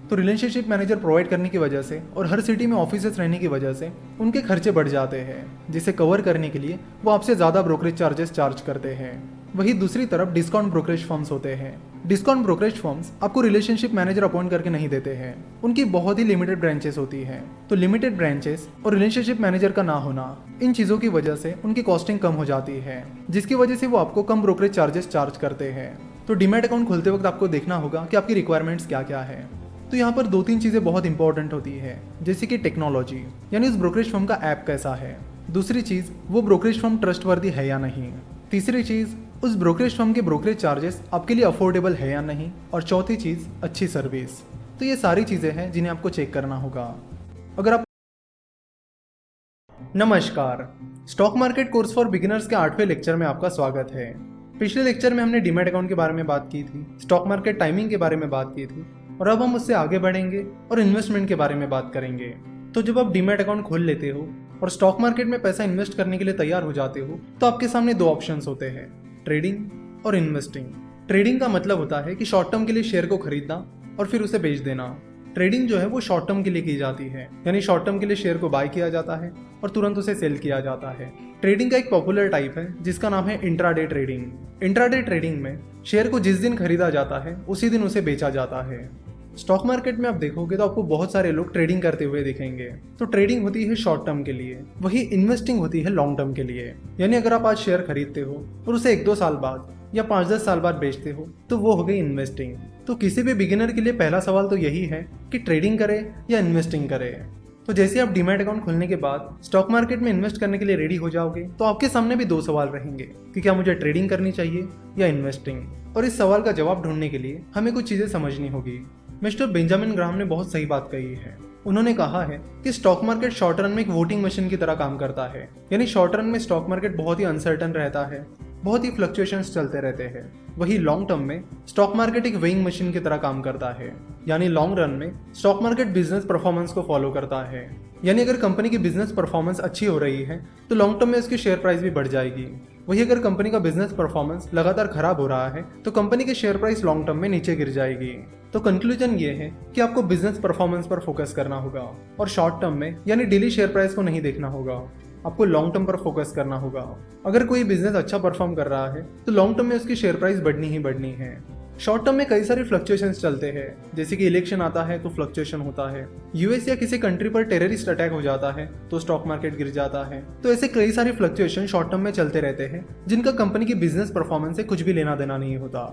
तो रिलेशनशिप मैनेजर प्रोवाइड करने की वजह से और हर सिटी में ऑफिसेस रहने की वजह से उनके खर्चे बढ़ जाते हैं, जिसे कवर करने के लिए वो आपसे ज़्यादा ब्रोकरेज चार्जेस चार्ज करते हैं। वहीं दूसरी तरफ डिस्काउंट ब्रोकरेज फर्म्स होते हैं। डिस्काउंट ब्रोकरेज फर्म्स आपको रिलेशनशिप मैनेजर अपॉइंट करके नहीं देते हैं, उनकी बहुत ही लिमिटेड ब्रांचेस होती हैं। तो लिमिटेड ब्रांचेस और रिलेशनशिप मैनेजर का ना होना, इन चीज़ों की वजह से उनकी कॉस्टिंग कम हो जाती है, जिसकी वजह से वो आपको कम ब्रोकरेज चार्जेस चार्ज करते हैं। तो डीमैट अकाउंट खोलते वक्त आपको देखना होगा कि आपकी रिक्वायरमेंट्स क्या क्या है। तो यहाँ पर 2-3 चीज़ें बहुत इंपॉर्टेंट होती है, जैसे कि टेक्नोलॉजी, यानी उस ब्रोकरेज फर्म का ऐप कैसा है। दूसरी चीज़, वो ब्रोकरेज फर्म ट्रस्टवर्दी है या नहीं। तीसरी चीज़, उस ब्रोकरेज फर्म के ब्रोकरेज चार्जेस आपके लिए अफोर्डेबल है या नहीं। और चौथी चीज़, अच्छी सर्विस। तो ये सारी चीज़ें हैं जिन्हें आपको चेक करना होगा। अगर आप नमस्कार, stock market course for beginners के 8वें लेक्चर में आपका स्वागत है। पिछले लेक्चर में हमने डीमैट अकाउंट के बारे में बात की थी, स्टॉक मार्केट टाइमिंग के बारे में बात की थी, और अब हम उससे आगे बढ़ेंगे और इन्वेस्टमेंट के बारे में बात करेंगे। तो जब आप डीमैट अकाउंट खोल लेते हो और स्टॉक मार्केट में पैसा इन्वेस्ट करने के लिए तैयार हो जाते हो, तो आपके सामने 2 ऑप्शंस होते हैं, ट्रेडिंग और इन्वेस्टिंग। ट्रेडिंग का मतलब होता है कि शॉर्ट टर्म के लिए शेयर को खरीदना और फिर उसे बेच देना, ट्रेडिंग जो है वो शॉर्ट टर्म के लिए की जाती है, यानी शॉर्ट टर्म के लिए शेयर को बाय किया जाता है और तुरंत उसे सेल किया जाता है। ट्रेडिंग का एक पॉपुलर टाइप है जिसका नाम है इंट्राडे ट्रेडिंग। इंट्राडे ट्रेडिंग में शेयर को जिस दिन खरीदा जाता है उसी दिन उसे बेचा जाता है। स्टॉक मार्केट में आप देखोगे तो आपको बहुत सारे लोग ट्रेडिंग करते हुए दिखेंगे। तो ट्रेडिंग होती है शॉर्ट टर्म के लिए, वही इन्वेस्टिंग होती है लॉन्ग टर्म के लिए। यानी अगर आप आज शेयर खरीदते हो और उसे 1-2 साल बाद या 5-10 साल बाद बेचते हो तो वो हो गई इन्वेस्टिंग। तो किसी भी बिगिनर के लिए पहला सवाल तो यही है कि ट्रेडिंग करे या इन्वेस्टिंग करे। तो जैसे आप डीमैट अकाउंट खोलने के बाद स्टॉक मार्केट में इन्वेस्ट करने के लिए रेडी हो जाओगे तो आपके सामने भी 2 सवाल रहेंगे कि क्या मुझे ट्रेडिंग करनी चाहिए या इन्वेस्टिंग। और इस सवाल का जवाब ढूंढने के लिए हमें कुछ चीजें समझनी होगी। मिस्टर बेंजामिन ग्राहम ने बहुत सही बात कही है। उन्होंने कहा है कि स्टॉक मार्केट शॉर्ट रन में एक वोटिंग मशीन की तरह काम करता है। यानी शॉर्ट रन में स्टॉक मार्केट बहुत ही अनसर्टन रहता है, बहुत ही फ्लक्चुएशंस चलते रहते हैं। वही लॉन्ग टर्म में स्टॉक मार्केट एक वेइंग मशीन की तरह काम करता है। यानी लॉन्ग रन में स्टॉक मार्केट बिजनेस परफॉर्मेंस को फॉलो करता है। यानी अगर कंपनी की बिजनेस परफॉर्मेंस अच्छी हो रही है तो लॉन्ग टर्म में उसकी शेयर प्राइस भी बढ़ जाएगी। वही अगर कंपनी का बिजनेस परफॉर्मेंस लगातार खराब हो रहा है तो कंपनी की शेयर प्राइस लॉन्ग टर्म में नीचे गिर जाएगी। तो कंक्लूजन ये है कि आपको बिजनेस परफॉर्मेंस पर फोकस करना होगा और शॉर्ट टर्म में यानी डेली शेयर प्राइस को नहीं देखना होगा। आपको लॉन्ग टर्म पर फोकस करना होगा। अगर कोई बिजनेस अच्छा परफॉर्म कर रहा है तो लॉन्ग टर्म में उसकी शेयर प्राइस बढ़नी ही बढ़नी है। शॉर्ट टर्म में कई सारे फ्लक्चुएशंस चलते हैं, जैसे कि इलेक्शन आता है तो फ्लक्चुएशन होता है, यूएस या किसी कंट्री पर टेररिस्ट अटैक हो जाता है तो स्टॉक मार्केट गिर जाता है। तो ऐसे कई सारे फ्लक्चुएशन शॉर्ट टर्म में चलते रहते हैं जिनका कंपनी की बिजनेस परफॉर्मेंस से कुछ भी लेना देना नहीं होता।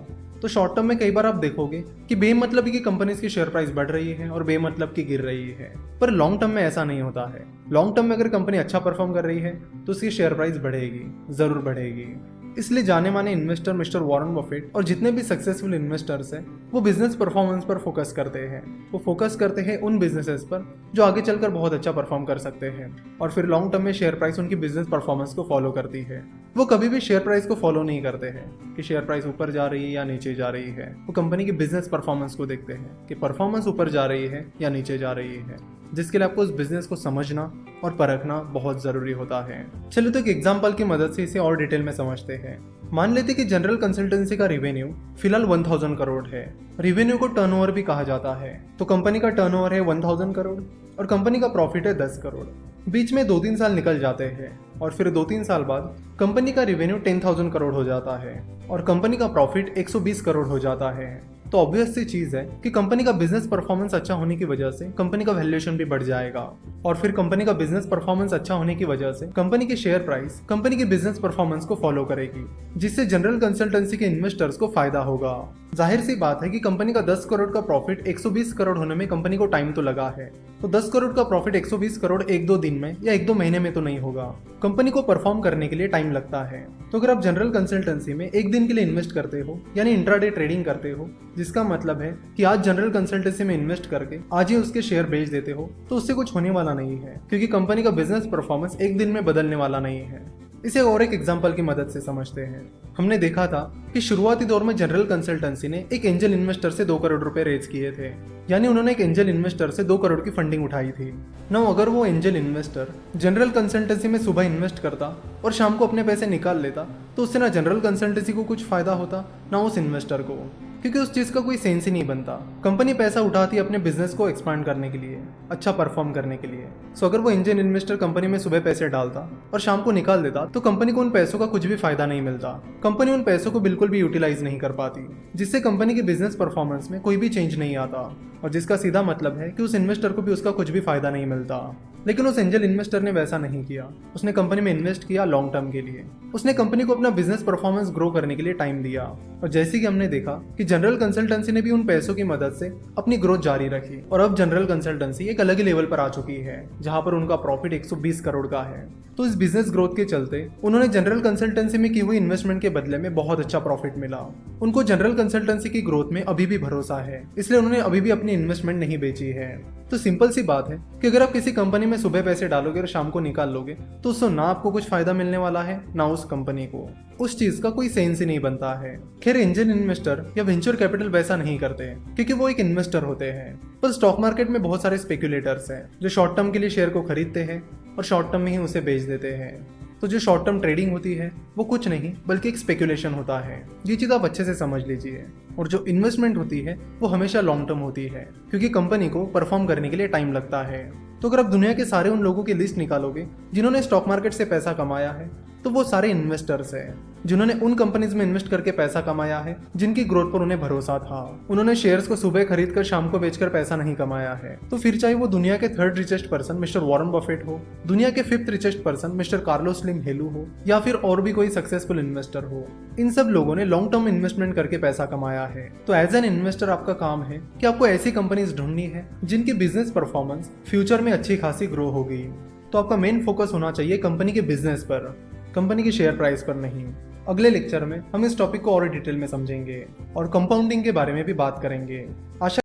तो शॉर्ट टर्म में कई बार आप देखोगे कि बेमतलब की कंपनीज की शेयर प्राइस बढ़ रही है और बेमतलब की गिर रही है, पर लॉन्ग टर्म में ऐसा नहीं होता है। लॉन्ग टर्म में अगर कंपनी अच्छा परफॉर्म कर रही है तो उसकी शेयर प्राइस बढ़ेगी, जरूर बढ़ेगी। इसलिए जाने माने इन्वेस्टर मिस्टर वॉरेन बफेट और जितने भी सक्सेसफुल इन्वेस्टर्स हैं वो बिजनेस परफॉर्मेंस पर फोकस करते हैं। वो फोकस करते हैं उन बिजनेसेस पर जो आगे चलकर बहुत अच्छा परफॉर्म कर सकते हैं और फिर लॉन्ग टर्म में शेयर प्राइस उनकी बिजनेस परफॉर्मेंस को फॉलो करती है। वो कभी भी शेयर प्राइस को फॉलो नहीं करते हैं कि शेयर प्राइस ऊपर जा रही है या नीचे जा रही है। वो कंपनी की बिजनेस परफॉर्मेंस को देखते हैं कि परफॉर्मेंस ऊपर जा रही है या नीचे जा रही है, जिसके लिए आपको उस बिजनेस को समझना और परखना बहुत जरूरी होता है। चलो तो एक एग्जांपल की मदद से इसे और डिटेल में समझते हैं। मान लेते कि जनरल कंसल्टेंसी का रेवेन्यू फिलहाल 1000 करोड़ है। रेवेन्यू को टर्नओवर भी कहा जाता है। तो कंपनी का टर्नओवर है 1000 करोड़ और कंपनी का प्रॉफिट है 10 करोड़। बीच में 2-3 साल निकल जाते हैं और फिर 2-3 साल बाद कंपनी का रेवेन्यू 10,000 करोड़ हो जाता है और कंपनी का प्रॉफिट 120 करोड़ हो जाता है। तो ऑब्वियस सी चीज है कि कंपनी का बिजनेस परफॉर्मेंस अच्छा होने की वजह से कंपनी का वैल्यूएशन भी बढ़ जाएगा और फिर कंपनी का बिजनेस परफॉर्मेंस अच्छा होने की वजह से कंपनी की शेयर प्राइस कंपनी की बिजनेस परफॉर्मेंस को फॉलो करेगी, जिससे जनरल कंसल्टेंसी के इन्वेस्टर्स को फायदा होगा। जाहिर सी बात है कि कंपनी का 10 करोड़ का प्रॉफिट 120 करोड़ होने में कंपनी को टाइम तो लगा है। तो 10 करोड़ का प्रॉफिट 120 करोड़ 1-2 दिन में या 1-2 महीने में तो नहीं होगा। कंपनी को परफॉर्म करने के लिए टाइम लगता है। तो अगर आप जनरल कंसल्टेंसी में एक दिन के लिए इन्वेस्ट करते हो यानी इंट्राडे ट्रेडिंग करते हो, जिसका मतलब है कि आज जनरल कंसल्टेंसी में इन्वेस्ट करके आज ही उसके शेयर बेच देते हो, तो उससे कुछ होने वाला नहीं है, क्योंकि कंपनी का बिजनेस परफॉर्मेंस एक दिन में बदलने वाला नहीं है। इसे और एक एग्जांपल की मदद से समझते हैं। हमने देखा था कि शुरुआती दौर में जनरल कंसल्टेंसी ने एक एंजल इन्वेस्टर से 2 करोड़ रुपए रेज किए थे, यानी उन्होंने एक एंजल इन्वेस्टर से 2 करोड़ की फंडिंग उठाई थी। ना अगर वो एंजल इन्वेस्टर जनरल कंसल्टेंसी में सुबह इन्वेस्ट करता और शाम को अपने पैसे निकाल लेता तो उससे ना जनरल कंसल्टेंसी को कुछ फायदा होता ना उस इन्वेस्टर को, क्योंकि उस चीज का कोई सेंस ही नहीं बनता। कंपनी पैसा उठाती है अपने बिजनेस को एक्सपांड करने के लिए, अच्छा परफॉर्म करने के लिए। सो अगर वो एंजल इन्वेस्टर कंपनी में सुबह पैसे डालता और शाम को निकाल देता तो कंपनी को उन पैसों का कुछ भी फायदा नहीं मिलता। कंपनी उन पैसों को बिल्कुल भी यूटिलाइज नहीं कर पाती, जिससे कंपनी की बिजनेस परफॉर्मेंस में कोई भी चेंज नहीं आता और जिसका सीधा मतलब है कि उस इन्वेस्टर को भी उसका कुछ भी फायदा नहीं मिलता। लेकिन उस एंजल इन्वेस्टर ने वैसा नहीं किया। उसने कंपनी में इन्वेस्ट किया लॉन्ग टर्म के लिए। उसने कंपनी को अपना बिजनेस परफॉर्मेंस ग्रो करने के लिए टाइम दिया और जैसे कि हमने देखा कि जनरल कंसल्टेंसी ने भी उन पैसों की मदद से अपनी ग्रोथ जारी रखी और अब जनरल कंसल्टेंसी एक अलग ही लेवल पर आ चुकी है जहां पर उनका प्रॉफिट 120 करोड़ का है। तो इस बिजनेस ग्रोथ के चलते उन्होंने जनरल कंसल्टेंसी में की हुई इन्वेस्टमेंट के बदले में बहुत अच्छा प्रॉफिट मिला। उनको जनरल कंसल्टेंसी की ग्रोथ में अभी भी भरोसा है, इसलिए उन्होंने अभी भी अपनी इन्वेस्टमेंट नहीं बेची है। तो सिंपल सी बात है कि अगर आप किसी कंपनी में सुबह पैसे डालोगे और शाम को निकाल लोगे तो उससे ना आपको कुछ फायदा मिलने वाला है ना उस कंपनी को। उस चीज का कोई सेंस ही नहीं बनता है। खैर एंजल इन्वेस्टर या वेंचर कैपिटल वैसा नहीं करते हैं क्योंकि वो एक इन्वेस्टर होते हैं। पर स्टॉक मार्केट में बहुत सारे स्पेक्युलेटर्स हैं जो शॉर्ट टर्म के लिए शेयर को खरीदते हैं और शॉर्ट टर्म में ही उसे बेच देते हैं। तो जो शॉर्ट टर्म ट्रेडिंग होती है वो कुछ नहीं बल्कि एक स्पेकुलेशन होता है। ये चीज़ आप अच्छे से समझ लीजिए। और जो इन्वेस्टमेंट होती है वो हमेशा लॉन्ग टर्म होती है, क्योंकि कंपनी को परफॉर्म करने के लिए टाइम लगता है। तो अगर आप दुनिया के सारे उन लोगों की लिस्ट निकालोगे जिन्होंने स्टॉक मार्केट से पैसा कमाया है, तो वो सारे इन्वेस्टर्स हैं जिन्होंने उन कंपनीज में इन्वेस्ट करके पैसा कमाया है जिनकी ग्रोथ पर उन्हें भरोसा था। उन्होंने शेयर्स को सुबह खरीद कर शाम को बेचकर पैसा नहीं कमाया है। तो फिर चाहे वो दुनिया के third richest person mister Warren Buffett हो, दुनिया के fifth richest person mister Carlos Slim Helu हो, या फिर और भी कोई सक्सेसफुल इन्वेस्टर हो, इन सब लोगों ने लॉन्ग टर्म इन्वेस्टमेंट करके पैसा कमाया है। तो एज एन इन्वेस्टर आपका काम है कि आपको ऐसी कंपनीज ढूंढनी है जिनकी बिजनेस परफॉर्मेंस फ्यूचर में अच्छी खासी ग्रो होगी। तो आपका मेन फोकस होना चाहिए कंपनी के बिजनेस पर, कंपनी की शेयर प्राइस पर नहीं। अगले लेक्चर में हम इस टॉपिक को और डिटेल में समझेंगे और कंपाउंडिंग के बारे में भी बात करेंगे। आशा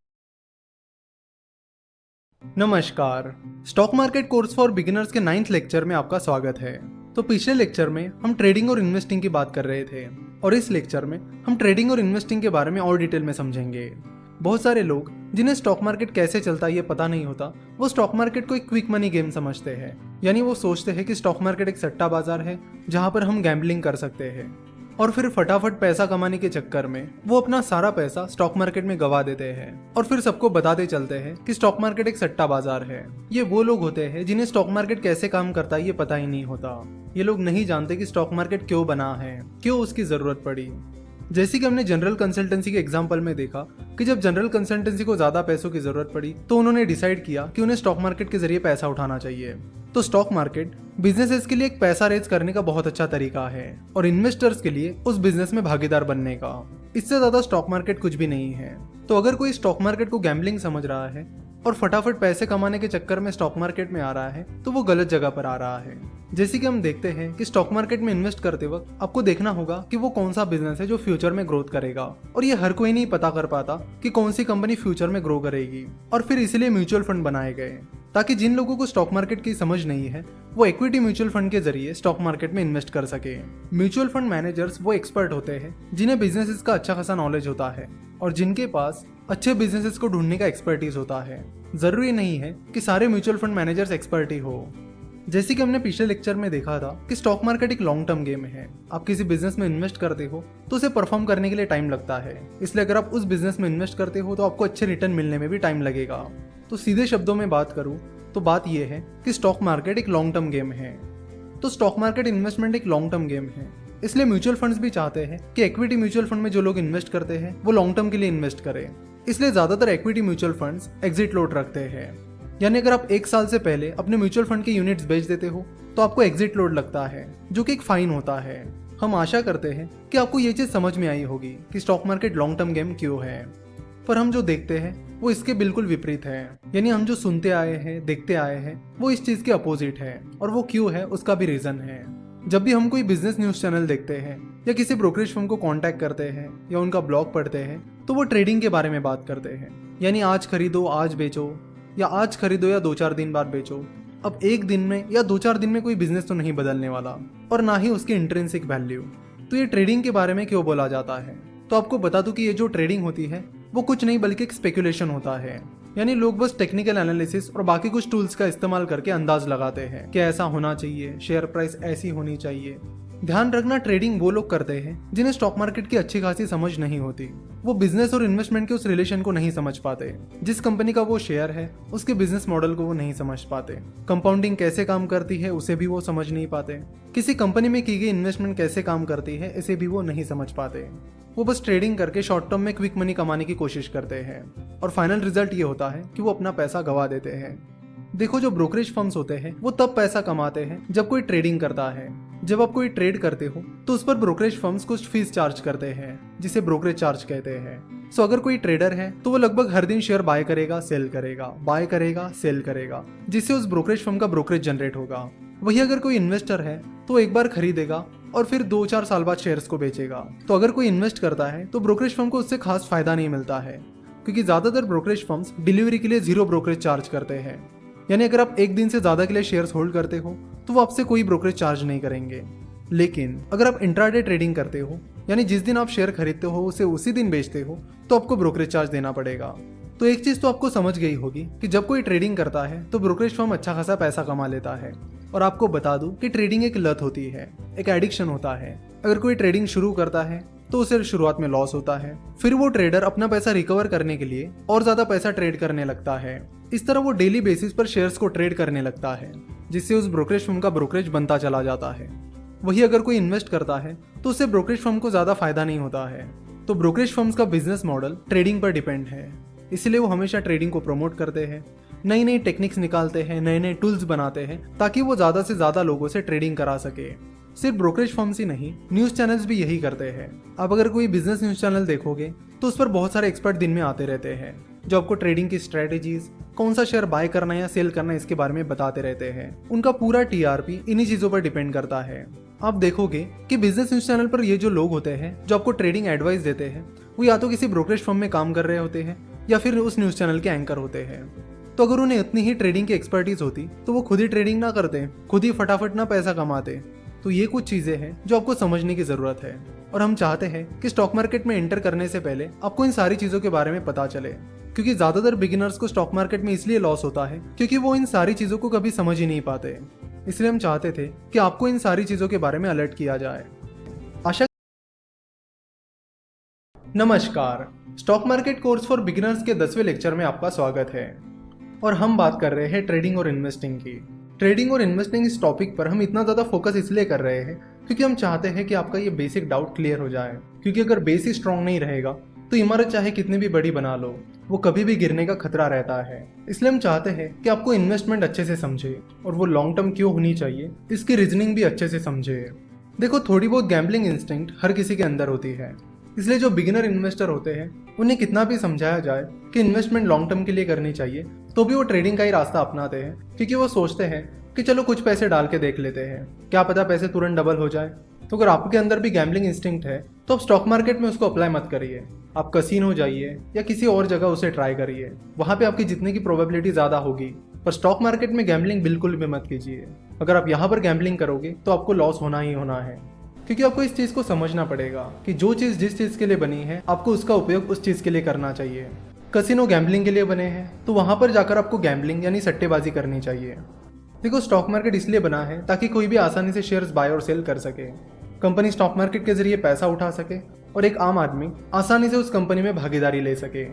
नमस्कार, stock market course for beginners के 9th लेक्चर में आपका स्वागत है। तो पिछले लेक्चर में हम ट्रेडिंग और इन्वेस्टिंग की बात कर रहे थे और इस लेक्चर में हम ट्रेडिंग और इन्वेस्टिंग के बारे में और डिटेल में समझेंगे। बहुत सारे लोग जिन्हें स्टॉक मार्केट कैसे चलता है ये पता नहीं होता, वो स्टॉक मार्केट को एक क्विक मनी गेम समझते हैं। यानी वो सोचते हैं कि स्टॉक मार्केट एक सट्टा बाजार है जहां पर हम गैम्बलिंग कर सकते हैं, और फिर फटाफट पैसा कमाने के चक्कर में वो अपना सारा पैसा स्टॉक मार्केट में गवा देते हैं और फिर सबको बताते चलते हैं कि स्टॉक मार्केट एक सट्टा बाजार है। ये वो लोग होते हैं जिन्हें स्टॉक मार्केट कैसे काम करता है ये पता ही नहीं होता। ये लोग नहीं जानते कि स्टॉक मार्केट क्यों बना है, क्यों उसकी जरूरत पड़ी। जैसे कि हमने जनरल कंसल्टेंसी के एग्जाम्पल में देखा कि जब जनरल कंसल्टेंसी को ज्यादा पैसों की जरूरत पड़ी तो उन्होंने डिसाइड किया कि उन्हें स्टॉक मार्केट के जरिए पैसा उठाना चाहिए। तो स्टॉक मार्केट बिजनेसेस के लिए एक पैसा रेज करने का बहुत अच्छा तरीका है और इन्वेस्टर्स के लिए उस बिजनेस में भागीदार बनने का। इससे ज्यादा स्टॉक मार्केट कुछ भी नहीं है। तो अगर कोई स्टॉक मार्केट को गैम्बलिंग समझ रहा है और फटाफट पैसे कमाने के चक्कर में स्टॉक मार्केट में आ रहा है तो वो गलत जगह पर आ रहा है। जैसे कि हम देखते हैं कि स्टॉक मार्केट में इन्वेस्ट करते वक्त आपको देखना होगा कि वो कौन सा बिजनेस है जो फ्यूचर में ग्रोथ करेगा, और ये हर कोई नहीं पता कर पाता कि कौन सी कंपनी फ्यूचर में ग्रो करेगी। और फिर इसलिए म्यूचुअल फंड बनाए गए ताकि जिन लोगों को स्टॉक मार्केट की समझ नहीं है वो इक्विटी म्यूचुअल फंड के जरिए स्टॉक मार्केट में इन्वेस्ट कर सके। म्यूचुअल फंड मैनेजर्स वो एक्सपर्ट होते हैं जिन्हें बिजनेसेस का अच्छा खासा नॉलेज होता है और जिनके पास अच्छे बिजनेसेस को ढूंढने का एक्सपर्टीज होता है। जरूरी नहीं है कि सारे म्यूचुअल फंड मैनेजर्स एक्सपर्ट ही हो। जैसे कि हमने पिछले लेक्चर में देखा था कि स्टॉक मार्केट एक लॉन्ग टर्म गेम है। आप किसी बिजनेस में इन्वेस्ट करते हो तो उसे परफॉर्म करने के लिए टाइम लगता है, इसलिए अगर आप उस बिजनेस में इन्वेस्ट करते हो तो आपको अच्छे रिटर्न मिलने में भी टाइम लगेगा। तो सीधे शब्दों में बात करूं तो बात यह है कि स्टॉक मार्केट एक लॉन्ग टर्म गेम है। तो स्टॉक मार्केट इन्वेस्टमेंट एक लॉन्ग टर्म गेम है, इसलिए म्यूचुअल फंड्स भी चाहते हैं कि इक्विटी म्यूचुअल फंड में जो लोग इन्वेस्ट करते हैं वो लॉन्ग टर्म के लिए इन्वेस्ट करें। इसलिए ज्यादातर इक्विटी म्यूचुअल फंड्स एग्जिट लोट रखते हैं, यानी अगर आप 1 साल से पहले अपने म्यूचुअल फंड के यूनिट्स बेच देते हो तो आपको एग्जिट लोड लगता है, जो कि एक फाइन होता है। हम आशा करते हैं कि आपको ये चीज समझ में आई होगी कि stock market long term game क्यों है। पर हम जो देखते हैं वो इसके बिल्कुल विपरीत है, यानी हम जो सुनते आए हैं, देखते आए हैं, वो इस चीज के अपोजिट है। और वो क्यों है उसका भी रीजन है। जब भी हम कोई बिजनेस न्यूज चैनल देखते हैं या किसी ब्रोकरेज फर्म को कांटेक्ट करते हैं या उनका ब्लॉग पढ़ते हैं तो वो ट्रेडिंग के बारे में बात करते हैं, यानी आज खरीदो आज बेचो, या आज खरीदो या 2-4 दिन बाद बेचो। अब एक दिन में या 2-4 दिन में कोई बिजनेस तो नहीं बदलने वाला और ना ही उसकी इंट्रिंसिक वैल्यू। तो ये ट्रेडिंग के बारे में क्यों बोला जाता है? तो आपको बता दूं कि ये जो ट्रेडिंग होती है वो कुछ नहीं बल्कि एक स्पेकुलेशन होता है। यानी लोग बस टेक्निकल एनालिसिस और बाकी कुछ टूल्स का इस्तेमाल करके अंदाज लगाते हैं कि ऐसा होना चाहिए, शेयर प्राइस ऐसी होनी चाहिए। ध्यान रखना, ट्रेडिंग वो लोग करते हैं जिन्हें स्टॉक मार्केट की अच्छी खासी समझ नहीं होती। वो बिजनेस और इन्वेस्टमेंट के उस रिलेशन को नहीं समझ पाते। जिस कंपनी का वो शेयर है उसके बिजनेस मॉडल को वो नहीं समझ पाते। कंपाउंडिंग कैसे काम करती है उसे भी वो समझ नहीं पाते। किसी कंपनी में की गई इन्वेस्टमेंट कैसे काम करती है इसे भी वो नहीं समझ पाते। वो बस ट्रेडिंग करके शॉर्ट टर्म में क्विक मनी कमाने की कोशिश करते हैं और फाइनल रिजल्ट ये होता है कि वो अपना पैसा गवा देते हैं। देखो, जो ब्रोकरेज फर्म्स होते हैं वो तब पैसा कमाते हैं जब कोई ट्रेडिंग करता है। जब आप कोई ट्रेड करते हो तो उस पर ब्रोकरेज फर्म्स कुछ फीस चार्ज करते हैं जिसे ब्रोकरेज चार्ज कहते हैं। सो अगर कोई ट्रेडर है तो वो लगभग हर दिन शेयर बाय करेगा, सेल करेगा, बाय करेगा, सेल करेगा, जिससे उस ब्रोकरेज फर्म का ब्रोकरेज जनरेट होगा। वही अगर कोई इन्वेस्टर है तो एक बार खरीदेगा और फिर 2-4 साल बाद शेयर्स को बेचेगा। तो अगर कोई इन्वेस्ट करता है तो ब्रोकरेज फर्म को उससे खास फायदा नहीं मिलता है, क्योंकि ज्यादातर ब्रोकरेज फर्म्स डिलीवरी के लिए 0 ब्रोकरेज चार्ज करते हैं। यानी अगर आप एक दिन से ज्यादा के लिए शेयर्स होल्ड करते हो तो वो आपसे कोई ब्रोकरेज चार्ज नहीं करेंगे। लेकिन अगर आप इंट्राडे ट्रेडिंग करते हो, यानी जिस दिन आप शेयर खरीदते हो उसे उसी दिन बेचते हो, तो आपको ब्रोकरेज चार्ज देना पड़ेगा। तो एक चीज तो आपको समझ गई होगी कि जब कोई ट्रेडिंग करता है तो ब्रोकरेज फर्म अच्छा खासा पैसा कमा लेता है। और आपको बता दूं कि ट्रेडिंग एक लत होती है, एक एडिक्शन होता है। अगर कोई ट्रेडिंग शुरू करता है तो उसे शुरुआत में लॉस होता है, फिर वो ट्रेडर अपना पैसा रिकवर करने के लिए और ज्यादा पैसा ट्रेड करने लगता है। इस तरह वो डेली बेसिस पर शेयर्स को ट्रेड करने लगता है, जिससे उस ब्रोकरेज फर्म का ब्रोकरेज बनता चला जाता है। वही अगर कोई इन्वेस्ट करता है तो उससे ब्रोकरेज फर्म को ज्यादा फायदा नहीं होता है। तो ब्रोकरेज फर्म्स का बिजनेस मॉडल ट्रेडिंग पर डिपेंड है, इसलिए वो हमेशा ट्रेडिंग को प्रमोट करते हैं, नई नई टेक्निक्स निकालते हैं, नए नए टूल्स बनाते हैं ताकि वो ज्यादा से ज्यादा लोगों से ट्रेडिंग करा सके। सिर्फ ब्रोकरेज फर्म्स ही नहीं, न्यूज चैनल्स भी यही करते हैं। आप अगर कोई बिजनेस न्यूज चैनल देखोगे तो उस पर बहुत सारे एक्सपर्ट दिन में आते रहते हैं, जो आपको ट्रेडिंग की स्ट्रेटेजीज, कौन सा शेयर बाय करना या सेल करना इसके बारे में बताते रहते हैं। उनका पूरा टीआरपी इन्हीं चीजों पर डिपेंड करता है। आप देखोगे कि बिजनेस न्यूज चैनल पर ये जो लोग होते हैं जो आपको ट्रेडिंग एडवाइस देते हैं, वो या तो किसी ब्रोकरेज फर्म में काम कर रहे होते हैं या फिर उस न्यूज चैनल के एंकर होते हैं। तो अगर उन्हें इतनी ही ट्रेडिंग की एक्सपर्टीज होती तो वो खुद ही ट्रेडिंग ना करते, खुद ही फटाफट ना पैसा कमाते। तो ये कुछ चीजें हैं जो आपको समझने की जरूरत है, और हम चाहते हैं कि स्टॉक मार्केट में एंटर करने से पहले आपको इन सारी चीजों के बारे में पता चले, क्योंकि ज्यादातर बिगिनर्स को स्टॉक मार्केट में इसलिए लॉस होता है क्योंकि वो इन सारी चीजों को कभी समझ ही नहीं पाते। इसलिए हम चाहते थे कि आपको इन सारी चीजों के बारे में अलर्ट किया जाए। आशा। नमस्कार, stock market course for beginners के 10वें लेक्चर में आपका स्वागत है, और हम बात कर रहे हैं ट्रेडिंग और इन्वेस्टिंग की। ट्रेडिंग और इन्वेस्टिंग इस टॉपिक पर हम इतना ज़्यादा फोकस इसलिए कर रहे हैं क्योंकि हम चाहते हैं कि आपका ये बेसिक डाउट क्लियर हो जाए, क्योंकि अगर बेस ही स्ट्रांग नहीं रहेगा तो इमारत चाहे कितनी भी बड़ी बना लो, वो कभी भी गिरने का खतरा रहता है। इसलिए हम चाहते हैं कि आपको इन्वेस्टमेंट अच्छे से समझे, और वो लॉन्ग टर्म क्यों होनी चाहिए इसकी रीजनिंग भी अच्छे से समझे। देखो, थोड़ी बहुत गैम्बलिंग इंस्टिंक्ट हर किसी के अंदर होती है, इसलिए जो बिगिनर इन्वेस्टर होते हैं उन्हें कितना भी समझाया जाए कि इन्वेस्टमेंट लॉन्ग टर्म के लिए करनी चाहिए, तो भी वो ट्रेडिंग का ही रास्ता अपनाते हैं, क्योंकि वो सोचते हैं कि चलो कुछ पैसे डाल के देख लेते हैं, क्या पता पैसे तुरंत डबल हो जाए। तो अगर आपके अंदर भी गैम्बलिंग इंस्टिंक्ट है तो आप स्टॉक मार्केट में उसको अप्लाई मत करिए। आप कसीनो जाइए या किसी और जगह उसे ट्राई करिए, वहाँ पे आपकी जीतने की प्रोबेबिलिटी ज़्यादा होगी। पर स्टॉक मार्केट में गैम्बलिंग बिल्कुल भी मत कीजिए। अगर आप यहाँ पर गैम्बलिंग करोगे तो आपको लॉस होना ही होना है, क्योंकि आपको इस चीज़ को समझना पड़ेगा कि जो चीज़ जिस चीज़ के लिए बनी है आपको उसका उपयोग उस चीज़ के लिए करना चाहिए। कसिनो गैम्बलिंग के लिए बने हैं तो वहाँ पर जाकर आपको गैम्बलिंग यानी सट्टेबाजी करनी चाहिए। देखो, स्टॉक मार्केट इसलिए बना है ताकि कोई भी आसानी से शेयर्स बाय और सेल कर सके, कंपनी स्टॉक मार्केट के जरिए पैसा उठा सके और एक आम आदमी आसानी से उस कंपनी में भागीदारी ले सके।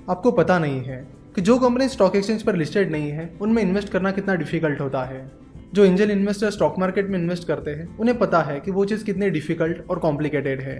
आपको पता नहीं है कि जो कंपनी स्टॉक एक्सचेंज पर लिस्टेड नहीं है उनमें इन्वेस्ट करना कितना डिफिकल्ट होता है। जो एंजल इन्वेस्टर स्टॉक मार्केट में इन्वेस्ट करते हैं उन्हें पता है कि वो चीज़ कितनी डिफिकल्ट और कॉम्प्लिकेटेड है।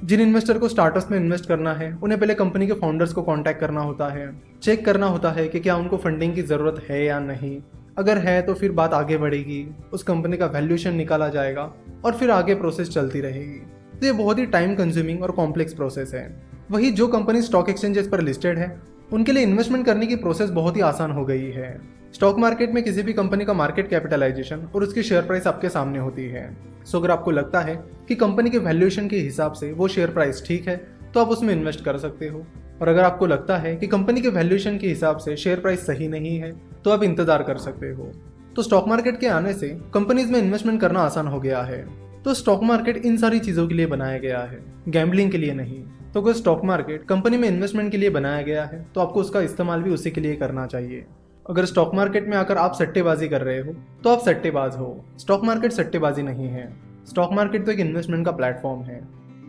जिन इन्वेस्टर को स्टार्टअप्स में इन्वेस्ट करना है उन्हें पहले कंपनी के फाउंडर्स को कांटेक्ट करना होता है, चेक करना होता है कि क्या उनको फंडिंग की ज़रूरत है या नहीं। अगर है तो फिर बात आगे बढ़ेगी, उस कंपनी का वैल्यूएशन निकाला जाएगा और फिर आगे प्रोसेस चलती रहेगी। तो ये बहुत ही टाइम कंज्यूमिंग और कॉम्प्लेक्स प्रोसेस है। वही जो कंपनी स्टॉक एक्सचेंजेस पर लिस्टेड है उनके लिए इन्वेस्टमेंट करने की प्रोसेस बहुत ही आसान हो गई है। स्टॉक मार्केट में किसी भी कंपनी का मार्केट कैपिटलाइजेशन और उसकी शेयर प्राइस आपके सामने होती है। सो अगर आपको लगता है कि कंपनी के वैल्यूएशन के हिसाब से वो शेयर प्राइस ठीक है तो आप उसमें इन्वेस्ट कर सकते हो, और अगर आपको लगता है कि कंपनी के वैल्यूएशन के हिसाब से शेयर प्राइस सही नहीं है तो आप इंतजार कर सकते हो। तो स्टॉक मार्केट के आने से कंपनीज में इन्वेस्टमेंट करना आसान हो गया है। तो स्टॉक मार्केट इन सारी चीज़ों के लिए बनाया गया है, गैम्बलिंग के लिए नहीं। तो अगर स्टॉक मार्केट कंपनी में इन्वेस्टमेंट के लिए बनाया गया है तो आपको उसका इस्तेमाल भी उसी के लिए करना चाहिए। अगर स्टॉक मार्केट में आकर आप सट्टेबाजी कर रहे हो तो आप सट्टेबाज हो। स्टॉक मार्केट सट्टेबाजी नहीं है। स्टॉक मार्केट तो एक इन्वेस्टमेंट का प्लेटफॉर्म है।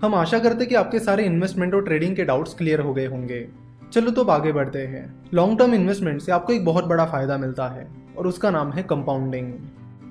हम आशा करते हैं कि आपके सारे इन्वेस्टमेंट और ट्रेडिंग के डाउट्स क्लियर हो गए होंगे। चलो तो अब आगे बढ़ते हैं। लॉन्ग टर्म इन्वेस्टमेंट से आपको एक बहुत बड़ा फायदा मिलता है और उसका नाम है कंपाउंडिंग।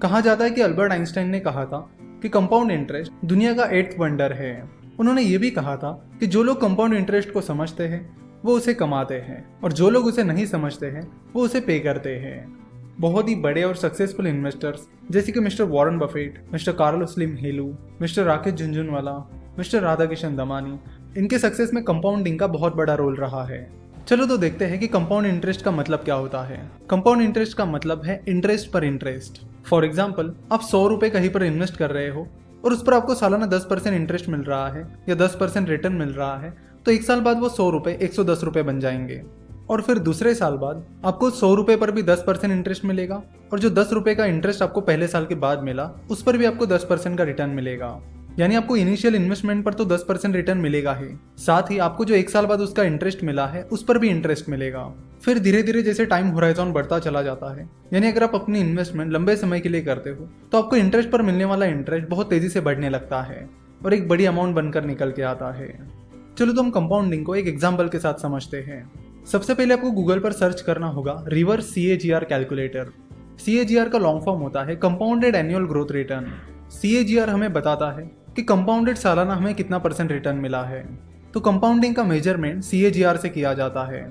कहा जाता है कि अल्बर्ट आइंस्टाइन ने कहा था कि कंपाउंड इंटरेस्ट दुनिया का 8th वंडर है। उन्होंने ये भी कहा था कि जो लोग कंपाउंड इंटरेस्ट को समझते हैं वो उसे कमाते हैं, और जो लोग उसे नहीं समझते हैं वो उसे पे करते हैं। बहुत ही बड़े और सक्सेसफुल इन्वेस्टर्स जैसे कि mister Warren Buffett, mister Carlos Slim Helu, mister Rakesh Jhunjhunwala, mister Radhakishan Damani, इनके सक्सेस में कंपाउंडिंग का बहुत बड़ा रोल रहा है। चलो तो देखते हैं कि कंपाउंड इंटरेस्ट का मतलब क्या होता है। कंपाउंड इंटरेस्ट का मतलब है इंटरेस्ट पर इंटरेस्ट। फॉर एग्जाम्पल, आप 100 रुपये कहीं पर इन्वेस्ट कर रहे हो और उस पर आपको सालाना 10% इंटरेस्ट मिल रहा है या 10% रिटर्न मिल रहा है, तो एक साल बाद वो 100 रुपये 110 रुपये बन जाएंगे। और फिर दूसरे साल बाद आपको 100 रुपये पर भी 10% इंटरेस्ट मिलेगा, और जो 10 रुपये का इंटरेस्ट आपको पहले साल के बाद मिला उस पर भी आपको 10% का रिटर्न मिलेगा। यानी आपको इनिशियल इन्वेस्टमेंट पर तो 10% रिटर्न मिलेगा ही, साथ ही आपको जो एक साल बाद उसका इंटरेस्ट मिला है उस पर भी इंटरेस्ट मिलेगा। फिर धीरे धीरे जैसे टाइम होराइजन बढ़ता चला जाता है, यानी अगर आप अपनी इन्वेस्टमेंट लंबे समय के लिए करते हो तो आपको इंटरेस्ट पर मिलने वाला इंटरेस्ट बहुत तेजी से बढ़ने लगता है और एक बड़ी अमाउंट बनकर निकल के आता है। चलो तो हम कंपाउंडिंग को एक एग्जाम्पल के साथ समझते हैं। सबसे पहले आपको गूगल पर सर्च करना होगा रिवर्स CAGR कैलकुलेटर। CAGR का लॉन्ग फॉर्म होता है compounded annual growth return. CAGR हमें बताता है कि कंपाउंडेड सालाना हमें कितना % रिटर्न मिला है। तो कंपाउंडिंग का मेजरमेंट CAGR से किया जाता है।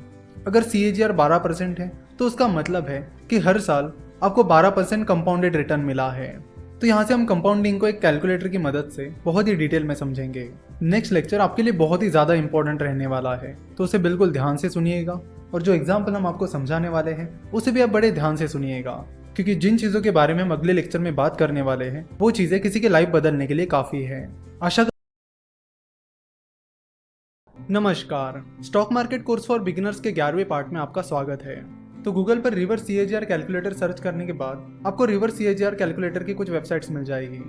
अगर CAGR 12% है तो उसका मतलब है कि हर साल आपको 12% कंपाउंडेड रिटर्न मिला है। तो यहाँ से हम कंपाउंडिंग को एक कैलकुलेटर की मदद से बहुत ही डिटेल में समझेंगे। नेक्स्ट लेक्चर आपके लिए बहुत ही ज़्यादा इंपॉर्टेंट रहने वाला है, तो उसे बिल्कुल ध्यान से सुनिएगा और जो एग्जाम्पल हम आपको समझाने वाले हैं उसे भी आप बड़े ध्यान से सुनिएगा, क्योंकि जिन चीज़ों के बारे में हम अगले लेक्चर में बात करने वाले हैं वो चीज़ें किसी की लाइफ बदलने के लिए काफ़ी है। नमस्कार, stock market course for beginners के 11वें पार्ट में आपका स्वागत है। तो गूगल पर रिवर्स CAGR कैलकुलेटर सर्च करने के बाद आपको रिवर्स CAGR कैलकुलेटर की कुछ वेबसाइट्स मिल जाएगी।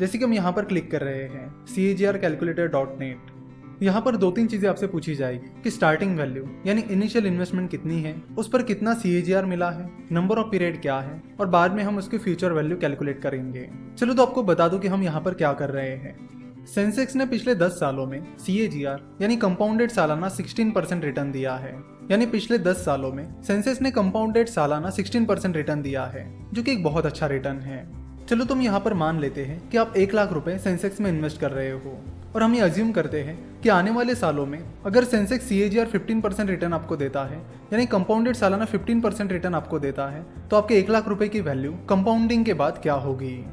जैसे कि हम यहाँ पर क्लिक कर रहे हैं CAGRcalculator.net। यहाँ पर 2-3 चीज़ें आपसे पूछी जाएगी कि स्टार्टिंग वैल्यू यानी इनिशियल इन्वेस्टमेंट कितनी है, उस पर कितना CAGR मिला है, नंबर ऑफ पीरियड क्या है, और बाद में हम उसकी फ्यूचर वैल्यू कैलकुलेट करेंगे। चलो तो आपको बता दूं कि हम यहाँ पर क्या कर रहे हैं। सेंसेक्स ने पिछले 10 सालों में CAGR यानी कंपाउंडेड सालाना 16% रिटर्न दिया है। यानी पिछले 10 सालों में सेंसेक्स ने कंपाउंडेड सालाना 16% रिटर्न दिया है, जो कि एक बहुत अच्छा रिटर्न है। चलो तुम यहाँ पर मान लेते हैं कि आप 1 लाख रुपए सेंसेक्स में इन्वेस्ट कर रहे हो और हम ये अज्यूम करते हैं कि आने वाले सालों में अगर सेंसेक्स CAGR 15% रिटर्न आपको देता है, यानी कंपाउंडेड सालाना 15% रिटर्न आपको देता है, तो आपके 1 लाख रुपए की वैल्यू कंपाउंडिंग के बाद क्या होगी।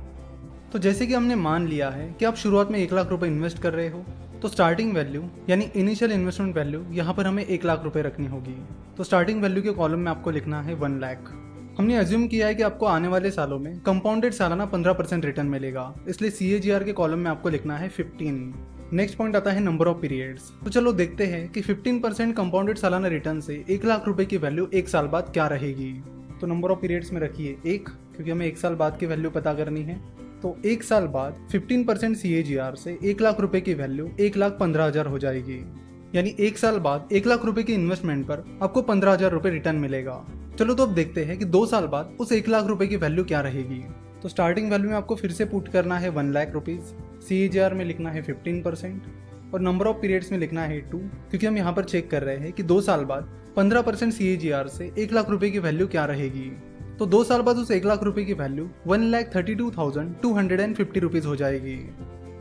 तो जैसे कि हमने मान लिया है कि आप शुरुआत में 1 लाख रुपए इन्वेस्ट कर रहे हो, तो स्टार्टिंग वैल्यू यानी इनिशियल इन्वेस्टमेंट वैल्यू यहाँ पर हमें 1 लाख रुपए रखनी होगी। तो स्टार्टिंग वैल्यू के कॉलम में आपको लिखना है 1 लाख। हमने अज्यूम किया है कि आपको आने वाले सालों में कंपाउंडेड सालाना 15% रिटर्न मिलेगा, इसलिए CAGR के कॉलम में आपको लिखना है 15। नेक्स्ट पॉइंट आता है नंबर ऑफ पीरियड्स। तो चलो देखते हैं कि 15% कंपाउंडेड सालाना रिटर्न से 1 लाख रुपए की वैल्यू 1 साल बाद क्या रहेगी। तो नंबर ऑफ पीरियड्स में रखिए 1, क्योंकि हमें 1 साल बाद की वैल्यू पता करनी है। तो 1 साल बाद 15% CAGR से 1 लाख रुपए की वैल्यू 1,15,000 हो जाएगी। यानी 1 साल बाद 1 लाख रुपए की इन्वेस्टमेंट पर आपको 15,000 रुपए रिटर्न मिलेगा। चलो तो अब देखते हैं कि 2 साल बाद उस 1 लाख रुपए की वैल्यू क्या रहेगी। तो स्टार्टिंग वैल्यू में आपको फिर से पुट करना है 1 लाख रुपीज़, CAGR में लिखना है 15% और नंबर ऑफ पीरियड्स में लिखना है 2, क्योंकि हम यहाँ पर चेक कर रहे हैं कि 2 साल बाद 15% CAGR से 1 लाख रुपए की वैल्यू क्या रहेगी। तो 2 साल बाद उस 1 लाख रुपए की वैल्यू 1,32,250 रुपीज़ हो जाएगी।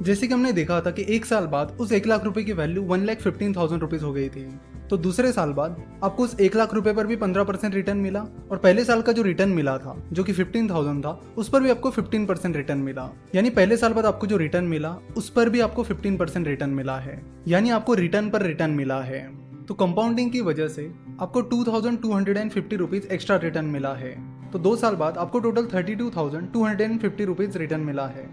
जैसे कि हमने देखा था कि 1 साल बाद उस 1 लाख रुपए की वैल्यू 1,15,000 रुपीज़ हो गई थी। तो दूसरे साल बाद आपको उस 1 लाख रुपए पर भी 15% रिटर्न मिला और पहले साल का जो रिटर्न मिला था जो कि 15,000 था, उस पर भी आपको 15% रिटर्न मिला। यानी पहले साल बाद आपको जो रिटर्न मिला उस पर भी आपको 15% रिटर्न मिला है, यानी आपको रिटर्न पर रिटर्न मिला है। तो कंपाउंडिंग की वजह से आपको 2,250 रुपीज़ एक्स्ट्रा रिटर्न मिला है। तो 2 साल बाद आपको टोटल 32,250 रुपीज़ रिटर्न मिला है।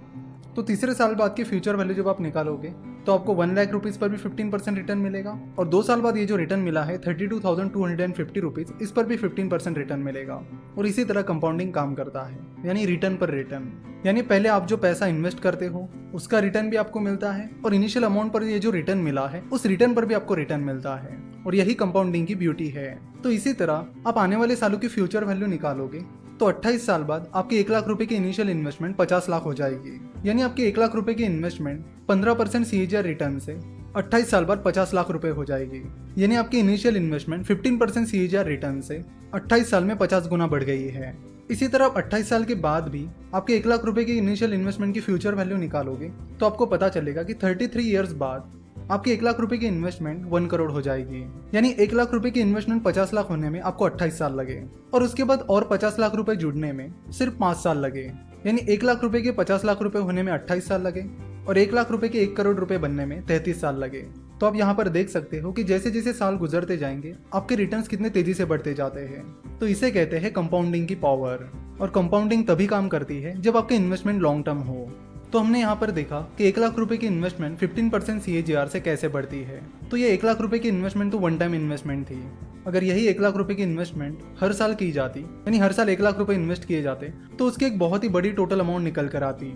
तो तीसरे साल बाद की फ्यूचर वैल्यू जब आप निकालोगे तो आपको 1 लाख रुपीज़ पर भी 15% रिटर्न मिलेगा और 2 साल बाद ये जो रिटर्न मिला है 32,250 रुपीज़, इस पर भी 15% रिटर्न मिलेगा। और इसी तरह कंपाउंडिंग काम करता है, यानी रिटर्न पर रिटर्न। यानी पहले आप जो पैसा इन्वेस्ट करते हो उसका रिटर्न भी आपको मिलता है और इनिशियल अमाउंट पर ये जो रिटर्न मिला है उस रिटर्न पर भी आपको रिटर्न मिलता है, और यही कंपाउंडिंग की ब्यूटी है। तो इसी तरह आप आने वाले सालों की फ्यूचर वैल्यू निकालोगे तो 28 साल बाद आपके 1 लाख रुपए की इनिशियल इन्वेस्टमेंट 50 लाख हो जाएगी। यानी आपके 1 लाख रुपए की इन्वेस्टमेंट 15% CAGR रिटर्न से 28 साल बाद 50 लाख रुपए हो जाएगी। यानी आपकी इनिशियल इन्वेस्टमेंट 15% CAGR रिटर्न से 28 साल में 50 गुना बढ़ गई है। इसी तरह आप 28 साल के बाद भी आपके 1 लाख रुपए की इनिशियल इन्वेस्टमेंट की फ्यूचर वैल्यू निकालोगे तो आपको पता चलेगा कि 33 ईयर्स बाद आपके 1 लाख रुपए की इन्वेस्टमेंट 1 करोड़ हो जाएगी। यानी 1 लाख रुपए की इन्वेस्टमेंट 50 लाख होने में आपको 28 साल लगे और उसके बाद और 50 लाख रुपए जुड़ने में सिर्फ 5 साल लगे। यानी 1 लाख रुपए के 50 लाख रुपए होने में 28 साल लगे और 1 लाख रुपए के 1 करोड़ रुपए बनने में 33 साल लगे। तो आप यहाँ पर देख सकते हो कि जैसे जैसे साल गुजरते जाएंगे आपके रिटर्न्स कितने तेजी से बढ़ते जाते हैं। तो इसे कहते हैं कंपाउंडिंग की पावर। और कंपाउंडिंग तभी काम करती है जब आपके इन्वेस्टमेंट लॉन्ग टर्म हो। तो हमने यहाँ पर देखा कि 1 लाख रुपए की इन्वेस्टमेंट 15% CAGR से कैसे बढ़ती है। तो ये 1 लाख रुपए की इन्वेस्टमेंट तो वन टाइम इन्वेस्टमेंट थी। अगर यही 1 लाख रुपए की इन्वेस्टमेंट हर साल की जाती, यानी हर साल 1 लाख रुपए इन्वेस्ट किए जाते, तो उसकी एक बहुत ही बड़ी टोटल अमाउंट निकल कर आती।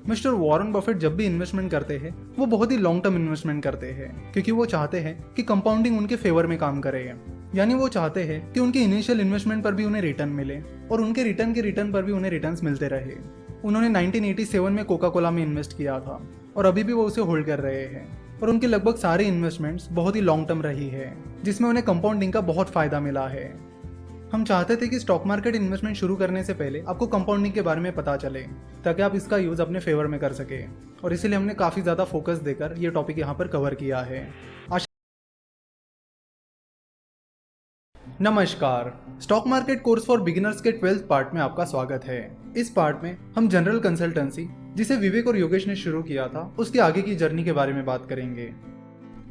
मिस्टर वॉरेन बफेट जब भी इन्वेस्टमेंट करते हैं वो बहुत ही लॉन्ग टर्म इन्वेस्टमेंट करते हैं, क्योंकि वो चाहते हैं कि कंपाउंडिंग उनके फेवर में काम करे। यानी वो चाहते हैं कि उनके इनिशियल इन्वेस्टमेंट पर भी उन्हें रिटर्न मिले और उनके रिटर्न के रिटर्न पर भी उन्हें रिटर्न्स मिलते रहे। उन्होंने 1987 में कोका कोला में इन्वेस्ट किया था और अभी भी वो उसे होल्ड कर रहे हैं और उनके लगभग सारे इन्वेस्टमेंट्स बहुत ही लॉन्ग टर्म रही है, जिसमें उन्हें कंपाउंडिंग का बहुत फायदा मिला है। हम चाहते थे कि स्टॉक मार्केट इन्वेस्टमेंट शुरू करने से पहले आपको कंपाउंडिंग के बारे में पता चले ताकि आप इसका यूज अपने फेवर में कर सके, और इसीलिए हमने काफी ज्यादा फोकस देकर ये टॉपिक यहाँ पर कवर किया है। नमस्कार, stock market course for beginners के 12th पार्ट में आपका स्वागत है। इस पार्ट में हम जनरल कंसल्टेंसी, जिसे विवेक और योगेश ने शुरू किया था, उसके आगे की जर्नी के बारे में बात करेंगे।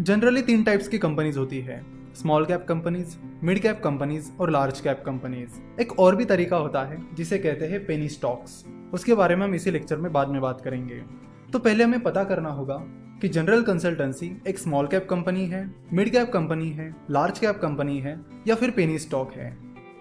जनरली 3 टाइप्स की कंपनीज होती है, small cap companies, mid cap companies और लार्ज कैप कंपनीज। एक और भी तरीका होता है जिसे कहते हैं पेनी स्टॉक्स, उसके बारे में हम इसी लेक्चर में बाद में बात करेंगे। तो पहले हमें पता करना होगा कि जनरल कंसल्टेंसी एक स्मॉल कैप कंपनी है, मिड कैप कंपनी है, लार्ज कैप कंपनी है या फिर पेनी स्टॉक है।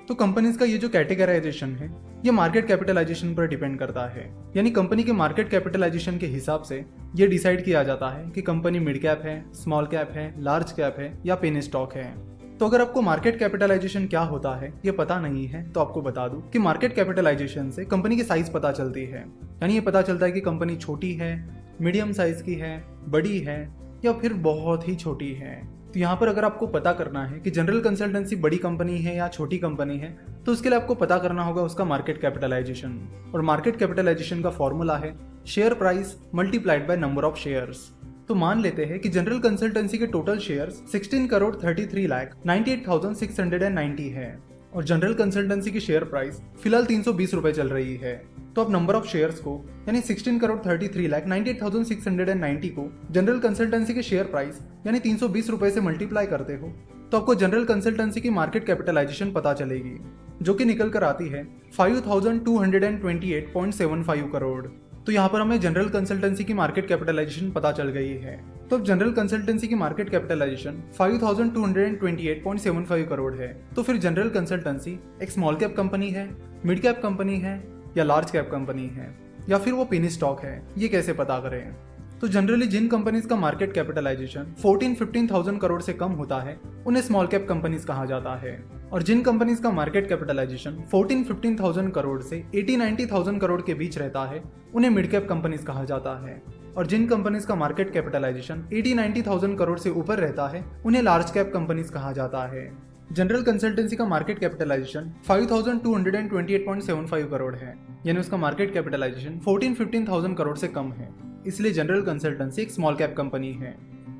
तो कंपनीज का ये जो कैटेगराइजेशन है ये मार्केट कैपिटलाइजेशन पर डिपेंड करता है, यानी कंपनी के मार्केट कैपिटलाइजेशन के हिसाब से ये डिसाइड किया जाता है कि कंपनी मिड कैप है, स्मॉल कैप है, लार्ज कैप है या पेनी स्टॉक है। तो अगर आपको मार्केट कैपिटलाइजेशन क्या होता है ये पता नहीं है तो आपको बता दूं कि मार्केट कैपिटलाइजेशन से कंपनी की साइज पता चलती है, यानी ये पता चलता है कि कंपनी छोटी है, मीडियम साइज की है, बड़ी है या फिर बहुत ही छोटी है। तो यहाँ पर अगर आपको पता करना है कि जनरल कंसल्टेंसी बड़ी कंपनी है या छोटी कंपनी है तो उसके लिए आपको पता करना होगा उसका मार्केट कैपिटलाइजेशन, और मार्केट कैपिटलाइजेशन का फॉर्मूला है share price multiplied by number of shares. तो मान लेते हैं कि जनरल कंसल्टेंसी के टोटल शेयर्स 16,33,98,690 है और जनरल कंसल्टेंसी की शेयर प्राइस फिलहाल 320 रुपए चल रही है। तो आप नंबर ऑफ शेयर्स को यानी 16,33,98,690 को जनरल कंसल्टेंसी के शेयर प्राइस यानी 320 रुपए से मल्टीप्लाई करते हो तो आपको जनरल कंसल्टेंसी की मार्केट कैपिटलाइजेशन पता चलेगी, जो कि निकल कर आती है 5,228.75 करोड़। तो यहाँ पर हमें जनरल कंसल्टेंसी की मार्केट कैपिटलाइजेशन पता चल गई है। तो अब जनरल कंसल्टेंसी की मार्केट कैपिटलाइजेशन 5,228.75 करोड़ है। तो फिर जनरल कंसल्टेंसी एक स्मॉल कैप कंपनी है, मिड कैप कंपनी है या लार्ज कैप कंपनी है या फिर वो पेनी स्टॉक है, ये कैसे पता करें? तो जनरली जिन कंपनीज का मार्केट कैपिटलाइजेशन 14-15,000 करोड़ से कम होता है उन्हें स्मॉल कैप कंपनीज कहा जाता है, और जिन कंपनीज का मार्केट कैपिटलाइजेशन 14-15,000 करोड़ से 80-90,000 करोड़ के बीच रहता है उन्हें मिड कैप कंपनीज कहा जाता है, और जिन कंपनीज का मार्केट कैपिटलाइजेशन 80-90,000 करोड़ से ऊपर रहता है उन्हें लार्ज कैप कंपनीज कहा जाता है। जनरल कंसल्टेंसी का मार्केट कैपिटलाइजेशन 5,228.75 करोड़ है, यानी उसका मार्केट कैपिटलाइजेशन 14-15,000 करोड़ से कम है, इसलिए जनरल कंसल्टेंसी एक स्मॉल कैप कंपनी है।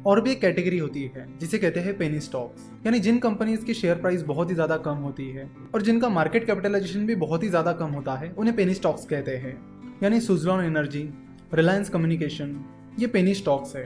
और भी एक कैटेगरी होती है जिसे कहते हैं पेनी स्टॉक्स, यानी जिन कंपनीज की शेयर प्राइस बहुत ही ज्यादा कम होती है और जिनका मार्केट कैपिटलाइजेशन भी बहुत ही ज्यादा कम होता है उन्हें पेनी स्टॉक्स कहते हैं। यानी सुज़लॉन एनर्जी, रिलायंस कम्युनिकेशन, ये पेनी स्टॉक्स है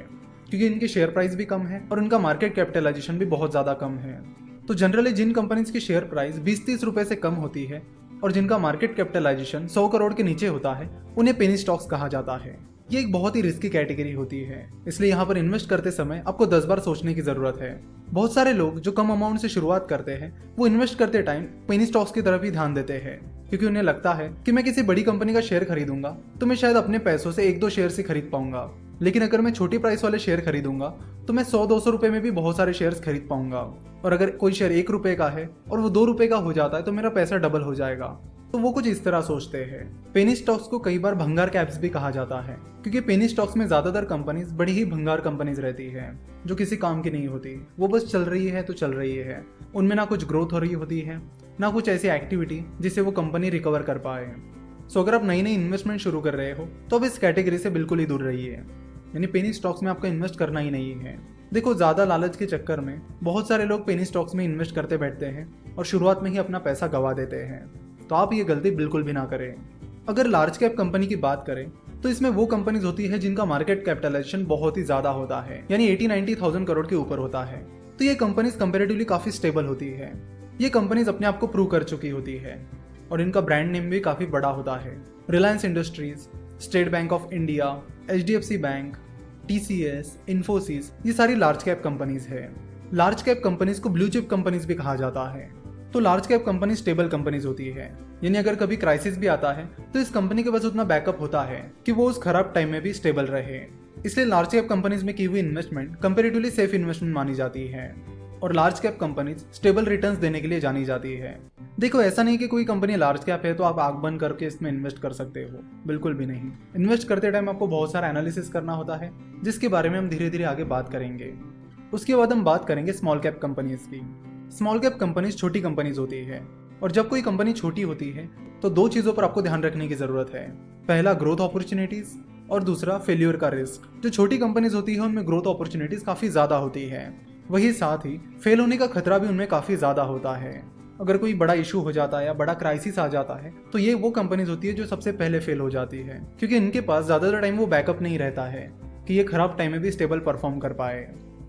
क्योंकि इनकी शेयर प्राइस भी कम है और उनका मार्केट कैपिटलाइजेशन भी बहुत ज्यादा कम है। तो जनरली जिन कंपनीज की शेयर प्राइस 20-30 रुपए से कम होती है और जिनका मार्केट कैपिटलाइजेशन 100 करोड़ के नीचे होता है उन्हें पेनी स्टॉक्स कहा जाता है। ये एक बहुत ही रिस्की कैटेगरी होती है, इसलिए यहाँ पर इन्वेस्ट करते समय आपको 10 बार सोचने की जरूरत है। बहुत सारे लोग जो कम अमाउंट से शुरुआत करते हैं वो इन्वेस्ट करते टाइम पेनी स्टॉक्स की तरफ ही ध्यान देते हैं, क्योंकि उन्हें लगता है कि मैं किसी बड़ी कंपनी का शेयर खरीदूंगा तो मैं शायद अपने पैसों से 1-2 शेयर से खरीद पाऊंगा, लेकिन अगर मैं छोटी प्राइस वाले शेयर खरीदूंगा तो मैं 100-200 रुपए में भी बहुत सारे शेयर्स खरीद पाऊंगा, और अगर कोई शेयर 1 रुपए का है और वो 2 रुपए का हो जाता है तो मेरा पैसा डबल हो जाएगा। तो वो कुछ इस तरह सोचते हैं। पेनी स्टॉक्स को कई बार भंगार कैप्स भी कहा जाता है, क्योंकि पेनी स्टॉक्स में ज्यादातर कंपनीज बड़ी ही भंगार कंपनीज रहती है जो किसी काम की नहीं होती, वो बस चल रही है तो चल रही है। उनमें ना कुछ ग्रोथ हो रही होती है ना कुछ ऐसी एक्टिविटी जिससे वो कंपनी रिकवर कर पाए। सो अगर आप नई नई इन्वेस्टमेंट शुरू कर रहे हो तो अब इस कैटेगरी से बिल्कुल ही दूर रहिए, यानी पेनी स्टॉक्स में आपको इन्वेस्ट करना ही नहीं है। देखो, ज्यादा लालच के चक्कर में बहुत सारे लोग पेनी स्टॉक्स में इन्वेस्ट करते बैठते हैं और शुरुआत में ही अपना पैसा गंवा देते हैं, तो आप ये गलती बिल्कुल भी ना करें। अगर लार्ज कैप कंपनी की बात करें तो इसमें वो कंपनीज होती है जिनका मार्केट कैपिटलाइजेशन बहुत ही ज्यादा होता है, यानी 80-90,000 करोड़ के ऊपर होता है। तो ये कंपनीज कंपैरेटिवली काफी स्टेबल होती है। ये कंपनीज अपने आप को प्रूव कर चुकी होती है और इनका ब्रांड नेम भी काफी बड़ा होता है। Reliance industries, state bank of India, HDFC bank, TCS, Infosys, ये सारी लार्ज कैप कंपनीज है। लार्ज कैप कंपनीज को ब्लू चिप कंपनीज भी कहा जाता है। तो large cap company stable companies होती है, यानी अगर कभी क्राइसिस भी आता है तो इस कंपनी के पास उतना बैकअप होता है कि वो उस खराब टाइम में भी स्टेबल रहे। इसलिए लार्ज कैप कंपनीज में की हुई इन्वेस्टमेंट कंपैरेटिवली सेफ इन्वेस्टमेंट मानी जाती है। और large cap companies stable returns देने के लिए जानी जाती है। देखो ऐसा नहीं कि कोई कंपनी लार्ज कैप है तो आप आंख बंद करके इसमें इन्वेस्ट कर सकते हो, बिल्कुल भी नहीं। इन्वेस्ट करते टाइम आपको बहुत सारा एनालिसिस करना होता है, जिसके बारे में हम धीरे धीरे आगे बात करेंगे। उसके बाद हम बात करेंगे स्मॉल कैप कंपनीज की। स्मॉल कैप कंपनीज छोटी कंपनीज होती है, और जब कोई कंपनी छोटी होती है तो दो चीज़ों पर आपको ध्यान रखने की ज़रूरत है। पहला ग्रोथ अपॉर्चुनिटीज़ और दूसरा फेल्यूर का रिस्क। जो छोटी कंपनीज होती है उनमें ग्रोथ अपॉर्चुनिटीज़ काफ़ी ज़्यादा होती है, वही साथ ही फेल होने का खतरा भी उनमें काफ़ी ज़्यादा होता है। अगर कोई बड़ा इशू हो जाता है या बड़ा क्राइसिस आ जाता है तो ये वो कंपनीज होती है जो सबसे पहले फेल हो जाती है, क्योंकि इनके पास ज़्यादातर टाइम वो बैकअप नहीं रहता है कि ये खराब टाइम में भी स्टेबल परफॉर्म कर पाए।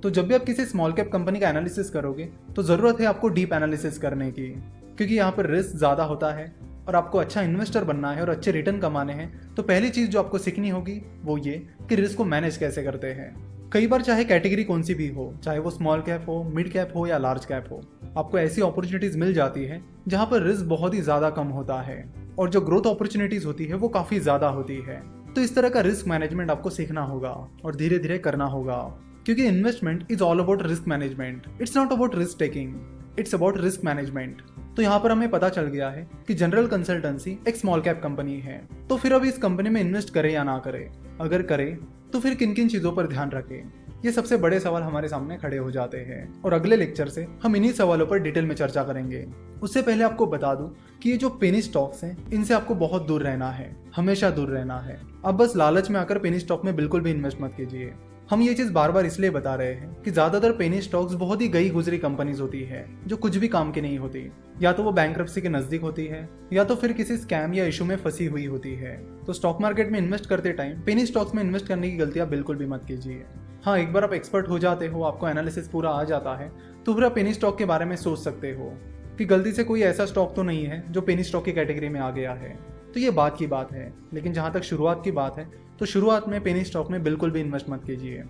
तो जब भी आप किसी स्मॉल कैप कंपनी का एनालिसिस करोगे तो ज़रूरत है आपको डीप एनालिसिस करने की, क्योंकि यहाँ पर रिस्क ज़्यादा होता है और आपको अच्छा इन्वेस्टर बनना है और अच्छे रिटर्न कमाने हैं। तो पहली चीज़ जो आपको सीखनी होगी वो ये कि रिस्क को मैनेज कैसे करते हैं। कई बार चाहे कैटेगरी कौन सी भी हो, चाहे वो स्मॉल कैप हो, मिड कैप हो या लार्ज कैप हो, आपको ऐसी अपॉर्चुनिटीज़ मिल जाती है जहाँ पर रिस्क बहुत ही ज़्यादा कम होता है और जो ग्रोथ अपॉर्चुनिटीज़ होती है वो काफ़ी ज़्यादा होती है। तो इस तरह का रिस्क मैनेजमेंट आपको सीखना होगा और धीरे धीरे करना होगा, क्योंकि investment is all about risk management. It's not about risk taking, it's about risk management. तो यहाँ पर हमें पता चल गया है कि जनरल कंसल्टेंसी एक स्मॉल कैप कंपनी है। तो फिर अब इस कंपनी में इन्वेस्ट करें या ना करें, अगर करें तो फिर किन किन चीज़ों पर ध्यान रखें, ये सबसे बड़े सवाल हमारे सामने खड़े हो जाते हैं। और अगले लेक्चर से हम इन्हीं सवालों पर डिटेल में चर्चा करेंगे। उससे पहले आपको बता दूं कि ये जो पेनी स्टॉक्स हैं इनसे आपको बहुत दूर रहना है, हमेशा दूर रहना है। अब बस लालच में आकर पेनी स्टॉक में बिल्कुल भी इन्वेस्ट मत कीजिए। हम ये चीज़ बार बार इसलिए बता रहे हैं कि ज़्यादातर पेनी स्टॉक्स बहुत ही गई गुजरी कंपनीज होती है जो कुछ भी काम की नहीं होती। या तो वो बैंक्रप्सी के नज़दीक होती है या तो फिर किसी स्कैम या इशू में फंसी हुई होती है। तो स्टॉक मार्केट में इन्वेस्ट करते टाइम पेनी स्टॉक्स में इन्वेस्ट करने की गलतियाँ बिल्कुल भी मत कीजिए। हाँ, एक बार आप एक्सपर्ट हो जाते हो, आपको एनालिसिस पूरा आ जाता है, तो फिर आप पेनी स्टॉक के बारे में सोच सकते हो कि गलती से कोई ऐसा स्टॉक तो नहीं है जो पेनी स्टॉक की कैटेगरी में आ गया है। तो ये बात की बात है, लेकिन जहाँ तक शुरुआत की बात है तो शुरुआत में पेनी स्टॉक में बिल्कुल भी इन्वेस्ट मत कीजिए।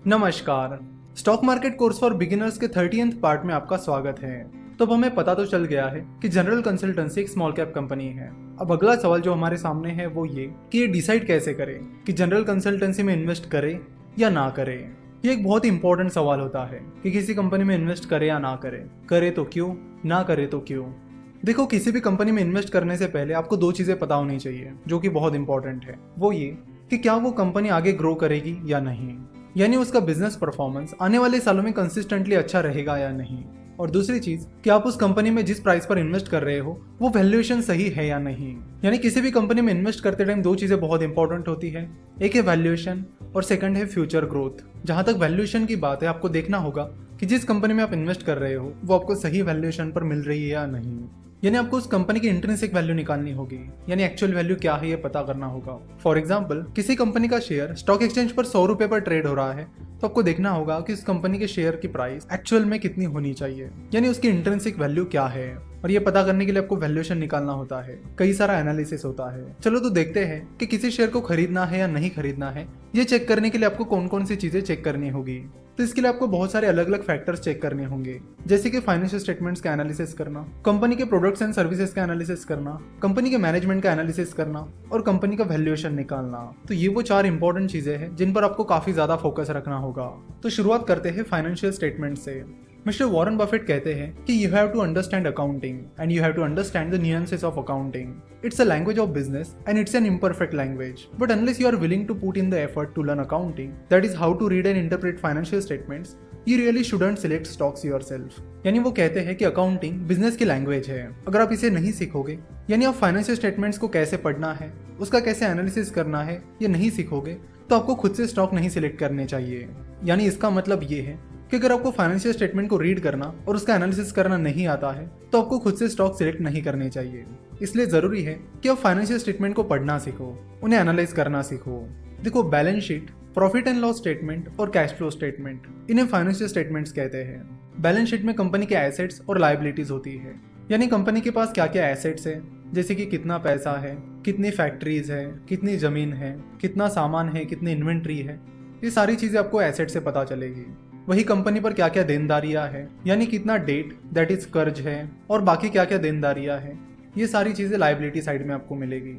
नमस्कार, stock market course for beginners के 30th पार्ट में आपका स्वागत है। तो अब हमें पता तो चल गया है कि जनरल कंसल्टेंसी एक स्मॉल कैप कंपनी है। अब अगला सवाल जो हमारे सामने है वो ये कि ये डिसाइड कैसे करें कि जनरल कंसल्टेंसी में इन्वेस्ट करें या ना करें। ये एक बहुत इंपॉर्टेंट सवाल होता है कि किसी कंपनी में इन्वेस्ट करें या ना करें, करे तो क्यों, ना करे तो क्यों। देखो, किसी भी कंपनी में इन्वेस्ट करने से पहले आपको दो चीज़ें पता होनी चाहिए जो कि बहुत इंपॉर्टेंट है। वो ये कि क्या वो कंपनी आगे ग्रो करेगी या नहीं, यानी उसका बिजनेस परफॉर्मेंस आने वाले सालों में कंसिस्टेंटली अच्छा रहेगा या नहीं। और दूसरी चीज कि आप उस कंपनी में जिस प्राइस पर इन्वेस्ट कर रहे हो वो वैल्यूएशन सही है या नहीं। यानी किसी भी कंपनी में इन्वेस्ट करते टाइम दो चीजें बहुत इंपॉर्टेंट होती है, एक है वैल्यूएशन और सेकंड है फ्यूचर ग्रोथ। जहां तक वैल्यूएशन की बात है, आपको देखना होगा कि जिस कंपनी में आप इन्वेस्ट कर रहे हो वो आपको सही वैल्यूएशन पर मिल रही है या नहीं। यानी आपको उस कंपनी की इंट्रिंसिक वैल्यू निकालनी होगी, यानी एक्चुअल वैल्यू क्या है ये पता करना होगा। फॉर एग्जांपल, किसी कंपनी का शेयर स्टॉक एक्सचेंज पर 100 रुपए पर ट्रेड हो रहा है तो आपको देखना होगा कि उस कंपनी के शेयर की प्राइस एक्चुअल में कितनी होनी चाहिए, यानी उसकी इंट्रिंसिक वैल्यू क्या है। और ये पता करने के लिए आपको वैल्यूएशन निकालना होता है, कई सारा एनालिसिस होता है। चलो तो देखते हैं कि किसी शेयर को खरीदना है या नहीं खरीदना है। ये चेक करने के लिए आपको कौन कौन सी चीजें चेक करनी होगी। तो इसके लिए आपको बहुत सारे अलग अलग फैक्टर्स चेक करने होंगे, जैसे कि फाइनेंशियल स्टेटमेंट्स का एनालिसिस करना, कंपनी के प्रोडक्ट्स एंड सर्विसेज का एनालिसिस करना, कंपनी के मैनेजमेंट का एनालिसिस करना और कंपनी का वैल्यूएशन निकालना। तो ये वो 4 इंपॉर्टेंट चीजें हैं जिन पर आपको काफी ज्यादा फोकस रखना होगा। तो शुरुआत करते हैं फाइनेंशियल स्टेटमेंट से। मिस्टर वॉरेन बफेट कहते हैं कि you have to understand accounting and you have to understand the nuances of accounting. It's a language of business and it's an imperfect language. But unless you are willing to put in the effort to learn accounting, that is how to read and interpret financial statements, you really shouldn't select stocks yourself. यानी वो कहते हैं कि अकाउंटिंग बिजनेस की लैंग्वेज है। अगर आप इसे नहीं सीखोगे, यानी आप फाइनेंशियल स्टेटमेंट्स को कैसे पढ़ना है, उसका कैसे एनालिसिस करना है, ये नहीं सीखोगे तो आपको खुद से स्टॉक नहीं सिलेक्ट करने चाहिए। यानी इसका मतलब ये है कि अगर आपको फाइनेंशियल स्टेटमेंट को रीड करना और उसका एनालिसिस करना नहीं आता है तो आपको खुद से स्टॉक सिलेक्ट नहीं करने चाहिए। इसलिए जरूरी है कि आप फाइनेंशियल स्टेटमेंट को पढ़ना सीखो, उन्हें एनालाइज करना सीखो। देखो, balance sheet, profit and loss statement और कैश फ्लो स्टेटमेंट, इन्हें फाइनेंशियल स्टेटमेंट्स कहते हैं। बैलेंस शीट में कंपनी के एसेट्स और लायबिलिटीज होती है, यानी कंपनी के पास क्या क्या एसेट्स है, जैसे कि कितना पैसा है, कितनी फैक्ट्रीज है, कितनी जमीन है, कितना सामान है, कितनी इन्वेंट्री है, ये सारी चीजें आपको एसेट से पता चलेगी। वही कंपनी पर क्या क्या देनदारियां है, यानी कितना डेट दैट इज कर्ज है और बाकी क्या क्या देनदारियां है, ये सारी चीजें लायबिलिटी साइड में आपको मिलेगी।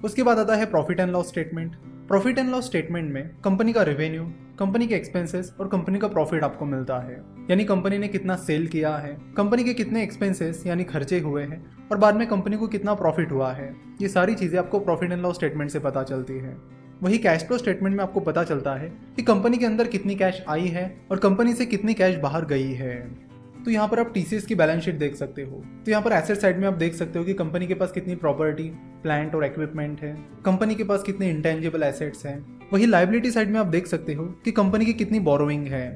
उसके बाद आता है profit and loss statement. Profit and loss statement में कंपनी का रेवेन्यू, कंपनी के एक्सपेंसेस और कंपनी का प्रॉफिट आपको मिलता है, यानी कंपनी ने कितना सेल किया है, कंपनी के कितने एक्सपेंसेस यानी खर्चे हुए हैं और बाद में कंपनी को कितना प्रॉफिट हुआ है। ये सारी चीज़ें आपको प्रॉफिट एंड लॉस स्टेटमेंट से पता चलती है। वही कैश फ्लो स्टेटमेंट में आपको पता चलता है कि कंपनी के अंदर कितनी कैश आई है और कंपनी से कितनी कैश बाहर गई है। तो यहाँ पर आप टीसीएस की बैलेंस शीट देख सकते हो। तो यहाँ पर एसेट साइड में आप देख सकते हो कि कंपनी के पास कितनी प्रॉपर्टी, प्लांट और इक्विपमेंट है, कंपनी के पास कितने इंटेंजिबल एसेट्स हैं। वही लायबिलिटी साइड में आप देख सकते हो कि कंपनी की कितनी बोरोइंग है।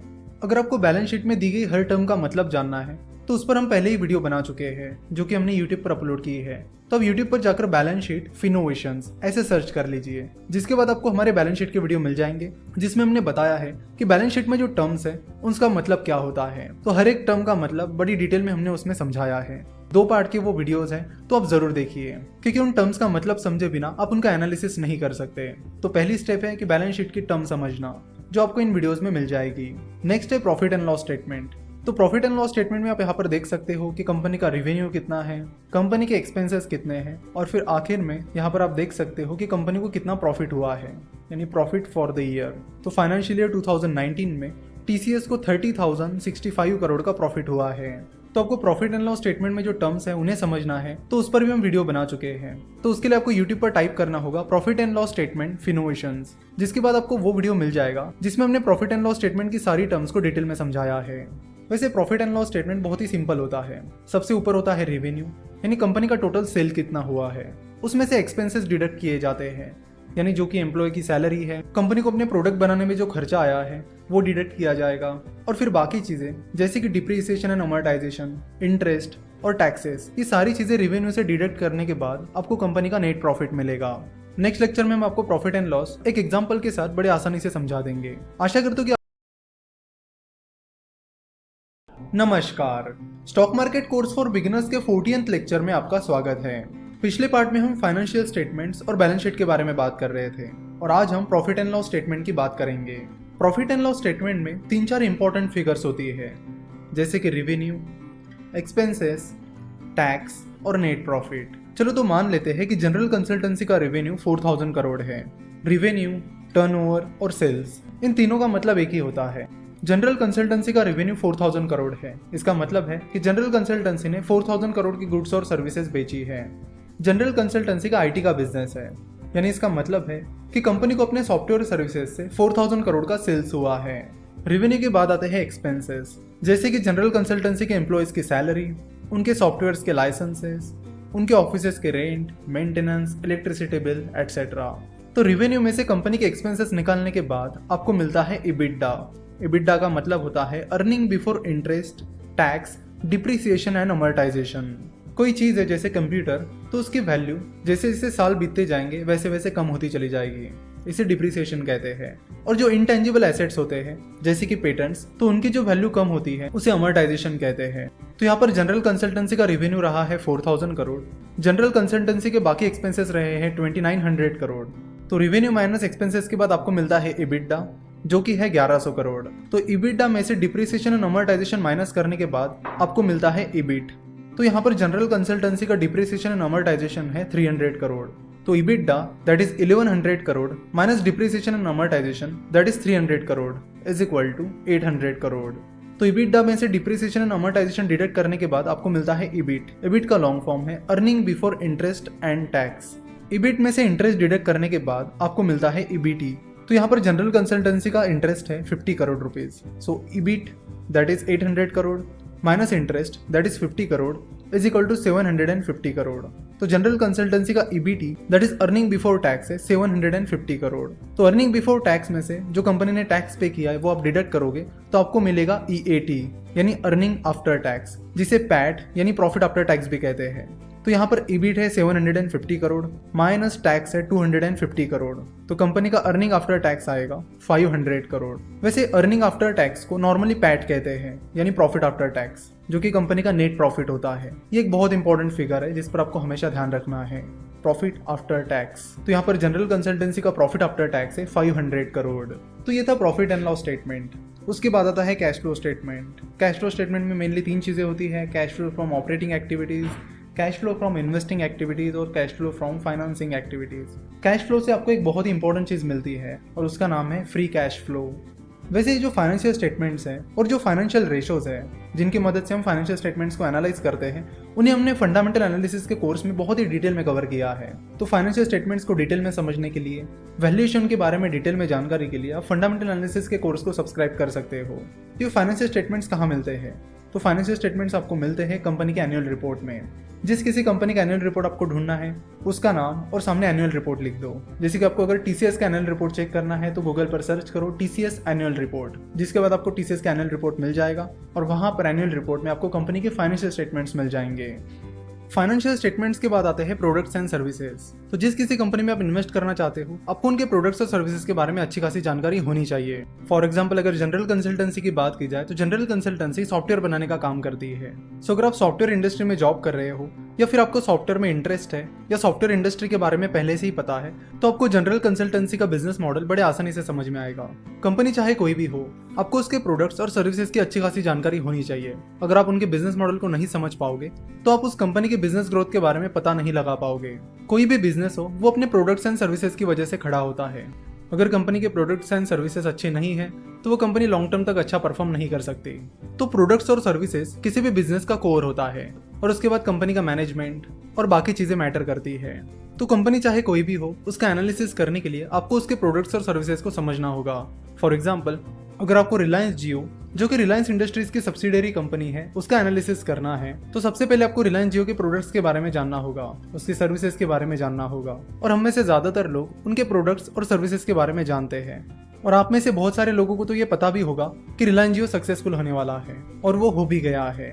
अगर आपको बैलेंस शीट में दी गई हर टर्म का मतलब जानना है तो उस पर हम पहले ही वीडियो बना चुके हैं जो कि हमने यूट्यूब पर अपलोड की है। तो अब यूट्यूब पर जाकर बैलेंस शीट फिनोवेशंस ऐसे सर्च कर लीजिए, जिसके बाद आपको हमारे बैलेंस शीट के वीडियो मिल जाएंगे जिसमें हमने बताया है कि बैलेंस शीट में जो टर्म्स है उसका मतलब क्या होता है। तो हर एक टर्म का मतलब बड़ी डिटेल में हमने उसमें समझाया है। 2 पार्ट के वो वीडियोस हैं, तो आप जरूर देखिए, क्योंकि उन टर्म्स का मतलब समझे बिना आप उनका एनालिसिस नहीं कर सकते। तो पहली स्टेप है कि बैलेंस शीट की टर्म समझना, जो आपको इन वीडियोस में मिल जाएगी। नेक्स्ट है प्रॉफिट एंड लॉस स्टेटमेंट। तो प्रॉफिट एंड लॉस स्टेटमेंट में आप यहाँ पर देख सकते हो कि कंपनी का रेवेन्यू कितना है, कंपनी के एक्सपेंसेस कितने हैं और फिर आखिर में यहाँ पर आप देख सकते हो कि कंपनी को कितना प्रॉफिट हुआ है, यानी प्रॉफिट फॉर द ईयर। तो फाइनेंशियल ईयर 2019 में टीसीएस को 30,065 करोड़ का प्रॉफिट हुआ है। तो आपको प्रॉफिट एंड लॉस स्टेटमेंट में जो टर्म्स है उन्हें समझना है, तो उस पर भी हम वीडियो बना चुके हैं। तो उसके लिए आपको यूट्यूब पर टाइप करना होगा profit and loss statement Finnovations, जिसके बाद आपको वो वीडियो मिल जाएगा जिसमें हमने प्रॉफिट एंड लॉस स्टेटमेंट की सारी टर्म्स को डिटेल में समझाया है। वैसे प्रॉफिट एंड लॉस स्टेटमेंट बहुत ही सिंपल होता है। सबसे ऊपर होता है रेवेन्यू, यानी कंपनी का टोटल सेल कितना हुआ है, उसमें से एक्सपेंसेस डिडक्ट किए जाते हैं, यानी जो कि एम्प्लॉय की सैलरी है, कंपनी को अपने प्रोडक्ट बनाने में जो खर्चा आया है वो डिडक्ट किया जाएगा। और फिर बाकी चीजें जैसे कि डिप्रिसिएशन एंड अमोर्टाइजेशन, इंटरेस्ट और टैक्सेस, ये सारी चीजें रेवेन्यू से डिडक्ट करने के बाद आपको कंपनी का नेट प्रॉफिट मिलेगा। नेक्स्ट लेक्चर में हम आपको प्रॉफिट एंड लॉस एक एग्जाम्पल के साथ बड़े आसानी से समझा देंगे। आशा करते हो कि नमस्कार, stock market course for beginners के 40th लेक्चर में आपका स्वागत है। पिछले पार्ट में हम फाइनेंशियल स्टेटमेंट्स और बैलेंस शीट के बारे में बात कर रहे थे और आज हम प्रॉफिट एंड लॉस स्टेटमेंट की बात करेंगे। प्रॉफिट एंड लॉस स्टेटमेंट में 3-4 इंपॉर्टेंट फिगर्स होती है, जैसे कि रेवेन्यू, एक्सपेंसेस, टैक्स और नेट प्रॉफिट। चलो तो मान लेते हैं कि जनरल कंसल्टेंसी का रेवेन्यू 4000 करोड़ है। रेवेन्यू, टर्नओवर और सेल्स, इन तीनों का मतलब एक ही होता है। जनरल कंसल्टेंसी का रेवेन्यू 4000 करोड़ है। इसका मतलब है कि जनरल कंसल्टेंसी ने 4000 करोड़ की गुड्स और सर्विसेज बेची है। जनरल कंसल्टेंसी का आईटी का बिजनेस है, यानी इसका मतलब है कि कंपनी को अपने सॉफ्टवेयर सर्विसेज से 4000 करोड़ का सेल्स हुआ है। रेवेन्यू के बाद आते हैं एक्सपेंसेस, जैसे कि जनरल कंसल्टेंसी के एम्प्लॉयज की सैलरी, उनके सॉफ्टवेयर के लाइसेंसेस, उनके ऑफिसेज के rent, maintenance, electricity bill etcetera. तो रेवेन्यू में से कंपनी के एक्सपेंसेस निकालने के बाद आपको मिलता है इबिडा। इबिडा का मतलब होता है earning before interest, tax, depreciation and amortisation. कोई चीज़ है जैसे कंप्यूटर, तो उसकी वैल्यू जैसे जैसे साल बीतते जाएंगे वैसे वैसे कम होती चली जाएगी, इसे डिप्रिसिएशन कहते हैं। और जो इंटेंजिबल एसेट्स होते हैं जैसे कि पेटेंट्स, तो उनकी जो वैल्यू कम होती है उसे अमोर्टाइजेशन कहते हैं। तो यहाँ पर जनरल कंसल्टेंसी का रेवेन्यू रहा है 4000 करोड़। जनरल कंसल्टेंसी के बाकी एक्सपेंसेस रहे हैं 2900 करोड़। तो रेवेन्यू माइनस एक्सपेंसेस के बाद आपको मिलता है इबिडा, जो कि है 1100 करोड़। तो इबिडा में से डिप्रिसिएशन और अमोर्टाइजेशन माइनस करने के बाद आपको मिलता है इबिट। तो यहाँ पर जनरल कंसल्टेंसी का डिप्रिसिएशन एंड अमोर्टाइजेशन है 300 करोड़। तो EBITDA that is 1100 crore minus depreciation and amortisation that is 300 crore is equal to 800 crore. तो इबिडा में से डिप्रिसिएशन एंड अमोर्टाइजेशन डिडक्ट करने के बाद आपको मिलता है इबिट। इबिट का लॉन्ग फॉर्म है earning before interest and tax. EBIT में से इंटरेस्ट डिडक्ट करने के बाद आपको मिलता है इबीटी। तो यहाँ पर जनरल कंसल्टेंसी का इंटरेस्ट है 50 crore rupees. So EBIT that is 800 crore minus interest that is 50 crore is equal to 750 crore. तो जनरल कंसल्टेंसी का EBT that is earning before tax है 750 करोड़। तो अर्निंग बिफोर टैक्स में से जो कंपनी ने टैक्स पे किया है वो आप डिडक्ट करोगे तो आपको मिलेगा ईएटी, यानी अर्निंग आफ्टर टैक्स, जिसे पैट यानी प्रॉफिट आफ्टर टैक्स भी कहते हैं। तो यहाँ पर ईबिट है 750 करोड़ माइनस टैक्स है 250 करोड़। तो कंपनी का अर्निंग आफ्टर टैक्स आएगा 500 करोड़। वैसे अर्निंग आफ्टर टैक्स को नॉर्मली पैट कहते हैं, यानी प्रॉफिट आफ्टर टैक्स, जो कि कंपनी का नेट प्रॉफिट होता है। ये एक बहुत इंपॉर्टेंट फिगर है जिस पर आपको हमेशा ध्यान रखना है, प्रॉफिट आफ्टर टैक्स। तो यहाँ पर जनरल कंसल्टेंसी का प्रॉफिट आफ्टर टैक्स है 500 करोड़। तो ये था प्रॉफिट एंड लॉस स्टेटमेंट। उसके बाद आता है cash flow statement. Cash flow statement में मेनली 3 चीज़ें होती है, cash flow from operating activities, cash flow from investing activities और cash flow from financing activities. Cash flow से आपको एक बहुत ही इंपॉर्टेंट चीज़ मिलती है और उसका नाम है फ्री कैश फ्लो। वैसे ये जो फाइनेंशियल स्टेटमेंट्स हैं और जो फाइनेंशियल रेशोज है जिनकी मदद से हम फाइनेंशियल स्टेटमेंट्स को एनालाइज करते हैं, उन्हें हमने फंडामेंटल एनालिसिस के कोर्स में बहुत ही डिटेल में कवर किया है। तो फाइनेंशियल स्टेटमेंट्स को डिटेल में समझने के लिए, वैल्यूएशन के बारे में डिटेल में जानकारी के लिए आप फंडामेंटल एनालिसिस के कोर्स को सब्सक्राइब कर सकते हो। ये फाइनेंशियल स्टेटमेंट्स कहाँ मिलते हैं? तो फाइनेंशियल स्टेटमेंट्स आपको मिलते हैं कंपनी के एनुअल रिपोर्ट में। जिस किसी कंपनी का एनुअल रिपोर्ट आपको ढूंढना है, उसका नाम और सामने एनुअल रिपोर्ट लिख दो। जैसे कि आपको अगर टीसीएस का एनुअल रिपोर्ट चेक करना है तो गूगल पर सर्च करो टीसीएस एनुअल रिपोर्ट, जिसके बाद आपको टीसीएस का एनुअल रिपोर्ट मिल जाएगा और वहां पर एनुअल रिपोर्ट में आपको कंपनी के फाइनेंशियल स्टेटमेंट्स मिल जाएंगे। फाइनेंशियल स्टेटमेंट्स के बाद आते हैं प्रोडक्ट्स एंड सर्विसेज। तो जिस किसी कंपनी में आप इन्वेस्ट करना चाहते हो, आपको उनके प्रोडक्ट्स और सर्विसेज के बारे में अच्छी खासी जानकारी होनी चाहिए। फॉर एग्जांपल, अगर जनरल कंसल्टेंसी की बात की जाए तो जनरल कंसल्टेंसी सॉफ्टवेयर बनाने का काम करती है। सो अगर आप सॉफ्टवेयर इंडस्ट्री में जॉब कर रहे हो या फिर आपको सॉफ्टवेयर में इंटरेस्ट है या सॉफ्टवेयर इंडस्ट्री के बारे में पहले से ही पता है, तो आपको जनरल कंसल्टेंसी का बिजनेस मॉडल बड़े आसानी से समझ में आएगा। कंपनी चाहे कोई भी हो, आपको उसके प्रोडक्ट्स और सर्विसेज की अच्छी खासी जानकारी होनी चाहिए। अगर आप उनके बिजनेस मॉडल को नहीं समझ पाओगे तो आप उस कंपनी के बिजनेस ग्रोथ के बारे में पता नहीं लगा पाओगे। कोई भी बिजनेस हो, वो अपने प्रोडक्ट्स एंड सर्विसेज की वजह से खड़ा होता है। अगर कंपनी के प्रोडक्ट्स एंड सर्विसेज अच्छे नहीं है तो वो कंपनी लॉन्ग टर्म तक अच्छा परफॉर्म नहीं कर सकती। तो प्रोडक्ट्स और सर्विसेज किसी भी बिजनेस का कोर होता है और उसके बाद कंपनी का मैनेजमेंट और बाकी चीजें मैटर करती है। तो कंपनी चाहे कोई भी हो, उसका एनालिसिस करने के लिए आपको उसके प्रोडक्ट्स और सर्विसेज को समझना होगा। फॉर एग्जाम्पल, अगर आपको रिलायंस जियो, जो कि रिलायंस इंडस्ट्रीज की सब्सिडियरी कंपनी है, उसका एनालिसिस करना है तो सबसे पहले आपको रिलायंस जियो के प्रोडक्ट्स के बारे में जानना होगा, उसकी सर्विसेज के बारे में जानना होगा। और हम में से ज्यादातर लोग उनके प्रोडक्ट्स और सर्विसेज के बारे में जानते हैं। और आप में से बहुत सारे लोगों को तो ये पता भी होगा कि रिलायंस जियो सक्सेसफुल होने वाला है, और वो हो भी गया है।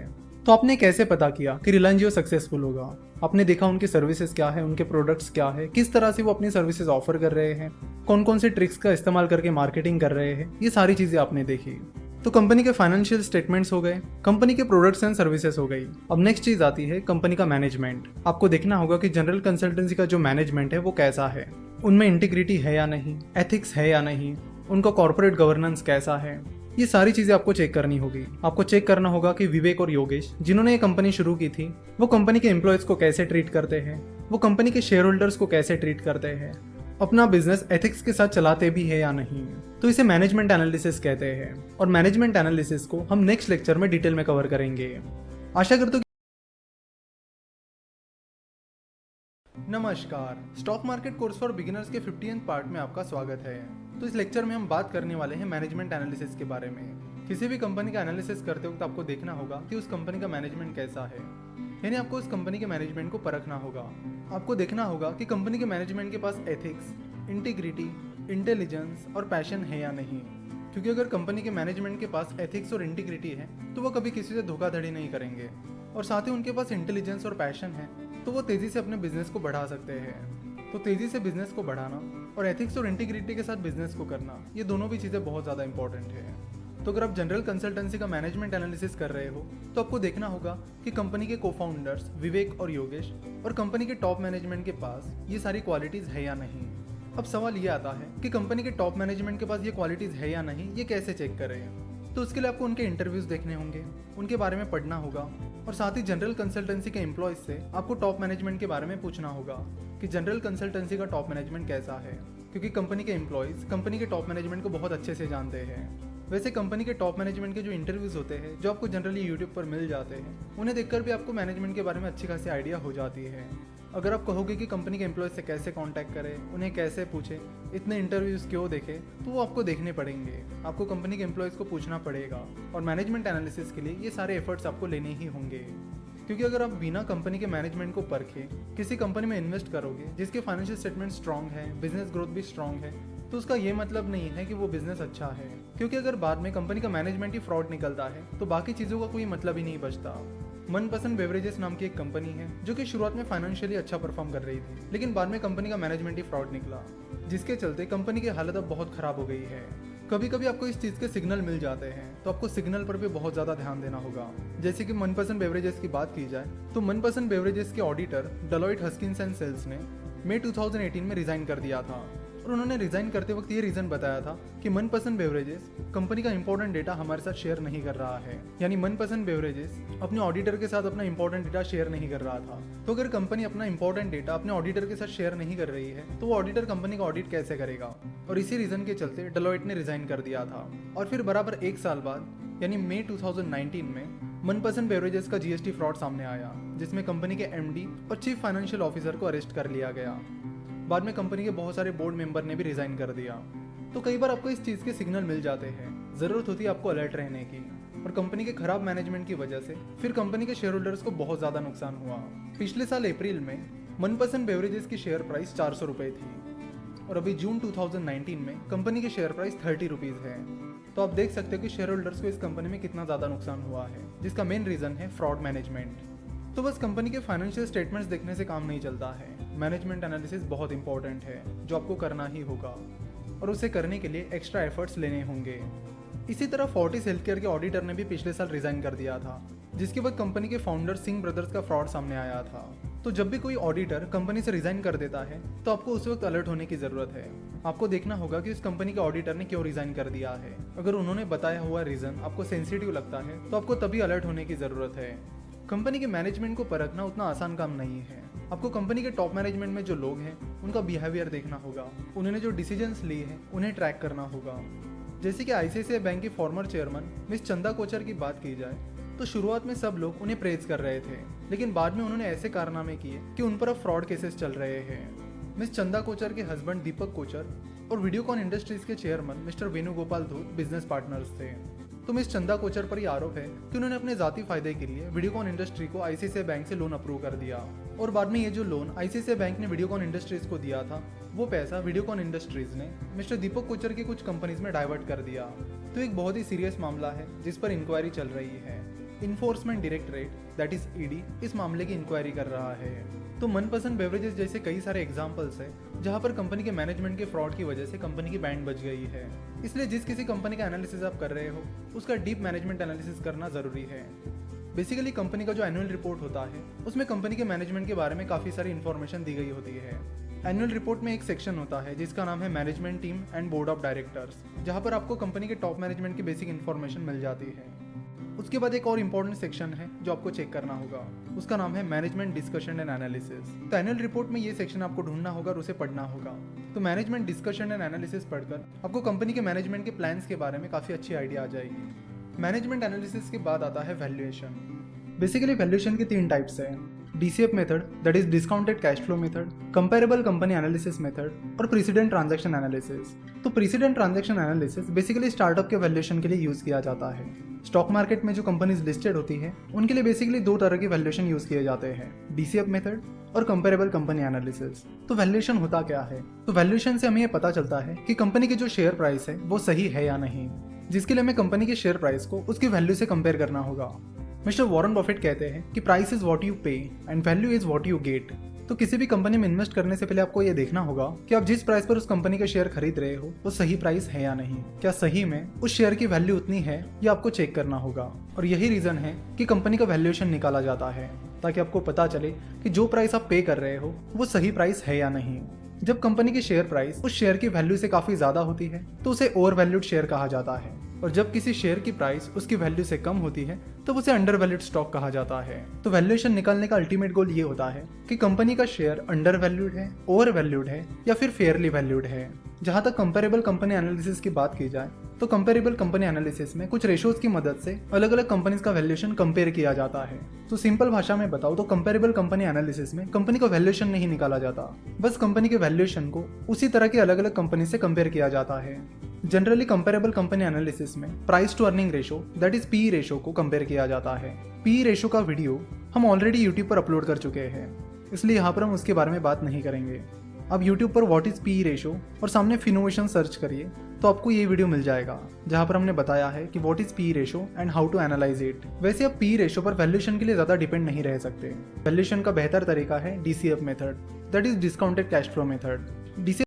तो आपने कैसे पता किया कि रिलायंस जियो सक्सेसफुल होगा? आपने देखा उनकी सर्विसेज क्या है, उनके प्रोडक्ट्स क्या है, किस तरह से वो अपनी सर्विसेज ऑफर कर रहे हैं, कौन कौन से ट्रिक्स का इस्तेमाल करके मार्केटिंग कर रहे हैं, ये सारी चीजें आपने देखी। तो कंपनी के फाइनेंशियल स्टेटमेंट्स हो गए, कंपनी के प्रोडक्ट्स एंड सर्विसेज हो गई। अब नेक्स्ट चीज आती है कंपनी का मैनेजमेंट। आपको देखना होगा कि जनरल कंसल्टेंसी का जो मैनेजमेंट है वो कैसा है, उनमें इंटीग्रिटी है या नहीं, एथिक्स है या नहीं, उनका कॉर्पोरेट गवर्नेंस कैसा है। ये सारी चीजें आपको चेक करनी होगी। आपको चेक करना होगा कि विवेक और योगेश, जिन्होंने ये कंपनी शुरू की थी, वो कंपनी के एम्प्लॉयज को कैसे ट्रीट करते हैं, वो कंपनी के शेयर होल्डर्स को कैसे ट्रीट करते हैं, अपना बिजनेस एथिक्स के साथ चलाते भी है या नहीं। तो इसे मैनेजमेंट एनालिसिस कहते हैं और मैनेजमेंट एनालिसिस को हम नेक्स्ट लेक्चर में डिटेल में कवर करेंगे। आशा करता हूं। नमस्कार, stock market course for beginners के 50th पार्ट में आपका स्वागत है। तो इस लेक्चर में हम बात करने वाले हैं मैनेजमेंट एनालिसिस के बारे में। किसी भी कंपनी का एनालिसिस करते वक्त आपको देखना होगा कि उस कंपनी का मैनेजमेंट कैसा है, यानी आपको उस कंपनी के मैनेजमेंट को परखना होगा। आपको देखना होगा कि कंपनी के मैनेजमेंट के पास एथिक्स, इंटीग्रिटी, इंटेलिजेंस और पैशन है या नहीं। क्योंकि अगर कंपनी के मैनेजमेंट के पास एथिक्स और इंटीग्रिटी है तो वो कभी किसी से धोखाधड़ी नहीं करेंगे, और साथ ही उनके पास इंटेलिजेंस और पैशन है तो वो तेजी से अपने बिजनेस को बढ़ा सकते हैं। तो तेजी से बिजनेस को बढ़ाना और एथिक्स और इंटीग्रिटी के साथ बिजनेस को करना, ये दोनों भी चीज़ें बहुत ज़्यादा इंपॉर्टेंट है। तो अगर आप जनरल कंसल्टेंसी का मैनेजमेंट एनालिसिस कर रहे हो तो आपको देखना होगा कि कंपनी के को-फाउंडर्स विवेक और योगेश और कंपनी के टॉप मैनेजमेंट के पास ये सारी क्वालिटीज़ है या नहीं। अब सवाल ये आता है कि कंपनी के टॉप मैनेजमेंट के पास ये क्वालिटीज़ है या नहीं, ये कैसे चेक करें। तो उसके लिए आपको उनके इंटरव्यूज़ देखने होंगे, उनके बारे में पढ़ना होगा, और साथ ही जनरल कंसल्टेंसी के एम्प्लॉयज से आपको टॉप मैनेजमेंट के बारे में पूछना होगा कि जनरल कंसल्टेंसी का टॉप मैनेजमेंट कैसा है। क्योंकि कंपनी के एम्प्लॉयज कंपनी के टॉप मैनेजमेंट को बहुत अच्छे से जानते हैं। वैसे कंपनी के टॉप मैनेजमेंट के जो इंटरव्यूज़ होते हैं, जो आपको जनरली यूट्यूब पर मिल जाते हैं, उन्हें देखकर भी आपको मैनेजमेंट के बारे में अच्छी खासी आइडिया हो जाती है। अगर आप कहोगे कि कंपनी के एम्प्लॉयज से कैसे कांटेक्ट करें, उन्हें कैसे पूछें, इतने इंटरव्यूज़ क्यों देखें, तो वो आपको देखने पड़ेंगे। आपको कंपनी के एम्प्लॉयज़ को पूछना पड़ेगा, और मैनेजमेंट एनालिसिस के लिए ये सारे एफर्ट्स आपको लेने ही होंगे। क्योंकि अगर आप बिना कंपनी के मैनेजमेंट को परखे किसी कंपनी में इन्वेस्ट करोगे जिसके फाइनेंशियल स्टेटमेंट स्ट्रांग है, बिजनेस ग्रोथ भी स्ट्रांग है, तो उसका ये मतलब नहीं है कि वो बिजनेस अच्छा है। क्योंकि अगर बाद में कंपनी का मैनेजमेंट ही फ्रॉड निकलता है तो बाकी चीज़ों का कोई मतलब ही नहीं बचता। मनपसंद बेवरेजेस नाम की एक कंपनी है जो कि शुरुआत में फाइनेंशियली अच्छा परफॉर्म कर रही थी, लेकिन बाद में कंपनी का मैनेजमेंट ही फ्रॉड निकला, जिसके चलते कंपनी की हालत अब बहुत खराब हो गई है। कभी कभी आपको इस चीज़ के सिग्नल मिल जाते हैं तो आपको सिग्नल पर भी बहुत ज़्यादा ध्यान देना होगा। जैसे कि मनपसंद बेवरेजेस की बात की जाए तो मनपसंद बेवरेजेस के ऑडिटर डेलॉयट हस्किन्स एंड सेल्स ने मई 2018 में रिजाइन कर दिया था, और उन्होंने रिजाइन करते वक्त ये रीजन बताया था कि मनपसंद बेवरेजेस कंपनी का इंपॉर्टेंट डेटा हमारे साथ शेयर नहीं कर रहा है। यानी मनपसंद बेवरेजेस अपने ऑडिटर के साथ अपना इंपॉर्टेंट डेटा शेयर नहीं कर रहा था। तो अगर कंपनी अपना इंपॉर्टेंट डेटा अपने ऑडिटर के साथ शेयर नहीं कर रही है तो वो ऑडिटर कंपनी का ऑडिट कैसे करेगा। और इसी रीजन के चलते डेलॉयट ने रिजाइन कर दिया था। और फिर बराबर 1 साल बाद यानी मई 2019 में मनपसंद बेवरेजेस का जीएसटी फ्रॉड सामने आया, जिसमें कंपनी के एमडी और चीफ फाइनेंशियल ऑफिसर को अरेस्ट कर लिया गया। बाद में कंपनी के बहुत सारे बोर्ड मेंबर ने भी रिजाइन कर दिया। तो कई बार आपको इस चीज़ के सिग्नल मिल जाते हैं, ज़रूरत होती है आपको अलर्ट रहने की। और कंपनी के खराब मैनेजमेंट की वजह से फिर कंपनी के शेयर होल्डर्स को बहुत ज़्यादा नुकसान हुआ। पिछले साल अप्रैल में मनपसंद बेवरेजेस की शेयर प्राइस 400 रुपये थी और अभी जून 2019 में कंपनी की शेयर प्राइस 30 रुपीज़ है। तो आप देख सकते हो कि शेयर होल्डर्स को इस कंपनी में कितना ज़्यादा नुकसान हुआ है, जिसका मेन रीज़न है फ्रॉड मैनेजमेंट। तो बस कंपनी के फाइनेंशियल स्टेटमेंट्स देखने से काम नहीं चलता है। मैनेजमेंट एनालिसिस बहुत इंपॉर्टेंट है जो आपको करना ही होगा और उसे करने के लिए एक्स्ट्रा एफर्ट्स लेने होंगे। इसी तरह फोर्टिस हेल्थकेयर के ऑडिटर ने भी पिछले साल रिजाइन कर दिया था, जिसके बाद कंपनी के फाउंडर सिंह ब्रदर्स का फ्रॉड सामने आया था। तो जब भी कोई ऑडिटर कंपनी से रिजाइन कर देता है तो आपको उस वक्त अलर्ट होने की ज़रूरत है। आपको देखना होगा कि उस कंपनी के ऑडिटर ने क्यों रिजाइन कर दिया है। अगर उन्होंने बताया हुआ रीज़न आपको सेंसिटिव लगता है तो आपको तभी अलर्ट होने की ज़रूरत है। कंपनी के मैनेजमेंट को परखना उतना आसान काम नहीं है। आपको कंपनी के टॉप मैनेजमेंट में जो लोग हैं उनका बिहेवियर देखना होगा, उन्होंने जो डिसीजंस लिए हैं उन्हें ट्रैक करना होगा। जैसे कि आईसीआईसीआई बैंक की former chairman miss Chanda Kochhar की बात की जाए तो शुरुआत में सब लोग उन्हें प्रेज कर रहे थे, लेकिन बाद में उन्होंने ऐसे कारनामे किए कि उन पर अब फ्रॉड केसेस चल रहे हैं। मिस चंदा कोचर के हस्बैंड दीपक कोचर और वीडियोकॉन इंडस्ट्रीज के chairman mister Venugopal Dhoot business partners थे। तो मिस चंदा कोचर पर यह आरोप है कि उन्होंने अपने जाती फायदे के लिए वीडियोकॉन इंडस्ट्री को आईसीआईसीआई बैंक से लोन अप्रूव कर दिया और बाद में ये जो लोन आईसीआईसीआई बैंक ने वीडियोकॉन इंडस्ट्रीज को दिया था वो पैसा वीडियोकॉन इंडस्ट्रीज ने मिस्टर दीपक कोचर की कुछ कंपनीज में डाइवर्ट कर दिया। तो एक बहुत ही सीरियस मामला है जिस पर इंक्वायरी चल रही है। Enforcement directorate that is ED इस मामले की इंक्वायरी कर रहा है। तो मनपसंद बेवरेजेस जैसे कई सारे एग्जाम्पल्स हैं जहां पर कंपनी के मैनेजमेंट के फ्रॉड की वजह से कंपनी की बैंड बच गई है। इसलिए जिस किसी कंपनी का एनालिसिस आप कर रहे हो उसका डीप मैनेजमेंट एनालिसिस करना जरूरी है। बेसिकली कंपनी का जो एनुअल रिपोर्ट होता है उसमें कंपनी के मैनेजमेंट के बारे में काफ़ी सारी इन्फॉर्मेशन दी गई होती है। एनुअल रिपोर्ट में एक सेक्शन होता है जिसका नाम है management team and board of directors, जहां पर आपको कंपनी के टॉप मैनेजमेंट की बेसिक इन्फॉर्मेशन मिल जाती है। उसके बाद एक और इम्पॉर्टेंट सेक्शन है जो आपको चेक करना होगा, उसका नाम है मैनेजमेंट डिस्कशन एंड एनालिसिस। तो एनुअल रिपोर्ट में ये सेक्शन आपको ढूंढना होगा और उसे पढ़ना होगा। तो मैनेजमेंट डिस्कशन एंड एनालिसिस पढ़कर आपको कंपनी के मैनेजमेंट के प्लान्स के बारे में काफ़ी अच्छी आइडिया आ जाएगी। मैनेजमेंट एनालिसिस के बाद आता है वैल्यूएशन। बेसिकली वैल्यूएशन के 3 टाइप्स हैं, DCF method that is discounted cash flow method, comparable company analysis method और प्रीसिडेंट ट्रांजैक्शन एनालिसिस। तो precedent transaction analysis basically startup के वैल्यूएशन के लिए यूज किया जाता है। स्टॉक मार्केट में जो कंपनीज लिस्टेड होती है उनके लिए बेसिकली 2 तरह के वैल्यूएशन यूज किए जाते हैं, DCF मेथड और कंपेरेबल कंपनी एनालिसिस। तो वैल्यूएशन होता क्या है? तो वैल्यूएशन से हमें ये पता चलता है कि कंपनी की जो शेयर प्राइस है वो सही है या नहीं, जिसके लिए हमें कंपनी के शेयर प्राइस को उसकी वैल्यू से कंपेयर करना होगा। मिस्टर वॉरेन बफेट कहते हैं कि प्राइस इज व्हाट यू पे and value is what you get. तो किसी भी कंपनी में इन्वेस्ट करने से पहले आपको ये देखना होगा कि आप जिस प्राइस पर उस कंपनी का शेयर खरीद रहे हो वो सही प्राइस है या नहीं, क्या सही में उस शेयर की वैल्यू उतनी है, ये आपको चेक करना होगा। और यही रीजन है कि कंपनी का वैल्यूएशन निकाला जाता है, ताकि आपको पता चले कि जो प्राइस आप पे कर रहे हो वो सही प्राइस है या नहीं। जब कंपनी की शेयर प्राइस उस शेयर की वैल्यू से काफी ज्यादा होती है तो उसे ओवर वैल्यूड शेयर कहा जाता है, और जब किसी शेयर की प्राइस उसकी वैल्यू से कम होती है तो उसे अंडर वैल्यूड स्टॉक कहा जाता है। तो वैल्यूएशन निकालने का अल्टीमेट गोल ये होता है कि कंपनी का शेयर अंडर वैल्यूड है, ओवर वैल्यूड है या फिर फेयरली वैल्यूड है। जहां तक कंपेरेबल कंपनी एनालिसिस की बात की जाए तो कंपेरेबल कंपनी एनालिसिस में कुछ रेशोज की मदद से अलग अलग कंपनीज का वैल्यूएशन कंपेयर किया जाता है। तो सिंपल भाषा में बताओ तो कंपेरेबल कंपनी एनालिसिस में कंपनी का वैल्यूएशन नहीं निकाला जाता, बस कंपनी के वैल्यूएशन को उसी तरह की अलग अलग कंपनी से कंपेयर किया जाता है। जनरली कंपेरेबल कंपनी एनालिसिस में price to earning ratio that is PE ratio को कंपेयर किया जाता है। PE रेशो का वीडियो हम ऑलरेडी यूट्यूब पर अपलोड कर चुके हैं, इसलिए यहाँ पर हम उसके बारे में बात नहीं करेंगे। अब यूट्यूब पर व्हाट इज PE रेशो और सामने फिनोवेशन सर्च करिए तो आपको ये वीडियो मिल जाएगा जहाँ पर हमने बताया है कि what is PE ratio and how to analyse it. वैसे आप PE रेशो पर वैल्यूएशन के लिए ज्यादा डिपेंड नहीं रह सकते। वैल्यूएशन का बेहतर तरीका है DCF method that is discounted cash flow method.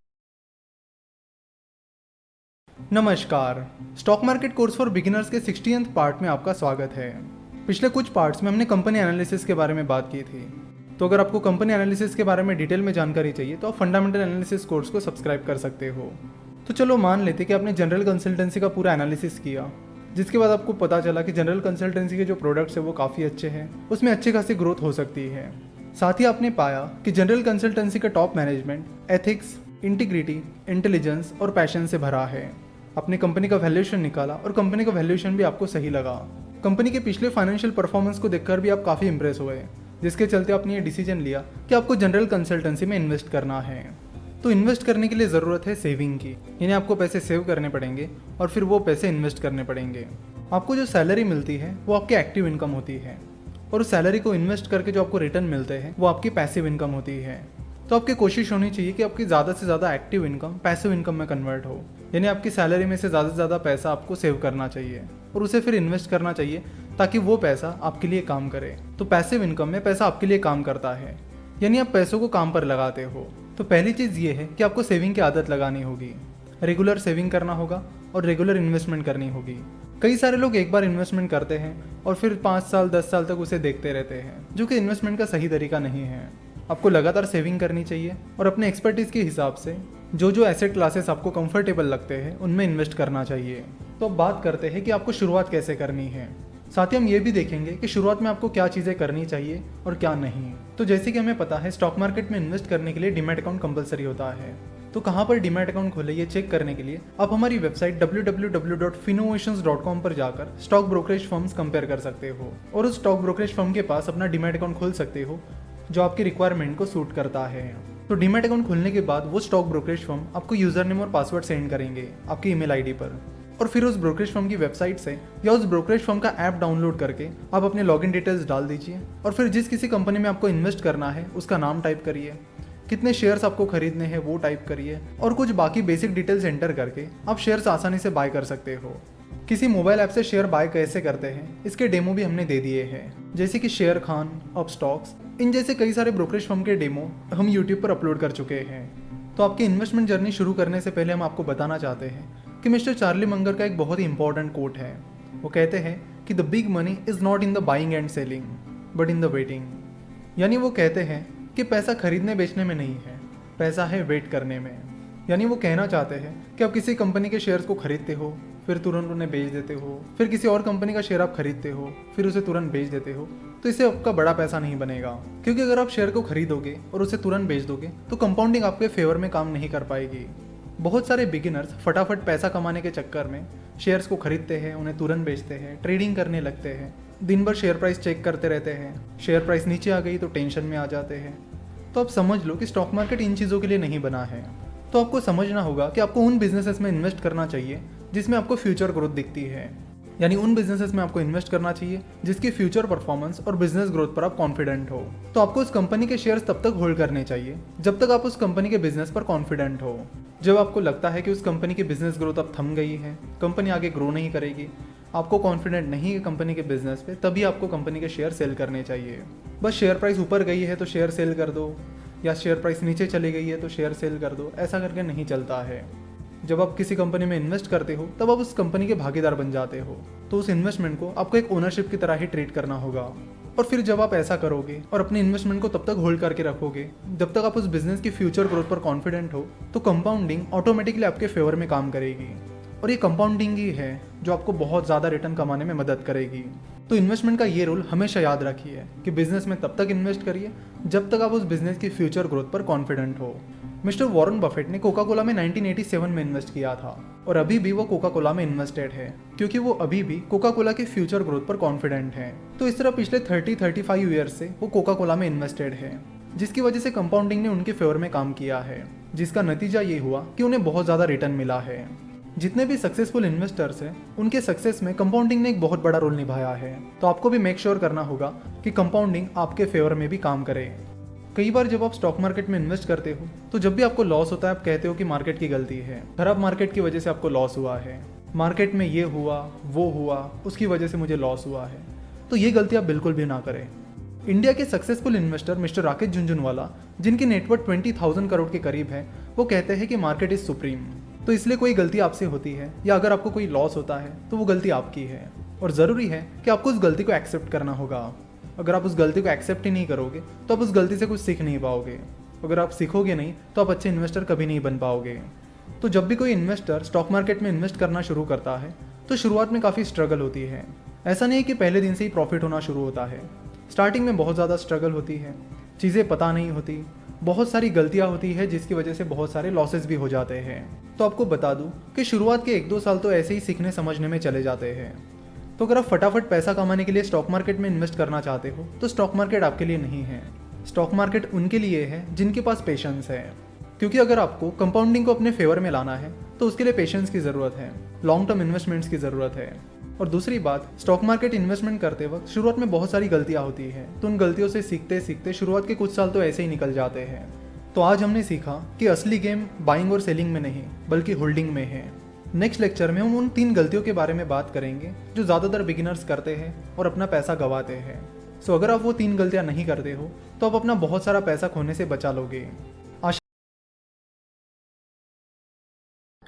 नमस्कार, stock market course for beginners के 60th पार्ट में आपका स्वागत है। पिछले कुछ पार्ट्स में हमने कंपनी एनालिसिस के बारे में बात की थी। तो अगर आपको कंपनी एनालिसिस के बारे में डिटेल में जानकारी चाहिए तो आप फंडामेंटल एनालिसिस कोर्स को सब्सक्राइब कर सकते हो। तो चलो मान लेते कि आपने जनरल कंसल्टेंसी का पूरा एनालिसिस किया, जिसके बाद आपको पता चला कि जनरल कंसल्टेंसी के जो प्रोडक्ट्स है वो काफ़ी अच्छे हैं, उसमें अच्छी खासी ग्रोथ हो सकती है। साथ ही आपने पाया कि जनरल कंसल्टेंसी का top management ethics, integrity, intelligence और पैशन से भरा है। अपनी कंपनी का वैल्यूएशन निकाला और कंपनी का वैल्यूएशन भी आपको सही लगा। कंपनी के पिछले फाइनेंशियल परफॉर्मेंस को देखकर भी आप काफ़ी इंप्रेस हुए, जिसके चलते आपने ये डिसीजन लिया कि आपको जनरल कंसल्टेंसी में इन्वेस्ट करना है। तो इन्वेस्ट करने के लिए ज़रूरत है सेविंग की, यानी आपको पैसे सेव करने पड़ेंगे और फिर वो पैसे इन्वेस्ट करने पड़ेंगे। आपको जो सैलरी मिलती है वो आपकी एक्टिव इनकम होती है, और उस सैलरी को इन्वेस्ट करके जो आपको रिटर्न मिलते हैं वो आपकी पैसिव इनकम होती है। तो आपकी कोशिश होनी चाहिए कि आपकी ज़्यादा से ज़्यादा एक्टिव इनकम पैसिव इनकम में कन्वर्ट हो, यानी आपकी सैलरी में से ज़्यादा पैसा आपको सेव करना चाहिए और उसे फिर इन्वेस्ट करना चाहिए ताकि वो पैसा आपके लिए काम करे। तो पैसिव इनकम में पैसा आपके लिए काम करता है, यानी आप पैसों को काम पर लगाते हो। तो पहली चीज़ ये है कि आपको सेविंग की आदत लगानी होगी, रेगुलर सेविंग करना होगा और रेगुलर इन्वेस्टमेंट करनी होगी। कई सारे लोग एक बार इन्वेस्टमेंट करते हैं और फिर 5 साल 10 साल तक उसे देखते रहते हैं, जो कि इन्वेस्टमेंट का सही तरीका नहीं है। आपको लगातार सेविंग करनी चाहिए और अपने एक्सपर्टीज़ के हिसाब से जो एसेट क्लासेस आपको कंफर्टेबल लगते हैं उनमें इन्वेस्ट करना चाहिए। तो अब बात करते हैं कि आपको शुरुआत कैसे करनी है। साथ ही हम ये भी देखेंगे कि शुरुआत में आपको क्या चीज़ें करनी चाहिए और क्या नहीं। तो जैसे कि हमें पता है स्टॉक मार्केट में इन्वेस्ट करने के लिए डीमैट अकाउंट कंपलसरी होता है। तो कहाँ पर डीमैट अकाउंट खोले ये चेक करने के लिए आप हमारी वेबसाइट www.finnovations.com पर जाकर स्टॉक ब्रोकरेज फर्म्स कंपेयर कर सकते हो और उस स्टॉक ब्रोकरेज फर्म के पास अपना डीमैट अकाउंट खोल सकते हो जो आपकी रिक्वायरमेंट को सूट करता है। तो डीमैट अकाउंट खोलने के बाद वो स्टॉक ब्रोकरेज फर्म आपको यूजर नेम और पासवर्ड सेंड करेंगे आपकी ईमेल आईडी पर, और फिर उस ब्रोकरेज फर्म की वेबसाइट से या उस ब्रोकरेज फर्म का ऐप डाउनलोड करके आप अपने लॉगिन डिटेल्स डाल दीजिए और फिर जिस किसी कंपनी में आपको इन्वेस्ट करना है उसका नाम टाइप करिए, कितने शेयर्स आपको खरीदने हैं वो टाइप करिए और कुछ बाकी बेसिक डिटेल्स एंटर करके आप शेयर्स आसानी से बाय कर सकते हो। किसी मोबाइल ऐप से शेयर बाय कैसे करते हैं इसके डेमो भी हमने दे दिए हैं, जैसे कि शेयर खान, अपस्टॉक्स, इन जैसे कई सारे ब्रोकरेज फर्म के डेमो हम यूट्यूब पर अपलोड कर चुके हैं। तो आपकी इन्वेस्टमेंट जर्नी शुरू करने से पहले हम आपको बताना चाहते हैं कि मिस्टर चार्ली मंगर का एक बहुत ही इंपॉर्टेंट कोट है। वो कहते हैं कि the big money is not in the buying and selling but in the waiting, यानी वो कहते हैं कि पैसा खरीदने बेचने में नहीं है, पैसा है वेट करने में। यानी वो कहना चाहते हैं कि आप किसी कंपनी के शेयर्स को खरीदते हो फिर तुरंत उन्हें बेच देते हो, फिर किसी और कंपनी का शेयर आप खरीदते हो फिर उसे तुरंत बेच देते हो, तो इससे आपका बड़ा पैसा नहीं बनेगा। क्योंकि अगर आप शेयर को खरीदोगे और उसे तुरंत बेच दोगे तो कंपाउंडिंग आपके फेवर में काम नहीं कर पाएगी। बहुत सारे बिगिनर्स फटाफट पैसा कमाने के चक्कर में शेयर्स को खरीदते हैं, उन्हें तुरंत बेचते हैं, ट्रेडिंग करने लगते हैं, दिन भर शेयर प्राइस चेक करते रहते हैं, शेयर प्राइस नीचे आ गई तो टेंशन में आ जाते हैं। तो आप समझ लो कि स्टॉक मार्केट इन चीज़ों के लिए नहीं बना है। तो आपको समझना होगा कि आपको उन बिजनेसेस में इन्वेस्ट करना चाहिए जिसमें आपको फ्यूचर ग्रोथ दिखती है, यानी उन बिजनेसेस में आपको इन्वेस्ट करना चाहिए जिसकी फ्यूचर परफॉर्मेंस और बिजनेस ग्रोथ पर आप कॉन्फिडेंट हो। तो आपको उस कंपनी के शेयर्स तब तक होल्ड करने चाहिए जब तक आप उस कंपनी के बिजनेस पर कॉन्फिडेंट हो। जब आपको लगता है कि उस कंपनी की बिजनेस ग्रोथ अब थम गई है, कंपनी आगे ग्रो नहीं करेगी, आपको कॉन्फिडेंट नहीं है कंपनी के बिजनेस पे, तभी आपको कंपनी के शेयर सेल करने चाहिए। बस शेयर प्राइस ऊपर गई है तो शेयर सेल कर दो, या शेयर प्राइस नीचे चली गई है तो शेयर सेल कर दो, ऐसा करके नहीं चलता है। जब आप किसी कंपनी में इन्वेस्ट करते हो तब आप उस कंपनी के भागीदार बन जाते हो, तो उस इन्वेस्टमेंट को आपको एक ओनरशिप की तरह ही ट्रीट करना होगा। और फिर जब आप ऐसा करोगे और अपने इन्वेस्टमेंट को तब तक होल्ड करके रखोगे जब तक आप उस बिजनेस की फ्यूचर ग्रोथ पर कॉन्फिडेंट हो, तो कंपाउंडिंग ऑटोमेटिकली आपके फेवर में काम करेगी। और ये कंपाउंडिंग ही है जो आपको बहुत ज़्यादा रिटर्न कमाने में मदद करेगी। तो इन्वेस्टमेंट का ये रूल हमेशा याद रखिए कि बिजनेस में तब तक इन्वेस्ट करिए जब तक आप उस बिजनेस की फ्यूचर ग्रोथ पर कॉन्फिडेंट हो। मिस्टर वॉरेन बफेट ने कोका कोला में 1987 में इन्वेस्ट किया था और अभी भी वो कोका कोला में इन्वेस्टेड है, क्योंकि वो अभी भी कोका कोला के फ्यूचर ग्रोथ पर कॉन्फिडेंट है। तो इस तरह पिछले 30-35 ईयर्स से वो कोका कोला में इन्वेस्टेड है, जिसकी वजह से कंपाउंडिंग ने उनके फेवर में काम किया है, जिसका नतीजा ये हुआ कि उन्हें बहुत ज़्यादा रिटर्न मिला है। जितने भी सक्सेसफुल इन्वेस्टर्स हैं उनके सक्सेस में कंपाउंडिंग ने एक बहुत बड़ा रोल निभाया है। तो आपको भी मेक श्योर करना होगा कि कंपाउंडिंग आपके फेवर में भी काम करे। कई बार जब आप स्टॉक मार्केट में इन्वेस्ट करते हो तो जब भी आपको लॉस होता है आप कहते हो कि मार्केट की गलती है, खराब मार्केट की वजह से आपको लॉस हुआ है, मार्केट में ये हुआ वो हुआ उसकी वजह से मुझे लॉस हुआ है। तो ये गलती आप बिल्कुल भी ना करें। इंडिया के successful investor mister Rakesh Jhunjhunwala, जिनकी नेटवर्थ 20,000 करोड़ के करीब है, वो कहते हैं कि मार्केट इज सुप्रीम। तो इसलिए कोई गलती आपसे होती है या अगर आपको कोई लॉस होता है तो वो गलती आपकी है और ज़रूरी है कि आपको उस गलती को एक्सेप्ट करना होगा। अगर आप उस गलती को एक्सेप्ट ही नहीं करोगे तो आप उस गलती से कुछ सीख नहीं पाओगे। अगर आप सीखोगे नहीं तो आप अच्छे इन्वेस्टर कभी नहीं बन पाओगे। तो जब भी कोई इन्वेस्टर स्टॉक मार्केट में इन्वेस्ट करना शुरू करता है तो शुरुआत में काफ़ी स्ट्रगल होती है। ऐसा नहीं है कि पहले दिन से ही प्रॉफिट होना शुरू होता है। स्टार्टिंग में बहुत ज़्यादा स्ट्रगल होती है, चीज़ें पता नहीं होती, बहुत सारी गलतियाँ होती है जिसकी वजह से बहुत सारे लॉसेस भी हो जाते हैं। तो आपको बता दूं कि शुरुआत के 1-2 साल तो ऐसे ही सीखने समझने में चले जाते हैं। तो अगर आप फटाफट पैसा कमाने के लिए स्टॉक मार्केट में इन्वेस्ट करना चाहते हो तो स्टॉक मार्केट आपके लिए नहीं है। स्टॉक मार्केट उनके लिए है जिनके पास पेशेंस है, क्योंकि अगर आपको कंपाउंडिंग को अपने फेवर में लाना है तो उसके लिए पेशेंस की ज़रूरत है, लॉन्ग टर्म इन्वेस्टमेंट्स की ज़रूरत है। और दूसरी बात, स्टॉक मार्केट इन्वेस्टमेंट करते वक्त शुरुआत में बहुत सारी गलतियाँ होती है, तो उन गलतियों से सीखते सीखते शुरुआत के कुछ साल तो ऐसे ही निकल जाते हैं। तो आज हमने सीखा कि असली गेम बाइंग और सेलिंग में नहीं बल्कि होल्डिंग में है। नेक्स्ट लेक्चर में हम उन 3 गलतियों के बारे में बात करेंगे जो ज़्यादातर बिगिनर्स करते हैं और अपना पैसा गंवाते हैं। सो अगर आप वो 3 गलतियाँ नहीं करते हो तो आप अपना बहुत सारा पैसा खोने से बचा लोगे।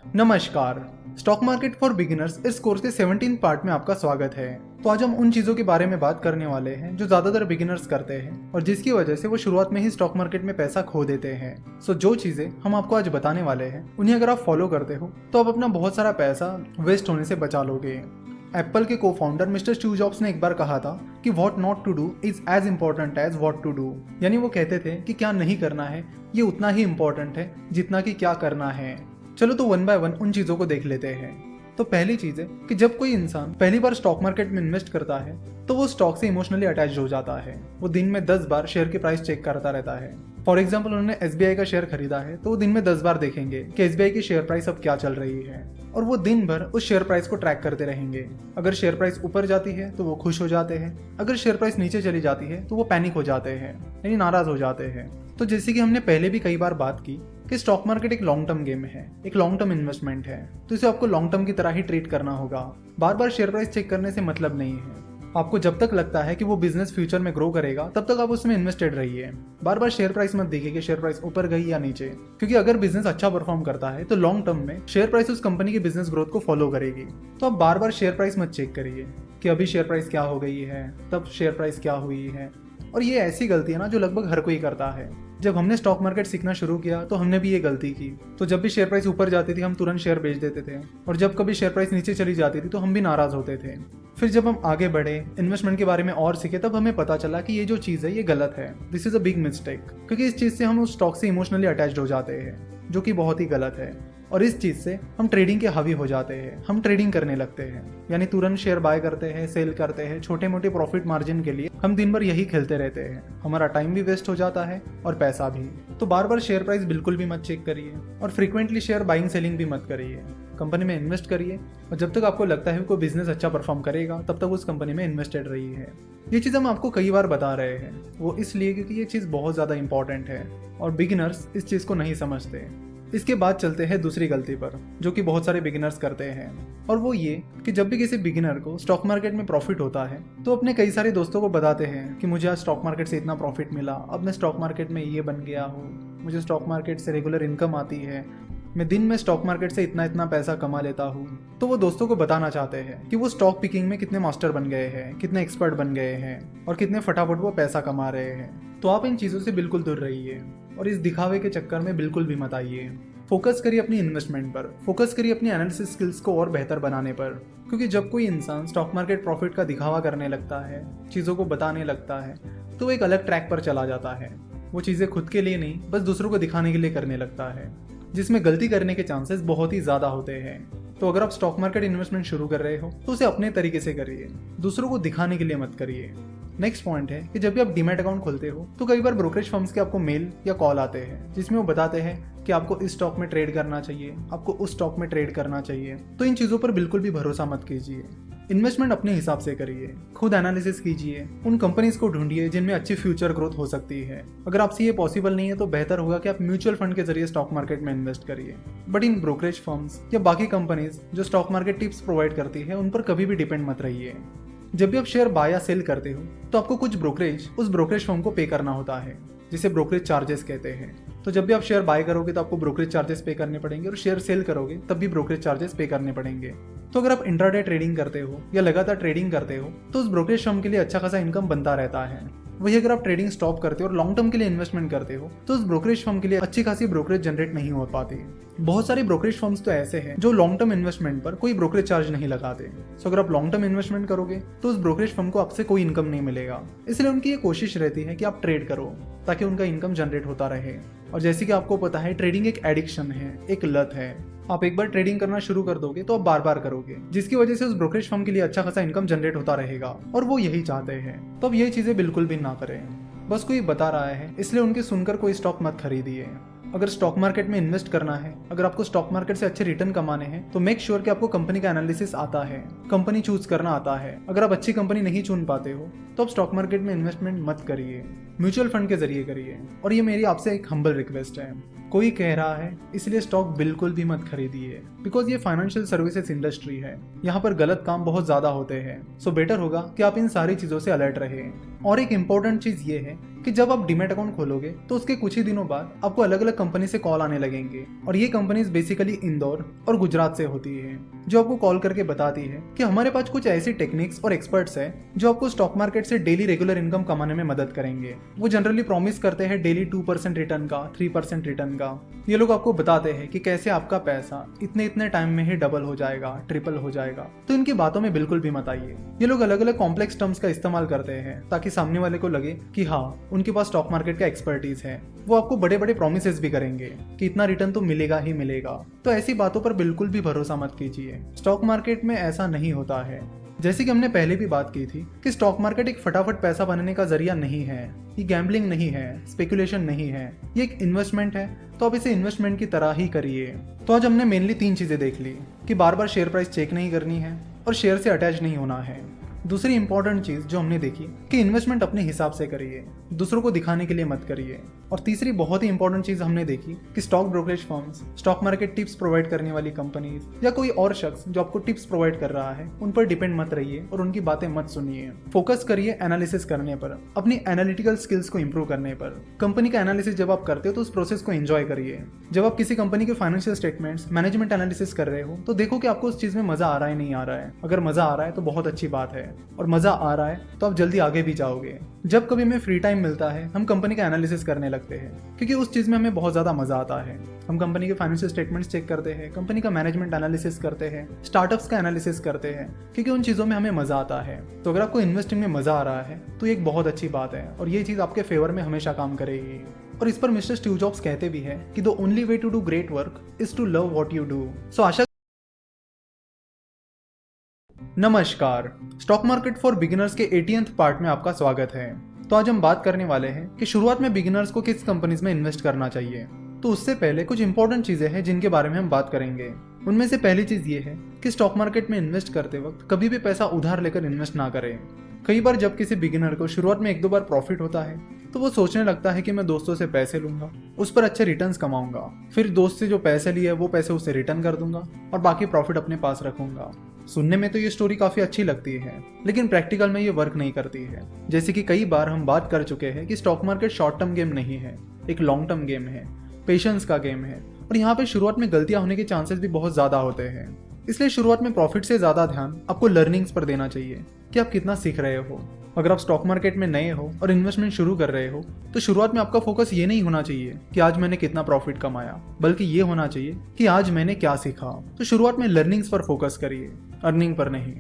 नमस्कार, स्टॉक मार्केट फॉर बिगिनर्स इस कोर्स के 17 पार्ट में आपका स्वागत है। तो आज हम उन चीज़ों के बारे में बात करने वाले हैं जो ज़्यादातर बिगिनर्स करते हैं और जिसकी वजह से वो शुरुआत में ही स्टॉक मार्केट में पैसा खो देते हैं। सो जो चीज़ें हम आपको आज बताने वाले हैं उन्हें अगर आप फॉलो करते हो तो आप अपना बहुत सारा पैसा वेस्ट होने से बचा लोगे। एप्पल के को फाउंडर मिस्टर स्टीव जॉब्स ने एक बार कहा था कि what not to do is as important as what to do. यानी वो कहते थे कि क्या नहीं करना है ये उतना ही इम्पोर्टेंट है जितना कि क्या करना है। चलो तो 1 बाय 1 उन चीज़ों को देख लेते हैं। तो पहली चीज़ है कि जब कोई इंसान पहली बार स्टॉक मार्केट में इन्वेस्ट करता है तो वो स्टॉक से इमोशनली अटैच हो जाता है। वो दिन में 10 बार शेयर की प्राइस चेक करता रहता है। फॉर एग्जाम्पल, उन्होंने SBI का शेयर खरीदा है तो वो दिन में 10 बार देखेंगे कि SBI की शेयर प्राइस अब क्या चल रही है, और वो दिन भर उस शेयर प्राइस को ट्रैक करते रहेंगे। अगर शेयर प्राइस ऊपर जाती है तो वो खुश हो जाते हैं, अगर शेयर प्राइस नीचे चली जाती है तो वो पैनिक हो जाते हैं, यानी नाराज हो जाते हैं। तो जैसे कि हमने पहले भी कई बार बात की कि स्टॉक मार्केट एक लॉन्ग टर्म गेम है, एक लॉन्ग टर्म इन्वेस्टमेंट है, तो इसे आपको लॉन्ग टर्म की तरह ही ट्रीट करना होगा। बार बार शेयर प्राइस चेक करने से मतलब नहीं है। आपको जब तक लगता है कि वो बिजनेस फ्यूचर में ग्रो करेगा तब तक आप उसमें इन्वेस्टेड रहिए। बार बार शेयर प्राइस मत देखिए कि शेयर प्राइस ऊपर गई या नीचे, क्योंकि अगर बिजनेस अच्छा परफॉर्म करता है तो लॉन्ग टर्म में शेयर प्राइस उस कंपनी की बिजनेस ग्रोथ को फॉलो करेगी। तो आप बार बार शेयर प्राइस मत चेक करिए कि अभी शेयर प्राइस क्या हो गई है, तब शेयर प्राइस क्या हुई है। और ये ऐसी गलती है ना जो लगभग हर कोई करता है। जब हमने स्टॉक मार्केट सीखना शुरू किया तो हमने भी ये गलती की। तो जब भी शेयर प्राइस ऊपर जाती थी हम तुरंत शेयर बेच देते थे, और जब कभी शेयर प्राइस नीचे चली जाती थी तो हम भी नाराज होते थे। फिर जब हम आगे बढ़े, इन्वेस्टमेंट के बारे में और सीखे, तब हमें पता चला कि ये जो चीज़ है ये गलत है। This is a big mistake, क्योंकि इस चीज़ से हम उस स्टॉक से इमोशनली अटैच्ड हो जाते हैं, जो कि बहुत ही गलत है। और इस चीज़ से हम ट्रेडिंग के हावी हो जाते हैं, हम ट्रेडिंग करने लगते हैं, यानी तुरंत शेयर बाय करते हैं, सेल करते हैं, छोटे मोटे प्रॉफिट मार्जिन के लिए हम दिन भर यही खेलते रहते हैं। हमारा टाइम भी वेस्ट हो जाता है और पैसा भी। तो बार बार शेयर प्राइस बिल्कुल भी मत चेक करिए, और फ्रीक्वेंटली शेयर बाइंग सेलिंग भी मत करिए। कंपनी में इन्वेस्ट करिए, और जब तक आपको लगता है कोई बिजनेस अच्छा परफॉर्म करेगा तब तक उस कंपनी में इन्वेस्टेड रही है। ये चीज़ हम आपको कई बार बता रहे हैं, वो इसलिए क्योंकि ये चीज़ बहुत ज़्यादा इंपॉर्टेंट है और बिगिनर्स इस चीज़ को नहीं समझते। इसके बाद चलते हैं दूसरी गलती पर, जो कि बहुत सारे बिगिनर्स करते हैं, और वो ये कि जब भी किसी बिगिनर को स्टॉक मार्केट में प्रॉफिट होता है तो अपने कई सारे दोस्तों को बताते हैं कि मुझे आज स्टॉक मार्केट से इतना प्रॉफिट मिला, अब मैं स्टॉक मार्केट में ये बन गया हूँ, मुझे स्टॉक मार्केट से रेगुलर इनकम आती है, मैं दिन में स्टॉक मार्केट से इतना इतना पैसा कमा लेता हूँ। तो वो दोस्तों को बताना चाहते हैं कि वो स्टॉक पिकिंग में कितने मास्टर बन गए हैं, कितने एक्सपर्ट बन गए हैं, और कितने फटाफट वो पैसा कमा रहे हैं। तो आप इन चीज़ों से बिल्कुल दूर रहिए और इस दिखावे के चक्कर में बिल्कुल भी मत आइए। फोकस करिए अपनी इन्वेस्टमेंट पर, फोकस करिए अपनी एनालिसिस स्किल्स को और बेहतर बनाने पर, क्योंकि जब कोई इंसान स्टॉक मार्केट प्रॉफिट का दिखावा करने लगता है, चीज़ों को बताने लगता है, तो वो एक अलग ट्रैक पर चला जाता है। वो चीज़ें खुद के लिए नहीं बस दूसरों को दिखाने के लिए करने लगता है, जिसमें गलती करने के चांसेस बहुत ही ज़्यादा होते हैं। तो अगर आप स्टॉक मार्केट इन्वेस्टमेंट शुरू कर रहे हो तो उसे अपने तरीके से करिए, दूसरों को दिखाने के लिए मत करिए। नेक्स्ट पॉइंट है कि जब भी आप डीमैट अकाउंट खोलते हो तो कई बार ब्रोकरेज फर्म्स के आपको मेल या कॉल आते हैं जिसमें वो बताते हैं कि आपको इस स्टॉक में ट्रेड करना चाहिए, आपको उस स्टॉक में ट्रेड करना चाहिए। तो इन चीज़ों पर बिल्कुल भी भरोसा मत कीजिए। इन्वेस्टमेंट अपने हिसाब से करिए, खुद एनालिसिस कीजिए, उन कंपनीज को ढूंढिए जिनमें अच्छी फ्यूचर ग्रोथ हो सकती है। अगर आपसे ये पॉसिबल नहीं है तो बेहतर होगा कि आप म्यूचुअल फंड के जरिए स्टॉक मार्केट में इन्वेस्ट करिए। बट इन ब्रोकरेज फर्म्स या बाकी कंपनीज जो स्टॉक मार्केट टिप्स प्रोवाइड करती है उन पर कभी भी डिपेंड मत रहिए। जब भी आप शेयर बाय या सेल करते हो तो आपको कुछ ब्रोकरेज उस ब्रोकरेज फर्म को पे करना होता है, जिसे ब्रोकरेज चार्जेस कहते हैं। तो जब भी आप शेयर बाय करोगे तो आपको ब्रोकरेज चार्जेस पे करने पड़ेंगे, और शेयर सेल करोगे तब भी ब्रोकरेज चार्जेस पे करने पड़ेंगे। तो अगर आप इंट्राडे ट्रेडिंग करते हो या लगातार ट्रेडिंग करते हो तो उस ब्रोकरेज फर्म के लिए अच्छा खासा इनकम बनता रहता है। वही अगर आप ट्रेडिंग स्टॉप करते हो और लॉन्ग टर्म के लिए इन्वेस्टमेंट करते हो तो उस ब्रोकरेज फर्म के लिए अच्छी खासी ब्रोकरेज जनरेट नहीं हो पाती। बहुत सारे ब्रोकरेज फर्म्स तो ऐसे हैं जो लॉन्ग टर्म इन्वेस्टमेंट पर कोई ब्रोकरेज चार्ज नहीं लगाते। सो अगर आप लॉन्ग टर्म इन्वेस्टमेंट करोगे तो उस ब्रोकरेज फर्म को आपसे कोई इनकम नहीं मिलेगा। इसलिए उनकी ये कोशिश रहती है कि आप ट्रेड करो ताकि उनका इनकम जनरेट होता रहे। और जैसे कि आपको पता है ट्रेडिंग एक एडिक्शन है, एक लत है। आप एक बार ट्रेडिंग करना शुरू कर दोगे तो आप बार बार करोगे, जिसकी वजह से उस ब्रोकरेज फर्म के लिए अच्छा खासा इनकम जनरेट होता रहेगा और वो यही चाहते हैं। तो अब ये चीजें बिल्कुल भी ना करें। बस कोई बता रहा है इसलिए उनकी सुनकर कोई स्टॉक मत खरीदिए। अगर स्टॉक मार्केट में इन्वेस्ट करना है, अगर आपको स्टॉक मार्केट से अच्छे रिटर्न कमाने हैं तो मेक श्योर कि आपको कंपनी का एनालिसिस आता है, कंपनी चूज करना आता है। अगर आप अच्छी कंपनी नहीं चुन पाते हो तो आप स्टॉक मार्केट में इन्वेस्टमेंट मत करिए, म्यूचुअल फंड के जरिए करिए। और ये मेरी आपसे एक हम्बल रिक्वेस्ट है। कोई कह रहा है इसलिए स्टॉक बिल्कुल भी मत खरीदिए, बिकॉज ये फाइनेंशियल सर्विसेज इंडस्ट्री है, यहाँ पर गलत काम बहुत ज्यादा होते हैं। सो बेटर होगा कि आप इन सारी चीजों से अलर्ट रहे। और एक इम्पोर्टेंट चीज ये है कि जब आप डीमैट अकाउंट खोलोगे तो उसके कुछ ही दिनों बाद आपको अलग अलग कंपनी से कॉल आने लगेंगे। और ये कंपनीज बेसिकली इंदौर और गुजरात से होती है, जो आपको कॉल करके बताती है कि हमारे पास कुछ ऐसी टेक्निक्स और एक्सपर्ट्स है जो आपको स्टॉक मार्केट से डेली रेगुलर इनकम कमाने में मदद करेंगे। वो जनरली प्रॉमिस करते हैं डेली 2% रिटर्न का, 3% रिटर्न का। ये लोग आपको बताते हैं कि कैसे आपका पैसा इतने इतने टाइम में ही डबल हो जाएगा, ट्रिपल हो जाएगा। तो इनकी बातों में बिल्कुल भी मत आइए। ये लोग अलग अलग कॉम्प्लेक्स टर्म्स का इस्तेमाल करते हैं ताकि सामने वाले को लगे कि हाँ उनके पास स्टॉक मार्केट का एक्सपर्टीज है। वो आपको बड़े बड़े प्रोमिसेस भी करेंगे कि इतना रिटर्न तो मिलेगा ही मिलेगा। तो ऐसी बातों पर बिल्कुल भी भरोसा मत कीजिए। स्टॉक मार्केट में ऐसा नहीं होता है। जैसे कि हमने पहले भी बात की थी कि स्टॉक मार्केट एक फटाफट पैसा बनाने का जरिया नहीं है, ये गैम्बलिंग नहीं है, स्पेकुलेशन नहीं है, ये एक इन्वेस्टमेंट है। तो आप इसे इन्वेस्टमेंट की तरह ही करिए। तो आज हमने मेनली 3 चीजें देख ली कि बार बार शेयर प्राइस चेक नहीं करनी है और शेयर से अटैच नहीं होना है। दूसरी इंपॉर्टेंट चीज जो हमने देखी कि इन्वेस्टमेंट अपने हिसाब से करिए, दूसरों को दिखाने के लिए मत करिए। और तीसरी बहुत ही इंपॉर्टेंट चीज हमने देखी कि stock brokerage firms, stock market tips provide करने वाली कंपनीज या कोई और शख्स जो आपको टिप्स प्रोवाइड कर रहा है उन पर डिपेंड मत रहिए और उनकी बातें मत सुनिए। फोकस करिए एनालिसिस करने पर, अपनी एनालिटिकल स्किल्स को इंप्रूव करने पर। कंपनी का एनालिसिस जब आप करते हो तो उस प्रोसेस को एंजॉय करिए। जब आप किसी कंपनी के फाइनेंशियल स्टेटमेंट्स, मैनेजमेंट एनालिसिस कर रहे हो तो देखो कि आपको उस चीज में मजा आ रहा है नहीं आ रहा है। अगर मजा आ रहा है तो बहुत अच्छी बात है, और मजा आ रहा है तो आप जल्दी आगे भी जाओगे। जब कभी हमें फ्री टाइम मिलता है हम कंपनी का एनालिसिस करने लगते हैं, क्योंकि उस चीज में हमें बहुत ज्यादा मजा आता है। हम कंपनी के फाइनेंशियल स्टेटमेंट्स चेक करते हैं, कंपनी का मैनेजमेंट एनालिसिस करते हैं, स्टार्टअप्स का एनालिसिस करते हैं, क्योंकि उन चीजों में हमें मजा आता है। तो अगर आपको इन्वेस्टिंग में मजा आ रहा है तो ये एक बहुत अच्छी बात है और ये चीज आपके फेवर में हमेशा काम करेगी। और इस पर मिस्टर स्टीव जॉब्स कहते भी हैं कि the only way to do great work is to love what you do. So आशा नमस्कार, स्टॉक मार्केट फॉर बिगिनर्स के 80th पार्ट में आपका स्वागत है। तो आज हम बात करने वाले हैं कि शुरुआत में बिगिनर्स को किस कंपनीज में इन्वेस्ट करना चाहिए। तो उससे पहले कुछ इंपॉर्टेंट चीजें हैं जिनके बारे में हम बात करेंगे। उनमें से पहली चीज ये है कि स्टॉक मार्केट में इन्वेस्ट करते वक्त कभी भी पैसा उधार लेकर इन्वेस्ट ना करें। कई बार जब किसी बिगिनर को शुरुआत में 1-2 बार प्रॉफिट होता है तो वो सोचने लगता है कि मैं दोस्तों से पैसे लूंगा, उस पर अच्छे रिटर्न्स कमाऊंगा, फिर दोस्त से जो पैसे लिए वो पैसे उसे रिटर्न कर दूंगा और बाकी प्रॉफिट अपने पास रखूंगा। सुनने में तो ये स्टोरी काफी अच्छी लगती है, लेकिन प्रैक्टिकल में ये वर्क नहीं करती है। जैसे कि कई बार हम बात कर चुके हैं कि stock market short term game नहीं है, एक लॉन्ग टर्म गेम है, पेशेंस का गेम है। और यहाँ पे शुरुआत में गलतियां होने के चांसेस भी बहुत ज्यादा होते हैं। इसलिए शुरुआत में प्रॉफिट से ज्यादा ध्यान आपको लर्निंग्स पर देना चाहिए कि आप कितना सीख रहे हो। अगर आप स्टॉक मार्केट में नए हो और इन्वेस्टमेंट शुरू कर रहे हो तो शुरुआत में आपका फोकस ये नहीं होना चाहिए कि आज मैंने कितना प्रॉफिट कमाया, बल्कि ये होना चाहिए कि आज मैंने क्या सीखा। तो शुरुआत में लर्निंग्स पर फोकस करिए, अर्निंग पर नहीं।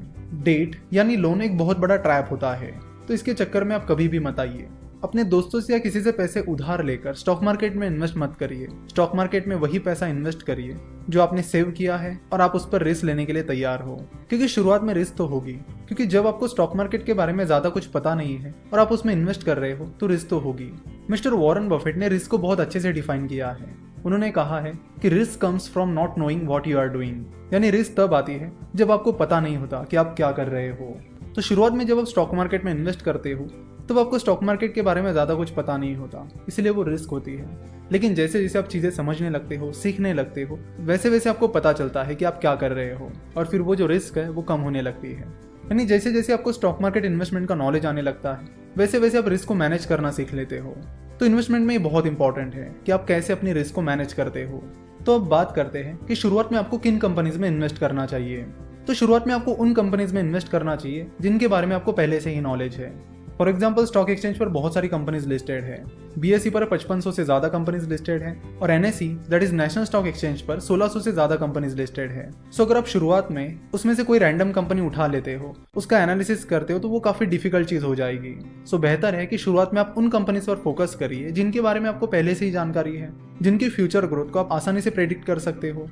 डेट यानी लोन एक बहुत बड़ा ट्रैप होता है, तो इसके चक्कर में आप कभी भी मत आइए। अपने दोस्तों से या किसी से पैसे उधार लेकर स्टॉक मार्केट में इन्वेस्ट मत करिए। स्टॉक मार्केट में वही पैसा इन्वेस्ट करिए जो आपने सेव किया है और आप उस पर रिस्क लेने के लिए तैयार हो, क्योंकि शुरुआत में रिस्क तो होगी। क्योंकि जब आपको स्टॉक मार्केट के बारे में ज्यादा कुछ पता नहीं है और आप उसमें इन्वेस्ट कर रहे हो तो रिस्क तो होगी। मिस्टर वॉरेन बफेट ने रिस्क को बहुत अच्छे से डिफाइन किया है। उन्होंने कहा है कि risk comes from not knowing what you are doing, यानी रिस्क तब आती है जब आपको पता नहीं होता कि आप क्या कर रहे हो। तो शुरुआत में जब आप स्टॉक मार्केट में इन्वेस्ट करते हो तो आपको स्टॉक मार्केट के बारे में ज़्यादा कुछ पता नहीं होता, इसलिए वो रिस्क होती है। लेकिन जैसे जैसे आप चीज़ें समझने लगते हो, सीखने लगते हो, वैसे वैसे आपको पता चलता है कि आप क्या कर रहे हो और फिर वो जो रिस्क है वो कम होने लगती है। यानी जैसे जैसे आपको स्टॉक मार्केट इन्वेस्टमेंट का नॉलेज आने लगता है वैसे वैसे आप रिस्क को मैनेज करना सीख लेते हो। तो इन्वेस्टमेंट में ये बहुत इंपॉर्टेंट है कि आप कैसे अपनी रिस्क को मैनेज करते हो। तो अब बात करते हैं कि शुरुआत में आपको किन कंपनीज में इन्वेस्ट करना चाहिए। तो शुरुआत में आपको उन कंपनीज में इन्वेस्ट करना चाहिए जिनके बारे में आपको पहले से ही नॉलेज है। फॉर एग्जाम्पल स्टॉक एक्सचेंज पर बहुत सारी कंपनीज लिस्टेड है। BSE पर 5500 से ज़्यादा कंपनीज लिस्टेड है और NSE that is national stock exchange पर 1600 से ज़्यादा कंपनीज लिस्टेड है। सो अगर आप शुरुआत में उसमें से कोई रैंडम कंपनी उठा लेते हो, उसका एनालिसिस करते हो, तो वो काफ़ी डिफिकल्ट चीज़ हो जाएगी। सो बेहतर है कि शुरुआत में आप उन कंपनीज पर फोकस करिए जिनके बारे में आपको पहले से ही जानकारी है, जिनकी फ्यूचर ग्रोथ को आप आसानी से प्रेडिक्ट कर सकते हो।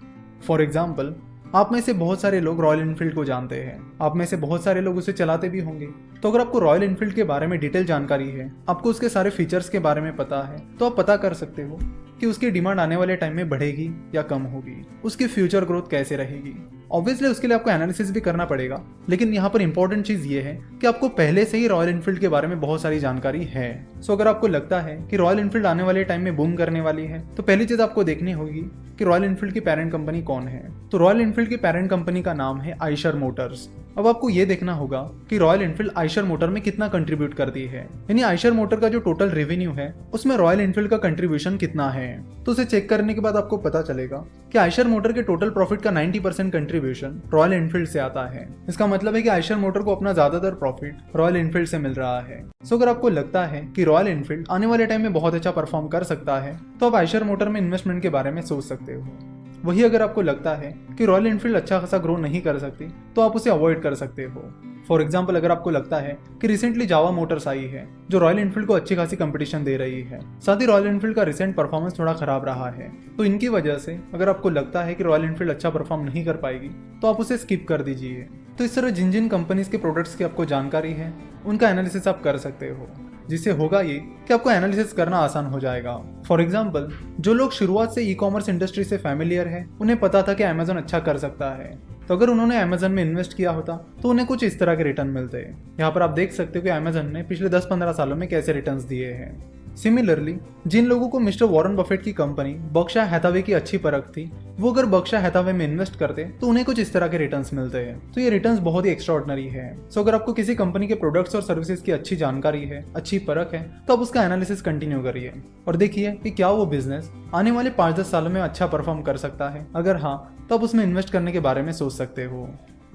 फॉर एग्जाम्पल आप में से बहुत सारे लोग रॉयल एनफील्ड को जानते हैं, आप में से बहुत सारे लोग उसे चलाते भी होंगे। तो अगर आपको रॉयल एनफील्ड के बारे में डिटेल जानकारी है, आपको उसके सारे फीचर्स के बारे में पता है, तो आप पता कर सकते हो कि उसकी डिमांड आने वाले टाइम में बढ़ेगी या कम होगी, उसकी फ्यूचर ग्रोथ कैसे रहेगी। ऑब्वियसली उसके लिए आपको एनालिसिस भी करना पड़ेगा, लेकिन यहाँ पर इंपॉर्टेंट चीज़ ये है कि आपको पहले से ही रॉयल एनफील्ड के बारे में बहुत सारी जानकारी है। सो अगर आपको लगता है कि रॉयल एनफील्ड आने वाले टाइम में बूम करने वाली है, तो पहली चीज़ आपको देखनी होगी कि रॉयल एनफील्ड की पेरेंट कंपनी कौन है। तो रॉयल एनफील्ड की पेरेंट कंपनी का नाम है आइशर मोटर्स। अब आपको ये देखना होगा कि रॉयल एनफील्ड आइशर मोटर में कितना कंट्रीब्यूट करती है, यानी आइशर मोटर का जो टोटल रेवेन्यू है उसमें रॉयल एनफील्ड का कंट्रीब्यूशन कितना है। तो उसे चेक करने के बाद आपको पता चलेगा कि आइशर मोटर के टोटल प्रॉफिट का 90% कंट्रीब्यूशन रॉयल एनफील्ड से आता है। इसका मतलब है कि आइशर मोटर को अपना ज्यादातर प्रॉफिट रॉयल एनफील्ड से मिल रहा है। सो अगर आपको लगता है कि रॉयल एनफील्ड आने वाले टाइम में बहुत अच्छा परफॉर्म कर सकता है, तो आप आइशर मोटर में इन्वेस्टमेंट के बारे में सोच सकते हो। वही अगर आपको लगता है कि रॉयल एनफील्ड अच्छा खासा ग्रो नहीं कर सकती, तो आप उसे अवॉइड कर सकते हो। फॉर एग्जाम्पल अगर आपको लगता है कि रिसेंटली जावा मोटर्स आई है जो रॉयल एनफील्ड को अच्छी खासी कंपटीशन दे रही है, साथ ही रॉयल एनफील्ड का रिसेंट परफॉर्मेंस थोड़ा खराब रहा है, तो इनकी वजह से अगर आपको लगता है कि रॉयल एनफील्ड अच्छा परफॉर्म नहीं कर पाएगी, तो आप उसे स्किप कर दीजिए। तो इस तरह जिन जिन कंपनीज के प्रोडक्ट्स की आपको जानकारी है उनका एनालिसिस आप कर सकते हो, जिससे होगा ये कि आपको एनालिसिस करना आसान हो जाएगा। फॉर एग्जाम्पल जो लोग शुरुआत से ई-कॉमर्स इंडस्ट्री से फैमिलियर है, उन्हें पता था कि अमेजन अच्छा कर सकता है, तो अगर उन्होंने अमेजन में इन्वेस्ट किया होता तो उन्हें कुछ इस तरह के रिटर्न मिलते। यहाँ पर आप देख सकते हो कि अमेजन ने पिछले 10-15 सालों में कैसे रिटर्न्स दिए हैं। सिमिलरली जिन लोगों को मिस्टर वॉरेन बफेट की कंपनी बर्कशायर हैथावे की अच्छी परख थी, वो अगर बर्कशायर हैथावे में इन्वेस्ट करते तो उन्हें कुछ इस तरह के रिटर्न्स मिलते हैं। तो ये रिटर्न्स बहुत ही एक्स्ट्राऑर्डिनरी है। सो अगर आपको किसी कंपनी के प्रोडक्ट्स और सर्विसेज की अच्छी जानकारी है, अच्छी परख है, तो आप उसका एनालिसिस कंटिन्यू करिए और देखिए कि क्या वो बिजनेस आने वाले 5-10 सालों में अच्छा परफॉर्म कर सकता है। अगर हाँ, तो आप उसमें इन्वेस्ट करने के बारे में सोच सकते हो।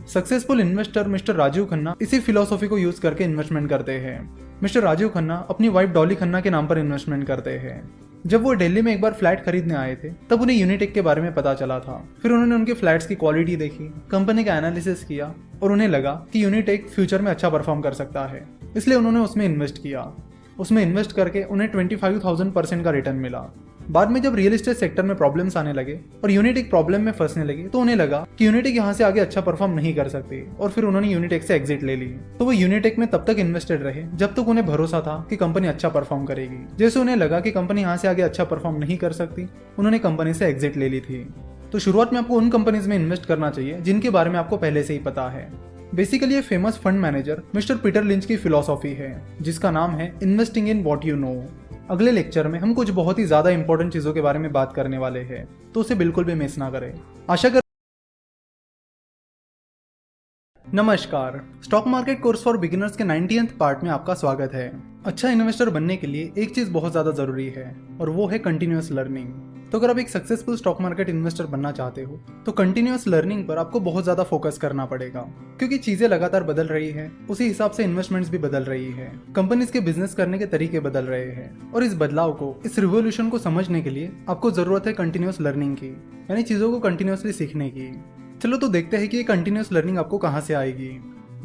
Successful investor mister Rajiv Khanna इसी फिलॉसफी को यूज करके इन्वेस्टमेंट करते हैं। मिस्टर राजीव खन्ना अपनी वाइफ डॉली खन्ना के नाम पर इन्वेस्टमेंट करते हैं। जब वो दिल्ली में एक बार फ्लैट खरीदने आए थे, तब उन्हें यूनिटेक के बारे में पता चला था। फिर उन्होंने उनके फ्लैट्स की क्वालिटी देखी, कंपनी का एनालिसिस किया और उन्हें लगा कि यूनिटेक फ्यूचर में अच्छा परफॉर्म कर सकता है, इसलिए उन्होंने उसमें इन्वेस्ट किया। उसमें इन्वेस्ट करके उन्हें 25,000% का रिटर्न मिला। बाद में जब रियल एस्टेट सेक्टर में प्रॉब्लम्स आने लगे और यूनिटेक प्रॉब्लम में फंसने लगे, तो उन्हें लगा कि यूनिटेक यहाँ से आगे अच्छा परफॉर्म नहीं कर सकती और फिर उन्होंने यूनिटेक से एग्जिट ले ली। तो वो यूनिटेक में तब तक इन्वेस्टेड रहे जब तक उन्हें भरोसा था कि कंपनी अच्छा परफॉर्म करेगी। जैसे उन्हें लगा कि कंपनी यहाँ से आगे अच्छा परफॉर्म नहीं कर सकती, उन्होंने कंपनी से एग्जिट ले ली थी। तो शुरुआत में आपको उन कंपनीज में इन्वेस्ट करना चाहिए जिनके बारे में आपको पहले से ही पता है। बेसिकली ये famous fund manager mister Peter lynch की फिलॉसफी है, जिसका नाम है investing in what you know. अगले लेक्चर में हम कुछ बहुत ही ज्यादा इंपॉर्टेंट चीजों के बारे में बात करने वाले हैं, तो उसे बिल्कुल भी मिस ना करें। आशा कर नमस्कार, stock market course for beginners के 90th पार्ट में आपका स्वागत है। अच्छा इन्वेस्टर बनने के लिए एक चीज बहुत ज्यादा जरूरी है और वो है कंटिन्यूअस लर्निंग। तो अगर आप एक सक्सेसफुल स्टॉक मार्केट इन्वेस्टर बनना चाहते हो, तो कंटिन्यूअस लर्निंग पर आपको बहुत ज्यादा फोकस करना पड़ेगा, क्योंकि चीजें लगातार बदल रही है, उसी हिसाब से इन्वेस्टमेंट्स भी बदल रही है, कंपनीज के बिजनेस करने के तरीके बदल रहे हैं और इस बदलाव को, इस रिवोल्यूशन को समझने के लिए आपको जरूरत है कंटिन्यूअस लर्निंग की, यानी चीजों को कंटिन्यूअसली सीखने की। चलो तो देखते हैं कि ये कंटिन्यूअस लर्निंग आपको कहाँ से आएगी।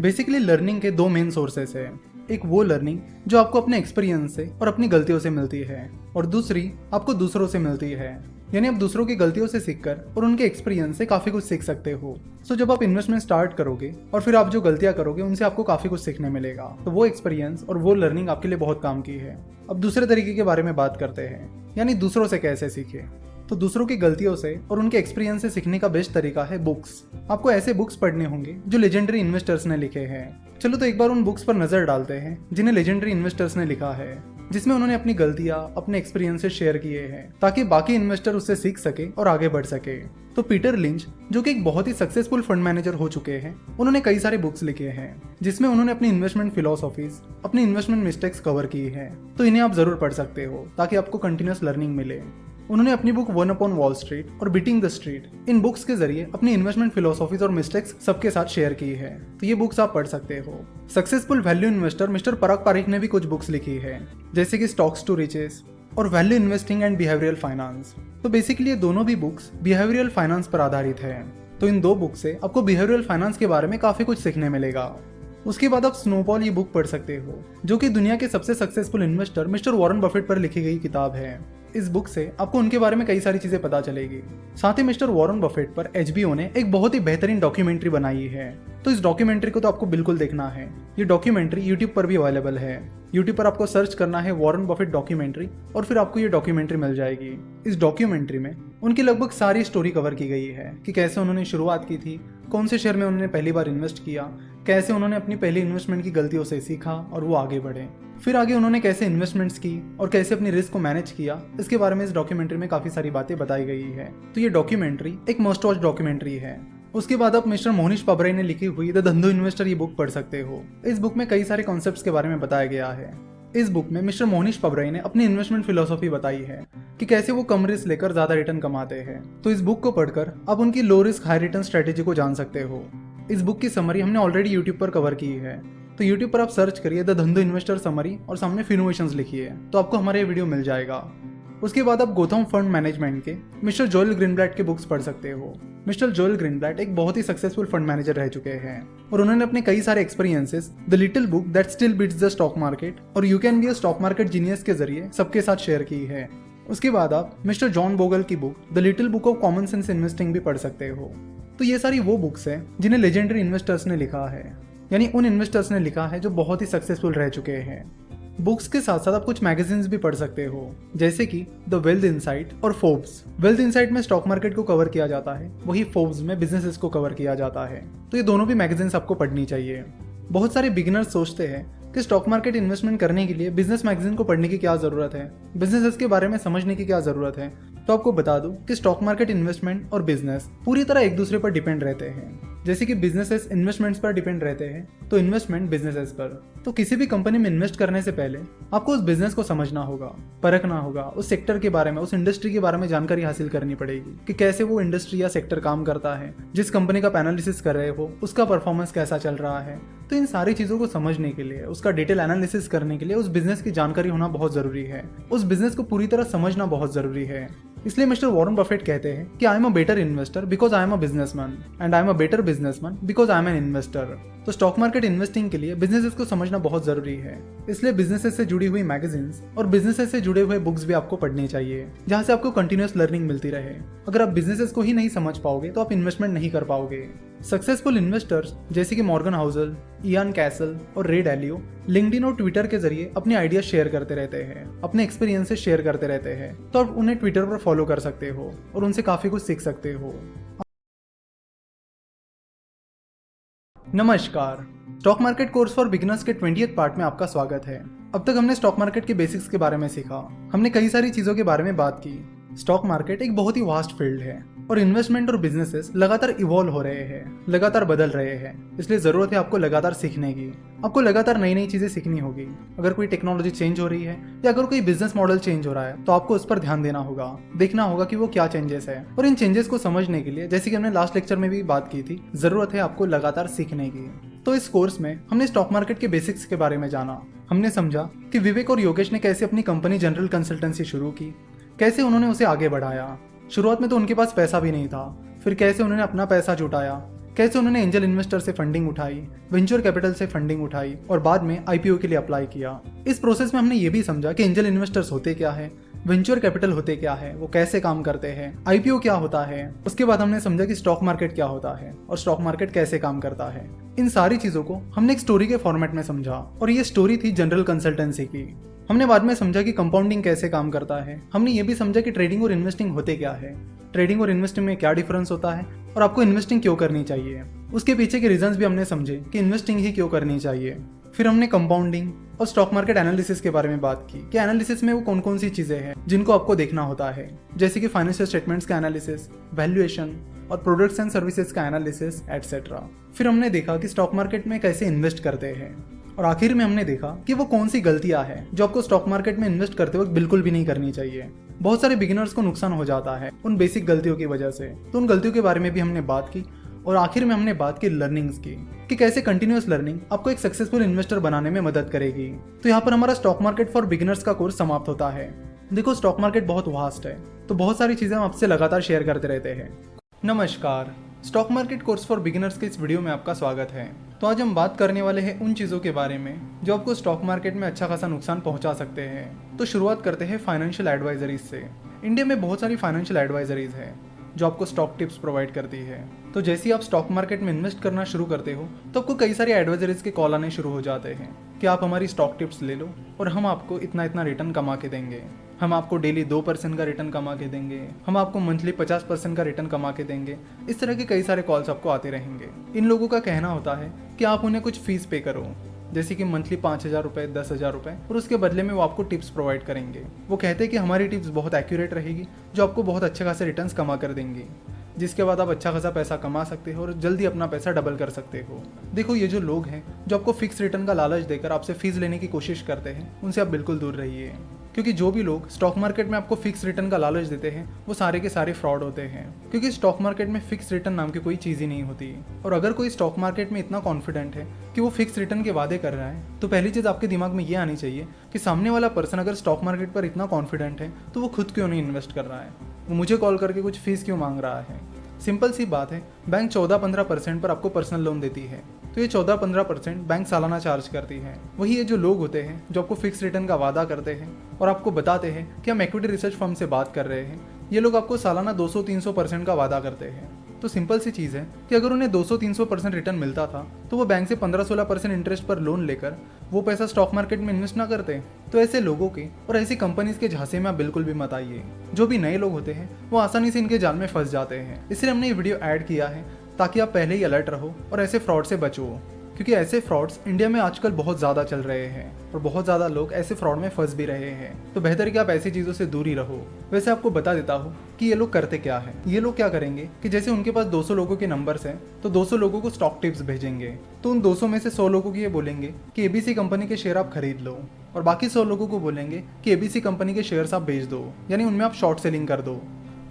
बेसिकली लर्निंग के दो मेन सोर्सेस है। एक वो लर्निंग जो आपको अपने एक्सपीरियंस से और अपनी गलतियों से मिलती है, और दूसरी आपको दूसरों से मिलती है, यानी आप दूसरों की गलतियों से सीखकर और उनके एक्सपीरियंस से काफी कुछ सीख सकते हो। सो जब आप इन्वेस्टमेंट स्टार्ट करोगे और फिर आप जो गलतियां करोगे उनसे आपको काफी कुछ सीखने मिलेगा, तो वो एक्सपीरियंस और वो लर्निंग आपके लिए बहुत काम की है। अब दूसरे तरीके के बारे में बात करते हैं, यानी दूसरों से कैसे सीखे। तो दूसरों की गलतियों से और उनके एक्सपीरियंस से सीखने का बेस्ट तरीका है बुक्स। आपको ऐसे बुक्स पढ़ने होंगे जो लेजेंडरी इन्वेस्टर्स ने लिखे हैं। चलो तो एक बार उन बुक्स पर नजर डालते हैं जिन्हें लेजेंडरी इन्वेस्टर्स ने लिखा है, जिसमें उन्होंने अपनी गलतियां, अपने एक्सपीरियंसेस शेयर किए हैं, ताकि बाकी इन्वेस्टर उससे सीख सके और आगे बढ़ सके। तो पीटर लिंच, जो कि एक बहुत ही सक्सेसफुल फंड मैनेजर हो चुके हैं, उन्होंने कई सारे बुक्स लिखे हैं जिसमें उन्होंने अपनी इन्वेस्टमेंट फिलोसॉफीज, अपनी इन्वेस्टमेंट मिस्टेक्स कवर की है। तो इन्हें आप जरूर पढ़ सकते हो ताकि आपको कंटिन्यूअस लर्निंग मिले। उन्होंने अपनी book one upon Wall Street और बीटिंग द स्ट्रीट इन बुक्स के जरिए अपनी इन्वेस्टमेंट फिलोसॉफीज और मिस्टेक्स सबके साथ शेयर की है, तो ये बुक्स आप पढ़ सकते हो। सक्सेसफुल वैल्यू इन्वेस्टर मिस्टर पराग पारिख ने भी कुछ बुक्स लिखी है, जैसे कि स्टॉक्स टू रिचेस और value investing and behavioural finance. तो बेसिकली ये दोनों भी बुक्स बिहेवियरल फाइनेंस पर आधारित है। तो इन 2 बुक से आपको बिहेवियरल फाइनेंस के बारे में काफी कुछ सीखने मिलेगा। उसके बाद आप स्नोबॉल ये बुक पढ़ सकते हो, जो कि दुनिया के सबसे successful investor mister Warren Buffett पर लिखी गई किताब है। इस बुक से आपको उनके बारे में कई सारी चीजें पता चलेगी। साथ ही मिस्टर वॉरेन बफेट पर HBO ने एक बहुत ही बेहतरीन डॉक्यूमेंट्री बनाई है, तो इस डॉक्यूमेंट्री को तो आपको बिल्कुल देखना है। ये डॉक्यूमेंट्री यूट्यूब पर भी अवेलेबल है। यूट्यूब पर आपको सर्च करना है वॉरेन बफेट डॉक्यूमेंट्री और फिर आपको ये डॉक्यूमेंट्री मिल जाएगी। इस डॉक्यूमेंट्री में उनकी लगभग सारी स्टोरी कवर की गई है कि कैसे उन्होंने शुरुआत की थी, कौन से शेयर में उन्होंने पहली बार इन्वेस्ट किया, कैसे उन्होंने अपनी पहली इन्वेस्टमेंट की गलतियों से सीखा और वो आगे बढ़े, फिर आगे उन्होंने कैसे इन्वेस्टमेंट्स की और कैसे अपनी रिस्क को मैनेज किया। इसके बारे में इस डॉक्यूमेंट्री में काफी सारी बातें बताई गई है। तो ये डॉक्यूमेंट्री एक मस्ट वॉच डॉक्यूमेंट्री है। उसके बाद आप मिस्टर मोहनीश पबराई ने लिखी हुई द धंधो इन्वेस्टर ये बुक पढ़ सकते हो। इस बुक में कई सारे कॉन्सेप्ट्स के बारे में बताया गया है। इस बुक में मिस्टर मोहनीश पबराई ने अपनी इन्वेस्टमेंट फिलोसॉफी बताई है कि कैसे वो कम रिस्क लेकर ज्यादा रिटर्न कमाते हैं। तो इस बुक को पढ़कर आप उनकी low risk high return strategy को जान सकते हो। इस बुक की समरी हमने ऑलरेडी यूट्यूब पर कवर की है, तो यूट्यूब पर आप सर्च करिए द धंधो इन्वेस्टर समरी और सामने फिनोवेशंस लिखिए, तो आपको हमारा ये वीडियो मिल जाएगा। उसके बाद आप गोथम फंड मैनेजमेंट के मिस्टर जोएल ग्रीनब्लैट के बुक्स पढ़ सकते हो। मिस्टर जोएल ग्रीनब्लैट एक बहुत ही सक्सेसफुल फंड मैनेजर रह चुके हैं और उन्होंने अपने कई सारे experiences the little book that still beats the stock market और you can be a stock market genius के जरिए सबके साथ शेयर की है। उसके बाद आप मिस्टर जॉन बोगल की book the little book of common sense investing भी पढ़ सकते हो। तो ये सारी वो बुक्स हैं जिन्हें लेजेंडरी इन्वेस्टर्स ने लिखा है, यानी उन इन्वेस्टर्स ने लिखा है जो बहुत ही सक्सेसफुल रह चुके हैं। बुक्स के साथ साथ आप कुछ मैगजीन्स भी पढ़ सकते हो, जैसे कि द वेल्थ इनसाइट और फोर्ब्स। वेल्थ इनसाइट में स्टॉक मार्केट को कवर किया जाता है, वही फोर्ब्स में बिजनेसेस को कवर किया जाता है। तो ये दोनों भी मैगजीन्स आपको पढ़नी चाहिए। बहुत सारे बिगिनर्स सोचते हैं कि स्टॉक मार्केट इन्वेस्टमेंट करने के लिए बिजनेस मैगजीन को पढ़ने की क्या जरूरत है, बिजनेसेस के बारे में समझने की क्या जरूरत है। तो आपको बता दूं कि स्टॉक मार्केट इन्वेस्टमेंट और बिजनेस पूरी तरह एक दूसरे पर डिपेंड रहते हैं। जैसे कि बिजनेसेस इन्वेस्टमेंट्स पर डिपेंड रहते हैं, तो इन्वेस्टमेंट बिजनेसेस पर। तो किसी भी कंपनी में इन्वेस्ट करने से पहले आपको उस बिजनेस को समझना होगा, परखना होगा, उस सेक्टर के बारे में, उस इंडस्ट्री के बारे में जानकारी हासिल करनी पड़ेगी कि कैसे वो इंडस्ट्री या सेक्टर काम करता है। जिस कंपनी का एनालिसिस कर रहे हो उसका परफॉर्मेंस कैसा चल रहा है। तो इन सारी चीजों को समझने के लिए, उसका डिटेल एनालिसिस करने के लिए उस बिजनेस की जानकारी होना बहुत जरूरी है। उस बिजनेस को पूरी तरह समझना बहुत जरूरी है। इसलिए मिस्टर वॉरेन बफेट कहते हैं कि I am a better investor because I am a businessman and I am a better businessman because I am an investor. तो स्टॉक मार्केट इन्वेस्टिंग के लिए बिजनेसेस को समझना बहुत जरूरी है। इसलिए बिजनेसेस से जुड़ी हुई मैगजीन्स और बिजनेसेस से जुड़े हुए बुक्स भी आपको पढ़नी चाहिए, जहां से आपको कंटिन्यूअस लर्निंग मिलती रहे। अगर आप बिजनेसेस को ही नहीं समझ पाओगे तो आप इन्वेस्टमेंट नहीं कर पाओगे। सक्सेसफुल इन्वेस्टर्स जैसे कि मॉर्गन हाउसल, इयान कैसल और रे डैलियो लिंक्डइन और ट्विटर के जरिए अपने आइडिया शेयर करते रहते हैं, अपने एक्सपीरियंसेस शेयर करते रहते हैं। तो आप उन्हें ट्विटर पर फॉलो कर सकते हो और उनसे काफी कुछ सीख सकते हो। नमस्कार, stock market course for beginners के 20th पार्ट में आपका स्वागत है। अब तक हमने स्टॉक मार्केट के बेसिक्स के बारे में सीखा, हमने कई सारी चीजों के बारे में बात की। स्टॉक मार्केट एक बहुत ही वास्ट फील्ड है और इन्वेस्टमेंट और बिजनेसेस लगातार इवॉल्व हो रहे हैं, लगातार बदल रहे हैं। इसलिए जरूरत है आपको लगातार सीखने की, आपको लगातार नई नई चीजें सीखनी होगी। अगर कोई टेक्नोलॉजी चेंज हो रही है या अगर कोई बिजनेस मॉडल चेंज हो रहा है तो आपको उस पर ध्यान देना होगा, देखना होगा कि वो क्या चेंजेस है। और इन चेंजेस को समझने के लिए, जैसे कि हमने लास्ट लेक्चर में भी बात की थी, जरूरत है आपको लगातार सीखने की। तो इस कोर्स में हमने स्टॉक मार्केट के बेसिक्स के बारे में जाना। हमने समझा कि विवेक और योगेश ने कैसे अपनी कंपनी जनरल कंसल्टेंसी शुरू की, कैसे उन्होंने उसे आगे बढ़ाया। शुरुआत में तो उनके पास पैसा भी नहीं था, फिर कैसे उन्होंने अपना पैसा जुटाया, कैसे उन्होंने एंजल इन्वेस्टर से फंडिंग उठाई, वेंचर कैपिटल से फंडिंग उठाई और बाद में आईपीओ के लिए अप्लाई किया। इस प्रोसेस में हमने ये भी समझा कि एंजल इन्वेस्टर्स होते क्या है, वेंचर कैपिटल होते क्या है, वो कैसे काम करते हैं, आईपीओ क्या होता है। उसके बाद हमने समझा कि स्टॉक मार्केट क्या होता है और स्टॉक मार्केट कैसे काम करता है। इन सारी चीजों को हमने एक स्टोरी के फॉर्मेट में समझा और ये स्टोरी थी जनरल कंसल्टेंसी की। हमने बाद में समझा कि कंपाउंडिंग कैसे काम करता है। हमने ये भी समझा कि ट्रेडिंग और इन्वेस्टिंग होते क्या है, ट्रेडिंग और इन्वेस्टिंग में क्या डिफरेंस होता है और आपको इन्वेस्टिंग क्यों करनी चाहिए। उसके पीछे के रीजंस भी हमने समझे कि इन्वेस्टिंग ही क्यों करनी चाहिए। फिर हमने कंपाउंडिंग और स्टॉक मार्केट एनालिसिस के बारे में बात की कि एनालिसिस में वो कौन कौन सी चीजें हैं जिनको आपको देखना होता है, जैसे कि फाइनेंशियल स्टेटमेंट्स का एनालिसिस, वैल्यूएशन और प्रोडक्ट्स एंड सर्विसेज का एनालिसिस एटसेट्रा। फिर हमने देखा कि स्टॉक मार्केट में कैसे इन्वेस्ट करते हैं और आखिर में हमने देखा कि वो कौन सी गलतियां हैं जो आपको स्टॉक मार्केट में इन्वेस्ट करते वक्त बिल्कुल भी नहीं करनी चाहिए। बहुत सारे बिगिनर्स को नुकसान हो जाता है उन बेसिक गलतियों की वजह से, तो उन गलतियों के बारे में भी हमने बात की। और आखिर में हमने बात की लर्निंग्स की कि कैसे कंटिन्यूअस लर्निंग आपको एक सक्सेसफुल इन्वेस्टर बनाने में मदद करेगी। तो यहाँ पर हमारा स्टॉक मार्केट फॉर बिगिनर्स का कोर्स समाप्त होता है। देखो, स्टॉक मार्केट बहुत वास्ट है, तो बहुत सारी चीजें हम आपसे लगातार शेयर करते रहते हैं। नमस्कार, stock market course for beginners के इस वीडियो में आपका स्वागत है। तो आज हम बात करने वाले हैं उन चीज़ों के बारे में जो आपको स्टॉक मार्केट में अच्छा खासा नुकसान पहुंचा सकते हैं। तो शुरुआत करते हैं फाइनेंशियल एडवाइजरीज से। इंडिया में बहुत सारी फाइनेंशियल एडवाइजरीज है जो आपको स्टॉक टिप्स प्रोवाइड करती है। तो जैसे ही आप स्टॉक मार्केट में इन्वेस्ट करना शुरू करते हो तो आपको कई सारी एडवाइजरीज के कॉल आने शुरू हो जाते हैं कि आप हमारी स्टॉक टिप्स ले लो और हम आपको इतना इतना रिटर्न कमा के देंगे, हम आपको डेली 2% का रिटर्न कमा के देंगे, हम आपको मंथली 50% का रिटर्न कमा के देंगे। इस तरह के कई सारे कॉल्स आपको आते रहेंगे। इन लोगों का कहना होता है कि आप उन्हें कुछ फीस पे करो, जैसे कि मंथली 5,000 रुपये, 10,000 रुपये, और उसके बदले में वो आपको टिप्स प्रोवाइड करेंगे। वो कहते हैं कि हमारी टिप्स बहुत एक्यूरेट रहेगी जो आपको बहुत अच्छे खासे रिटर्न्स कमा कर देंगी, जिसके बाद आप अच्छा खासा पैसा कमा सकते हो और जल्दी अपना पैसा डबल कर सकते हो। देखो, ये जो लोग हैं जो आपको फिक्स रिटर्न का लालच देकर आपसे फीस लेने की कोशिश करते हैं, उनसे आप बिल्कुल दूर रहिए, क्योंकि जो भी लोग स्टॉक मार्केट में आपको फिक्स रिटर्न का लालच देते हैं वो सारे के सारे फ्रॉड होते हैं। क्योंकि स्टॉक मार्केट में फिक्स रिटर्न नाम की कोई चीज़ ही नहीं होती। और अगर कोई स्टॉक मार्केट में इतना कॉन्फिडेंट है कि वो फिक्स रिटर्न के वादे कर रहा है, तो पहली चीज़ आपके दिमाग में ये आनी चाहिए कि सामने वाला पर्सन अगर स्टॉक मार्केट पर इतना कॉन्फिडेंट है तो वो खुद क्यों नहीं इन्वेस्ट कर रहा है, वो मुझे कॉल करके कुछ फीस क्यों मांग रहा है। सिंपल सी बात है, बैंक 14-15% पर आपको पर्सनल लोन देती है, तो ये 14-15% बैंक सालाना चार्ज करती है। वही ये जो लोग होते हैं जो आपको फिक्स रिटर्न का वादा करते हैं और आपको बताते हैं कि हम इक्विटी रिसर्च फर्म से बात कर रहे हैं, ये लोग आपको सालाना 200-300% का वादा करते हैं। तो सिंपल सी चीज़ है कि अगर उन्हें 200-300% रिटर्न मिलता था तो वो बैंक से 15-16% इंटरेस्ट पर लोन लेकर वो पैसा स्टॉक मार्केट में इन्वेस्ट ना करते। तो ऐसे लोगों के और ऐसी कंपनीज के झांसे में आप बिल्कुल भी मत आइए। जो भी नए लोग होते हैं वो आसानी से इनके जाल में फंस जाते हैं। इसलिए हमने ये वीडियो ऐड किया है ताकि आप पहले ही अलर्ट रहो और ऐसे फ्रॉड से बचो, क्योंकि ऐसे फ्रॉड्स इंडिया में आजकल बहुत ज़्यादा चल रहे हैं और बहुत ज़्यादा लोग ऐसे फ्रॉड में फंस भी रहे हैं। तो बेहतर कि आप ऐसी चीज़ों से दूर ही रहो। वैसे आपको बता देता हूँ कि ये लोग करते क्या है। ये लोग क्या करेंगे कि जैसे उनके पास 200 लोगों के नंबर्स हैं तो 200 लोगों को स्टॉक टिप्स भेजेंगे। तो उन 200 में से 100 लोगों को ये बोलेंगे कि एबीसी कंपनी के शेयर आप खरीद लो, और बाकी 100 लोगों को बोलेंगे कि एबीसी कंपनी के शेयर्स आप बेच दो, यानी उनमें आप शॉर्ट सेलिंग कर दो।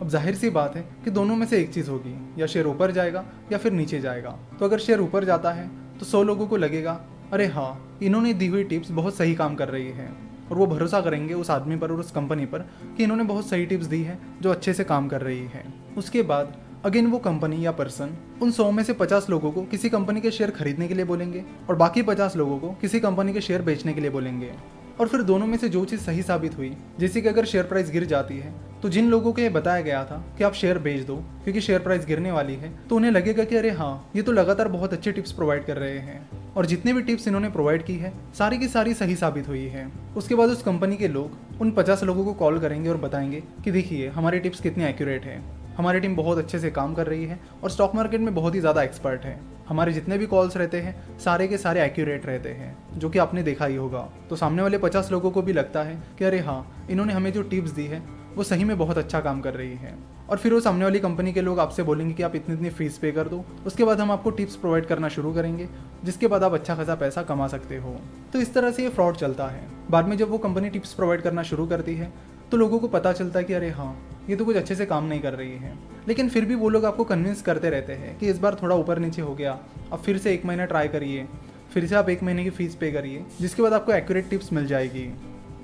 अब जाहिर सी बात है कि दोनों में से एक चीज़ होगी, या शेयर ऊपर जाएगा या फिर नीचे जाएगा। तो अगर शेयर ऊपर जाता है तो 100 लोगों को लगेगा अरे हाँ, इन्होंने दी हुई टिप्स बहुत सही काम कर रही है, और वो भरोसा करेंगे उस आदमी पर और उस कंपनी पर कि इन्होंने बहुत सही टिप्स दी है जो अच्छे से काम कर रही है। उसके बाद अगेन वो कंपनी या पर्सन उन 100 में से 50 लोगों को किसी कंपनी के शेयर खरीदने के लिए बोलेंगे और बाकी 50 लोगों को किसी कंपनी के शेयर बेचने के लिए बोलेंगे। और फिर दोनों में से जो चीज़ सही साबित हुई, जैसे कि अगर शेयर प्राइस गिर जाती है तो जिन लोगों को ये बताया गया था कि आप शेयर बेच दो क्योंकि शेयर प्राइस गिरने वाली है, तो उन्हें लगेगा कि अरे हाँ, ये तो लगातार बहुत अच्छे टिप्स प्रोवाइड कर रहे हैं। और जितने भी टिप्स इन्होंने प्रोवाइड की है सारी की सारी सही साबित हुई है। उसके बाद उस कंपनी के लोग उन 50 लोगों को कॉल करेंगे और बताएंगे कि देखिए हमारी टिप्स कितनी एक्यूरेट है, हमारी टीम बहुत अच्छे से काम कर रही है और स्टॉक मार्केट में बहुत ही ज़्यादा एक्सपर्ट है। हमारे जितने भी कॉल्स रहते हैं सारे के सारे एक्यूरेट रहते हैं, जो कि आपने देखा ही होगा। तो सामने वाले 50 लोगों को भी लगता है कि अरे हाँ, इन्होंने हमें जो टिप्स दी है वो सही में बहुत अच्छा काम कर रही है। और फिर वो सामने वाली कंपनी के लोग आपसे बोलेंगे कि आप इतनी इतनी फीस पे कर दो, उसके बाद हम आपको टिप्स प्रोवाइड करना शुरू करेंगे, जिसके बाद आप अच्छा खासा पैसा कमा सकते हो। तो इस तरह से ये फ्रॉड चलता है। बाद में जब वो कंपनी टिप्स प्रोवाइड करना शुरू करती है तो लोगों को पता चलता है कि अरे हाँ, ये तो कुछ अच्छे से काम नहीं कर रही है। लेकिन फिर भी वो लोग आपको कन्विंस करते रहते हैं कि इस बार थोड़ा ऊपर नीचे हो गया, अब फिर से 1 महीना ट्राई करिए, फिर से आप 1 महीने की फ़ीस पे करिए, जिसके बाद आपको एक्यूरेट टिप्स मिल जाएगी।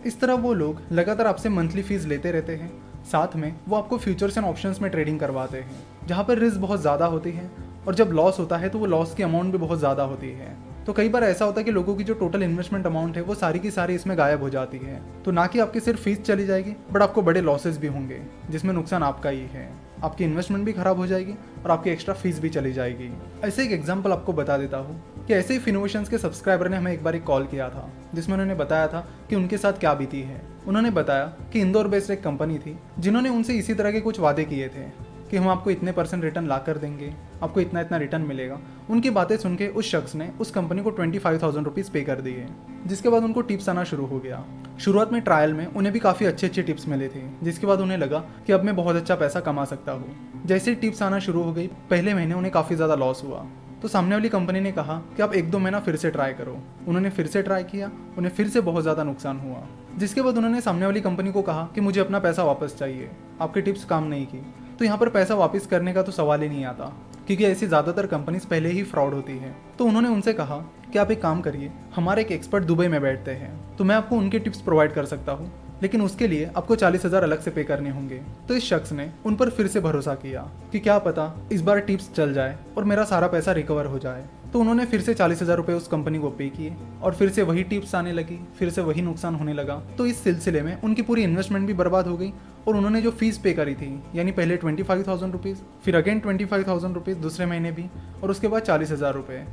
इस तरह वो लोग लगातार आपसे मंथली फ़ीस लेते रहते हैं। साथ में वो आपको फ्यूचर्स एंड ऑप्शंस में ट्रेडिंग करवाते हैं, जहाँ पर रिस्क बहुत ज़्यादा होती है, और जब लॉस होता है तो वो लॉस की अमाउंट भी बहुत ज़्यादा होती है। तो कई बार ऐसा होता है कि लोगों की जो टोटल इन्वेस्टमेंट अमाउंट है वो सारी की सारी इसमें गायब हो जाती है। तो ना कि आपकी सिर्फ फीस चली जाएगी, बट आपको बड़े लॉसेस भी होंगे, जिसमें नुकसान आपका ही है। आपकी इन्वेस्टमेंट भी खराब हो जाएगी और आपकी एक्स्ट्रा फीस भी चली जाएगी। ऐसे एक एग्जांपल आपको बता देता हूँ कि ऐसे ही फिनोवेशंस के सब्सक्राइबर ने हमें एक बार कॉल किया था, जिसमें उन्होंने बताया था कि उनके साथ क्या बीती है। उन्होंने बताया कि इंदौर बेस्ड एक कंपनी थी जिन्होंने उनसे इसी तरह के कुछ वादे किए थे कि हम आपको इतने % रिटर्न ला कर देंगे, आपको इतना इतना रिटर्न मिलेगा। उनकी बातें सुन के उस शख्स ने उस कंपनी को 25,000 रुपीज़ पे कर दिए, जिसके बाद उनको टिप्स आना शुरू हो गया। शुरुआत में ट्रायल में उन्हें भी काफ़ी अच्छे अच्छे टिप्स मिले थे, जिसके बाद उन्हें लगा कि अब मैं बहुत अच्छा पैसा कमा सकता हूँ। जैसे टिप्स आना शुरू हो गई, पहले महीने उन्हें काफ़ी ज़्यादा लॉस हुआ, तो सामने वाली कंपनी ने कहा कि आप 1-2 महीना फिर से ट्राई करो। उन्होंने फिर से ट्राई किया, उन्हें फिर से बहुत ज़्यादा नुकसान हुआ, जिसके बाद उन्होंने सामने वाली कंपनी को कहा कि मुझे अपना पैसा वापस चाहिए, आपकी टिप्स काम नहीं की। तो यहाँ पर पैसा वापस करने का तो सवाल ही नहीं आता, क्योंकि ऐसी ज़्यादातर कंपनीज पहले ही फ्रॉड होती है। तो उन्होंने उनसे कहा कि आप एक काम करिए, हमारे एक एक्सपर्ट दुबई में बैठते हैं, तो मैं आपको उनके टिप्स प्रोवाइड कर सकता हूँ, लेकिन उसके लिए आपको 40,000 अलग से पे करने होंगे। तो इस शख्स ने उन पर फिर से भरोसा किया कि क्या पता इस बार टिप्स चल जाए और मेरा सारा पैसा रिकवर हो जाए। तो उन्होंने फिर से 40,000 रुपये उस कंपनी को पे किए और फिर से वही टिप्स आने लगी, फिर से वही नुकसान होने लगा। तो इस सिलसिले में उनकी पूरी इन्वेस्टमेंट भी बर्बाद हो गई और उन्होंने जो फीस पे करी थी, यानी पहले 25,000 रुपीज़, फिर अगेन 25,000 रुपीज़ दूसरे महीने भी, और उसके बाद 40,000 रुपये,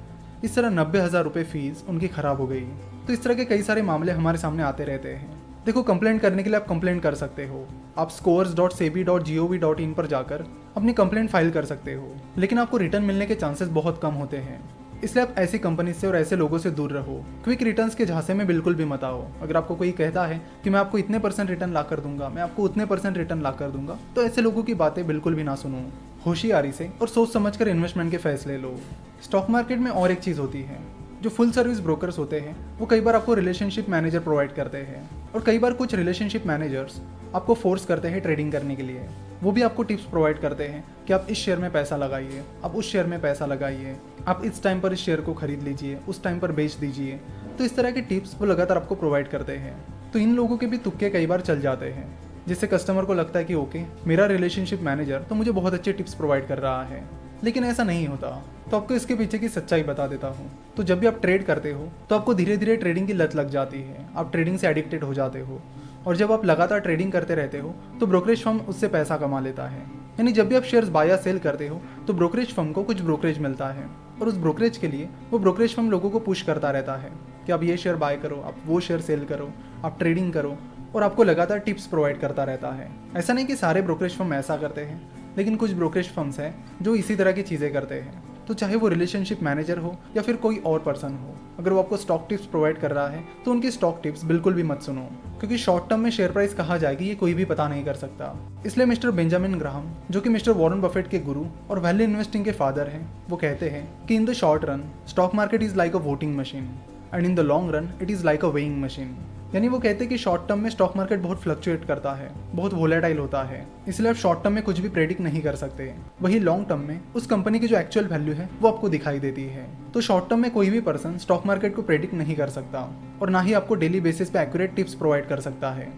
इस तरह 90,000 रुपये फीस उनकी ख़राब हो गई। तो इस तरह के कई सारे मामले हमारे सामने आते रहते हैं। देखो, कंप्लेंट करने के लिए आप कंप्लेंट कर सकते हो, आप scores.sebi.gov.in पर जाकर अपनी कंप्लेंट फाइल कर सकते हो, लेकिन आपको रिटर्न मिलने के चांसेस बहुत कम होते हैं। इसलिए आप ऐसी कंपनी से और ऐसे लोगों से दूर रहो। क्विक रिटर्न्स के झांसे में बिल्कुल भी मत आओ। अगर आपको कोई कहता है कि मैं आपको इतने % रिटर्न ला कर दूंगा, मैं आपको उतने % रिटर्न ला कर दूंगा, तो ऐसे लोगों की बातें बिल्कुल भी ना सुनो। होशियारी से और सोच समझकर इन्वेस्टमेंट के फैसले लो। स्टॉक मार्केट में और एक चीज़ होती है, जो फुल सर्विस ब्रोकर्स होते हैं वो कई बार आपको रिलेशनशिप मैनेजर प्रोवाइड करते हैं, और कई बार कुछ रिलेशनशिप मैनेजर्स आपको फोर्स करते हैं ट्रेडिंग करने के लिए। वो भी आपको टिप्स प्रोवाइड करते हैं कि आप इस शेयर में पैसा लगाइए, आप उस शेयर में पैसा लगाइए, आप इस टाइम पर इस शेयर को खरीद लीजिए, उस टाइम पर बेच दीजिए। तो इस तरह के टिप्स वो लगातार आपको प्रोवाइड करते हैं। तो इन लोगों के भी तुक्के कई बार चल जाते हैं, जिससे कस्टमर को लगता है कि ओके, मेरा रिलेशनशिप मैनेजर तो मुझे बहुत अच्छे टिप्स प्रोवाइड कर रहा है, लेकिन ऐसा नहीं होता। तो आपको इसके पीछे की सच्चाई बता देता हूँ। तो जब भी आप ट्रेड करते हो तो आपको धीरे धीरे ट्रेडिंग की लत लग जाती है, आप ट्रेडिंग से एडिक्टेड हो जाते हो, और जब आप लगातार ट्रेडिंग करते रहते हो तो ब्रोकरेज फर्म उससे पैसा कमा लेता है। यानी जब भी आप शेयर्स बाय या सेल करते हो तो ब्रोकरेज फर्म को कुछ ब्रोकरेज मिलता है, और उस ब्रोकरेज के लिए वो ब्रोकरेज फर्म लोगों को पुश करता रहता है कि आप ये शेयर बाय करो, आप वो शेयर सेल करो, आप ट्रेडिंग करो, और आपको लगातार टिप्स प्रोवाइड करता रहता है। ऐसा नहीं कि सारे ब्रोकरेज फर्म ऐसा करते हैं, लेकिन कुछ ब्रोकरेज फर्म्स हैं जो इसी तरह की चीज़ें करते हैं। तो चाहे वो रिलेशनशिप मैनेजर हो या फिर कोई और पर्सन हो, अगर वो आपको स्टॉक टिप्स प्रोवाइड कर रहा है तो उनकी स्टॉक टिप्स बिल्कुल भी मत सुनो, क्योंकि शॉर्ट टर्म में शेयर प्राइस कहाँ जाएगी ये कोई भी पता नहीं कर सकता। इसलिए मिस्टर बेंजामिन ग्राहम, जो कि मिस्टर वॉरेन बफेट के गुरु और वैल्यू इन्वेस्टिंग के फादर हैं, वो कहते हैं कि in the short run stock market is like a voting machine and in the long run it is like a weighing machine. यानी वो कहते हैं कि शॉर्ट टर्म में स्टॉक मार्केट बहुत फ्लक्चुएट करता है, बहुत वोलेटाइल होता है, इसलिए आप शॉर्ट टर्म में कुछ भी प्रेडिक्ट नहीं कर सकते। वही लॉन्ग टर्म में उस कंपनी की जो एक्चुअल वैल्यू है वो आपको दिखाई देती है। तो शॉर्ट टर्म में कोई भी पर्सन स्टॉक मार्केट को प्रेडिक्ट नहीं कर सकता, और ना ही आपको डेली बेसिस पे एक्यूरेट टिप्स प्रोवाइड कर सकता है।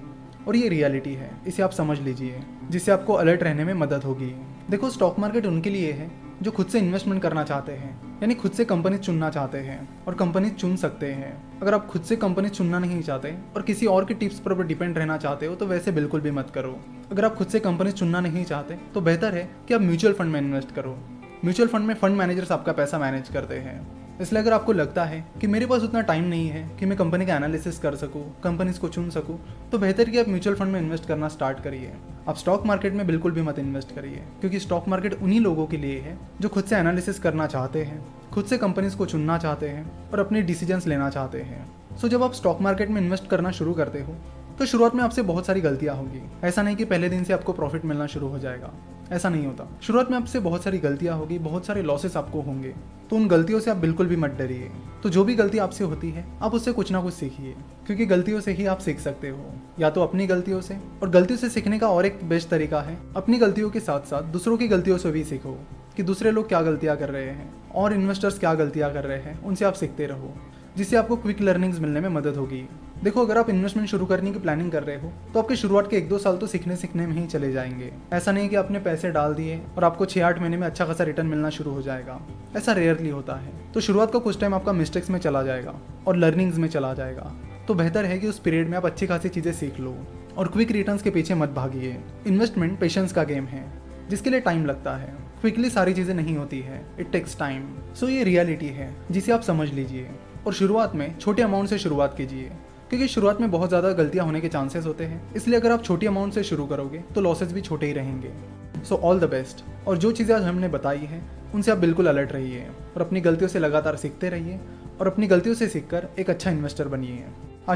और ये रियलिटी है, इसे आप समझ लीजिए, जिससे आपको अलर्ट रहने में मदद होगी। देखो, स्टॉक मार्केट उनके लिए है जो खुद से इन्वेस्टमेंट करना चाहते हैं, यानी खुद से कंपनी चुनना चाहते हैं, और कंपनी चुन सकते हैं। अगर आप खुद से कंपनी चुनना नहीं चाहते और किसी और के टिप्स पर डिपेंड रहना चाहते हो तो वैसे बिल्कुल भी मत करो। अगर आप खुद से कंपनी चुनना नहीं चाहते तो बेहतर है कि आप म्यूचुअल फंड में इन्वेस्ट करो। म्यूचुअल फंड में फंड मैनेजर्स आपका पैसा मैनेज करते हैं। इसलिए अगर आपको लगता है कि मेरे पास उतना टाइम नहीं है कि मैं कंपनी का एनालिसिस कर सकूं, कंपनीज को चुन सकूं, तो बेहतर कि आप म्यूचुअल फंड में इन्वेस्ट करना स्टार्ट करिए। आप स्टॉक मार्केट में बिल्कुल भी मत इन्वेस्ट करिए, क्योंकि स्टॉक मार्केट उन्हीं लोगों के लिए है जो खुद से एनालिसिस करना चाहते हैं, खुद से कंपनीज को चुनना चाहते हैं और अपने डिसीजंस लेना चाहते हैं। सो जब आप स्टॉक मार्केट में इन्वेस्ट करना शुरू करते हो तो शुरुआत में आपसे बहुत सारी गलतियां होगी। ऐसा नहीं कि पहले दिन से आपको प्रॉफिट मिलना शुरू हो जाएगा, ऐसा नहीं होता। शुरुआत में आपसे बहुत सारी गलतियां होगी, बहुत सारे लॉसेस आपको होंगे, तो उन गलतियों से आप बिल्कुल भी मत डरिए। तो जो भी गलती आपसे होती है आप उससे कुछ ना कुछ सीखिए, क्योंकि गलतियों से ही आप सीख सकते हो, या तो अपनी गलतियों से। और गलतियों से सीखने का और एक बेस्ट तरीका है, अपनी गलतियों के साथ साथ दूसरों की गलतियों से भी सीखो कि दूसरे लोग क्या गलतियां कर रहे हैं और इन्वेस्टर्स क्या गलतियां कर रहे हैं, उनसे आप सीखते रहो, जिससे आपको क्विक लर्निंग्स मिलने में मदद होगी। देखो, अगर आप इन्वेस्टमेंट शुरू करने की प्लानिंग कर रहे हो तो आपके शुरुआत के 1-2 साल तो सीखने में ही चले जाएंगे। ऐसा नहीं कि आपने पैसे डाल दिए और आपको 6-8 महीने में अच्छा खासा रिटर्न मिलना शुरू हो जाएगा, ऐसा रेयरली होता है। तो शुरुआत का कुछ टाइम आपका मिस्टेक्स में चला जाएगा और लर्निंग्स में चला जाएगा। तो बेहतर है कि उस पीरियड में आप अच्छी खासी चीज़ें सीख लो और क्विक रिटर्न्स के पीछे मत भागिए। इन्वेस्टमेंट पेशेंस का गेम है, जिसके लिए टाइम लगता है। क्विकली सारी चीज़ें नहीं होती है, इट टेक्स टाइम। सो ये रियलिटी है जिसे आप समझ लीजिए, और शुरुआत में छोटे अमाउंट से शुरुआत कीजिए, क्योंकि शुरुआत में बहुत ज़्यादा गलतियां होने के चांसेस होते हैं। इसलिए अगर आप छोटी अमाउंट से शुरू करोगे तो लॉसेस भी छोटे ही रहेंगे। So all the best. और जो चीज़ें आज हमने बताई हैं उनसे आप बिल्कुल अलर्ट रहिए और अपनी गलतियों से लगातार सीखते रहिए और अपनी गलतियों से सीखकर एक अच्छा इन्वेस्टर बनिए।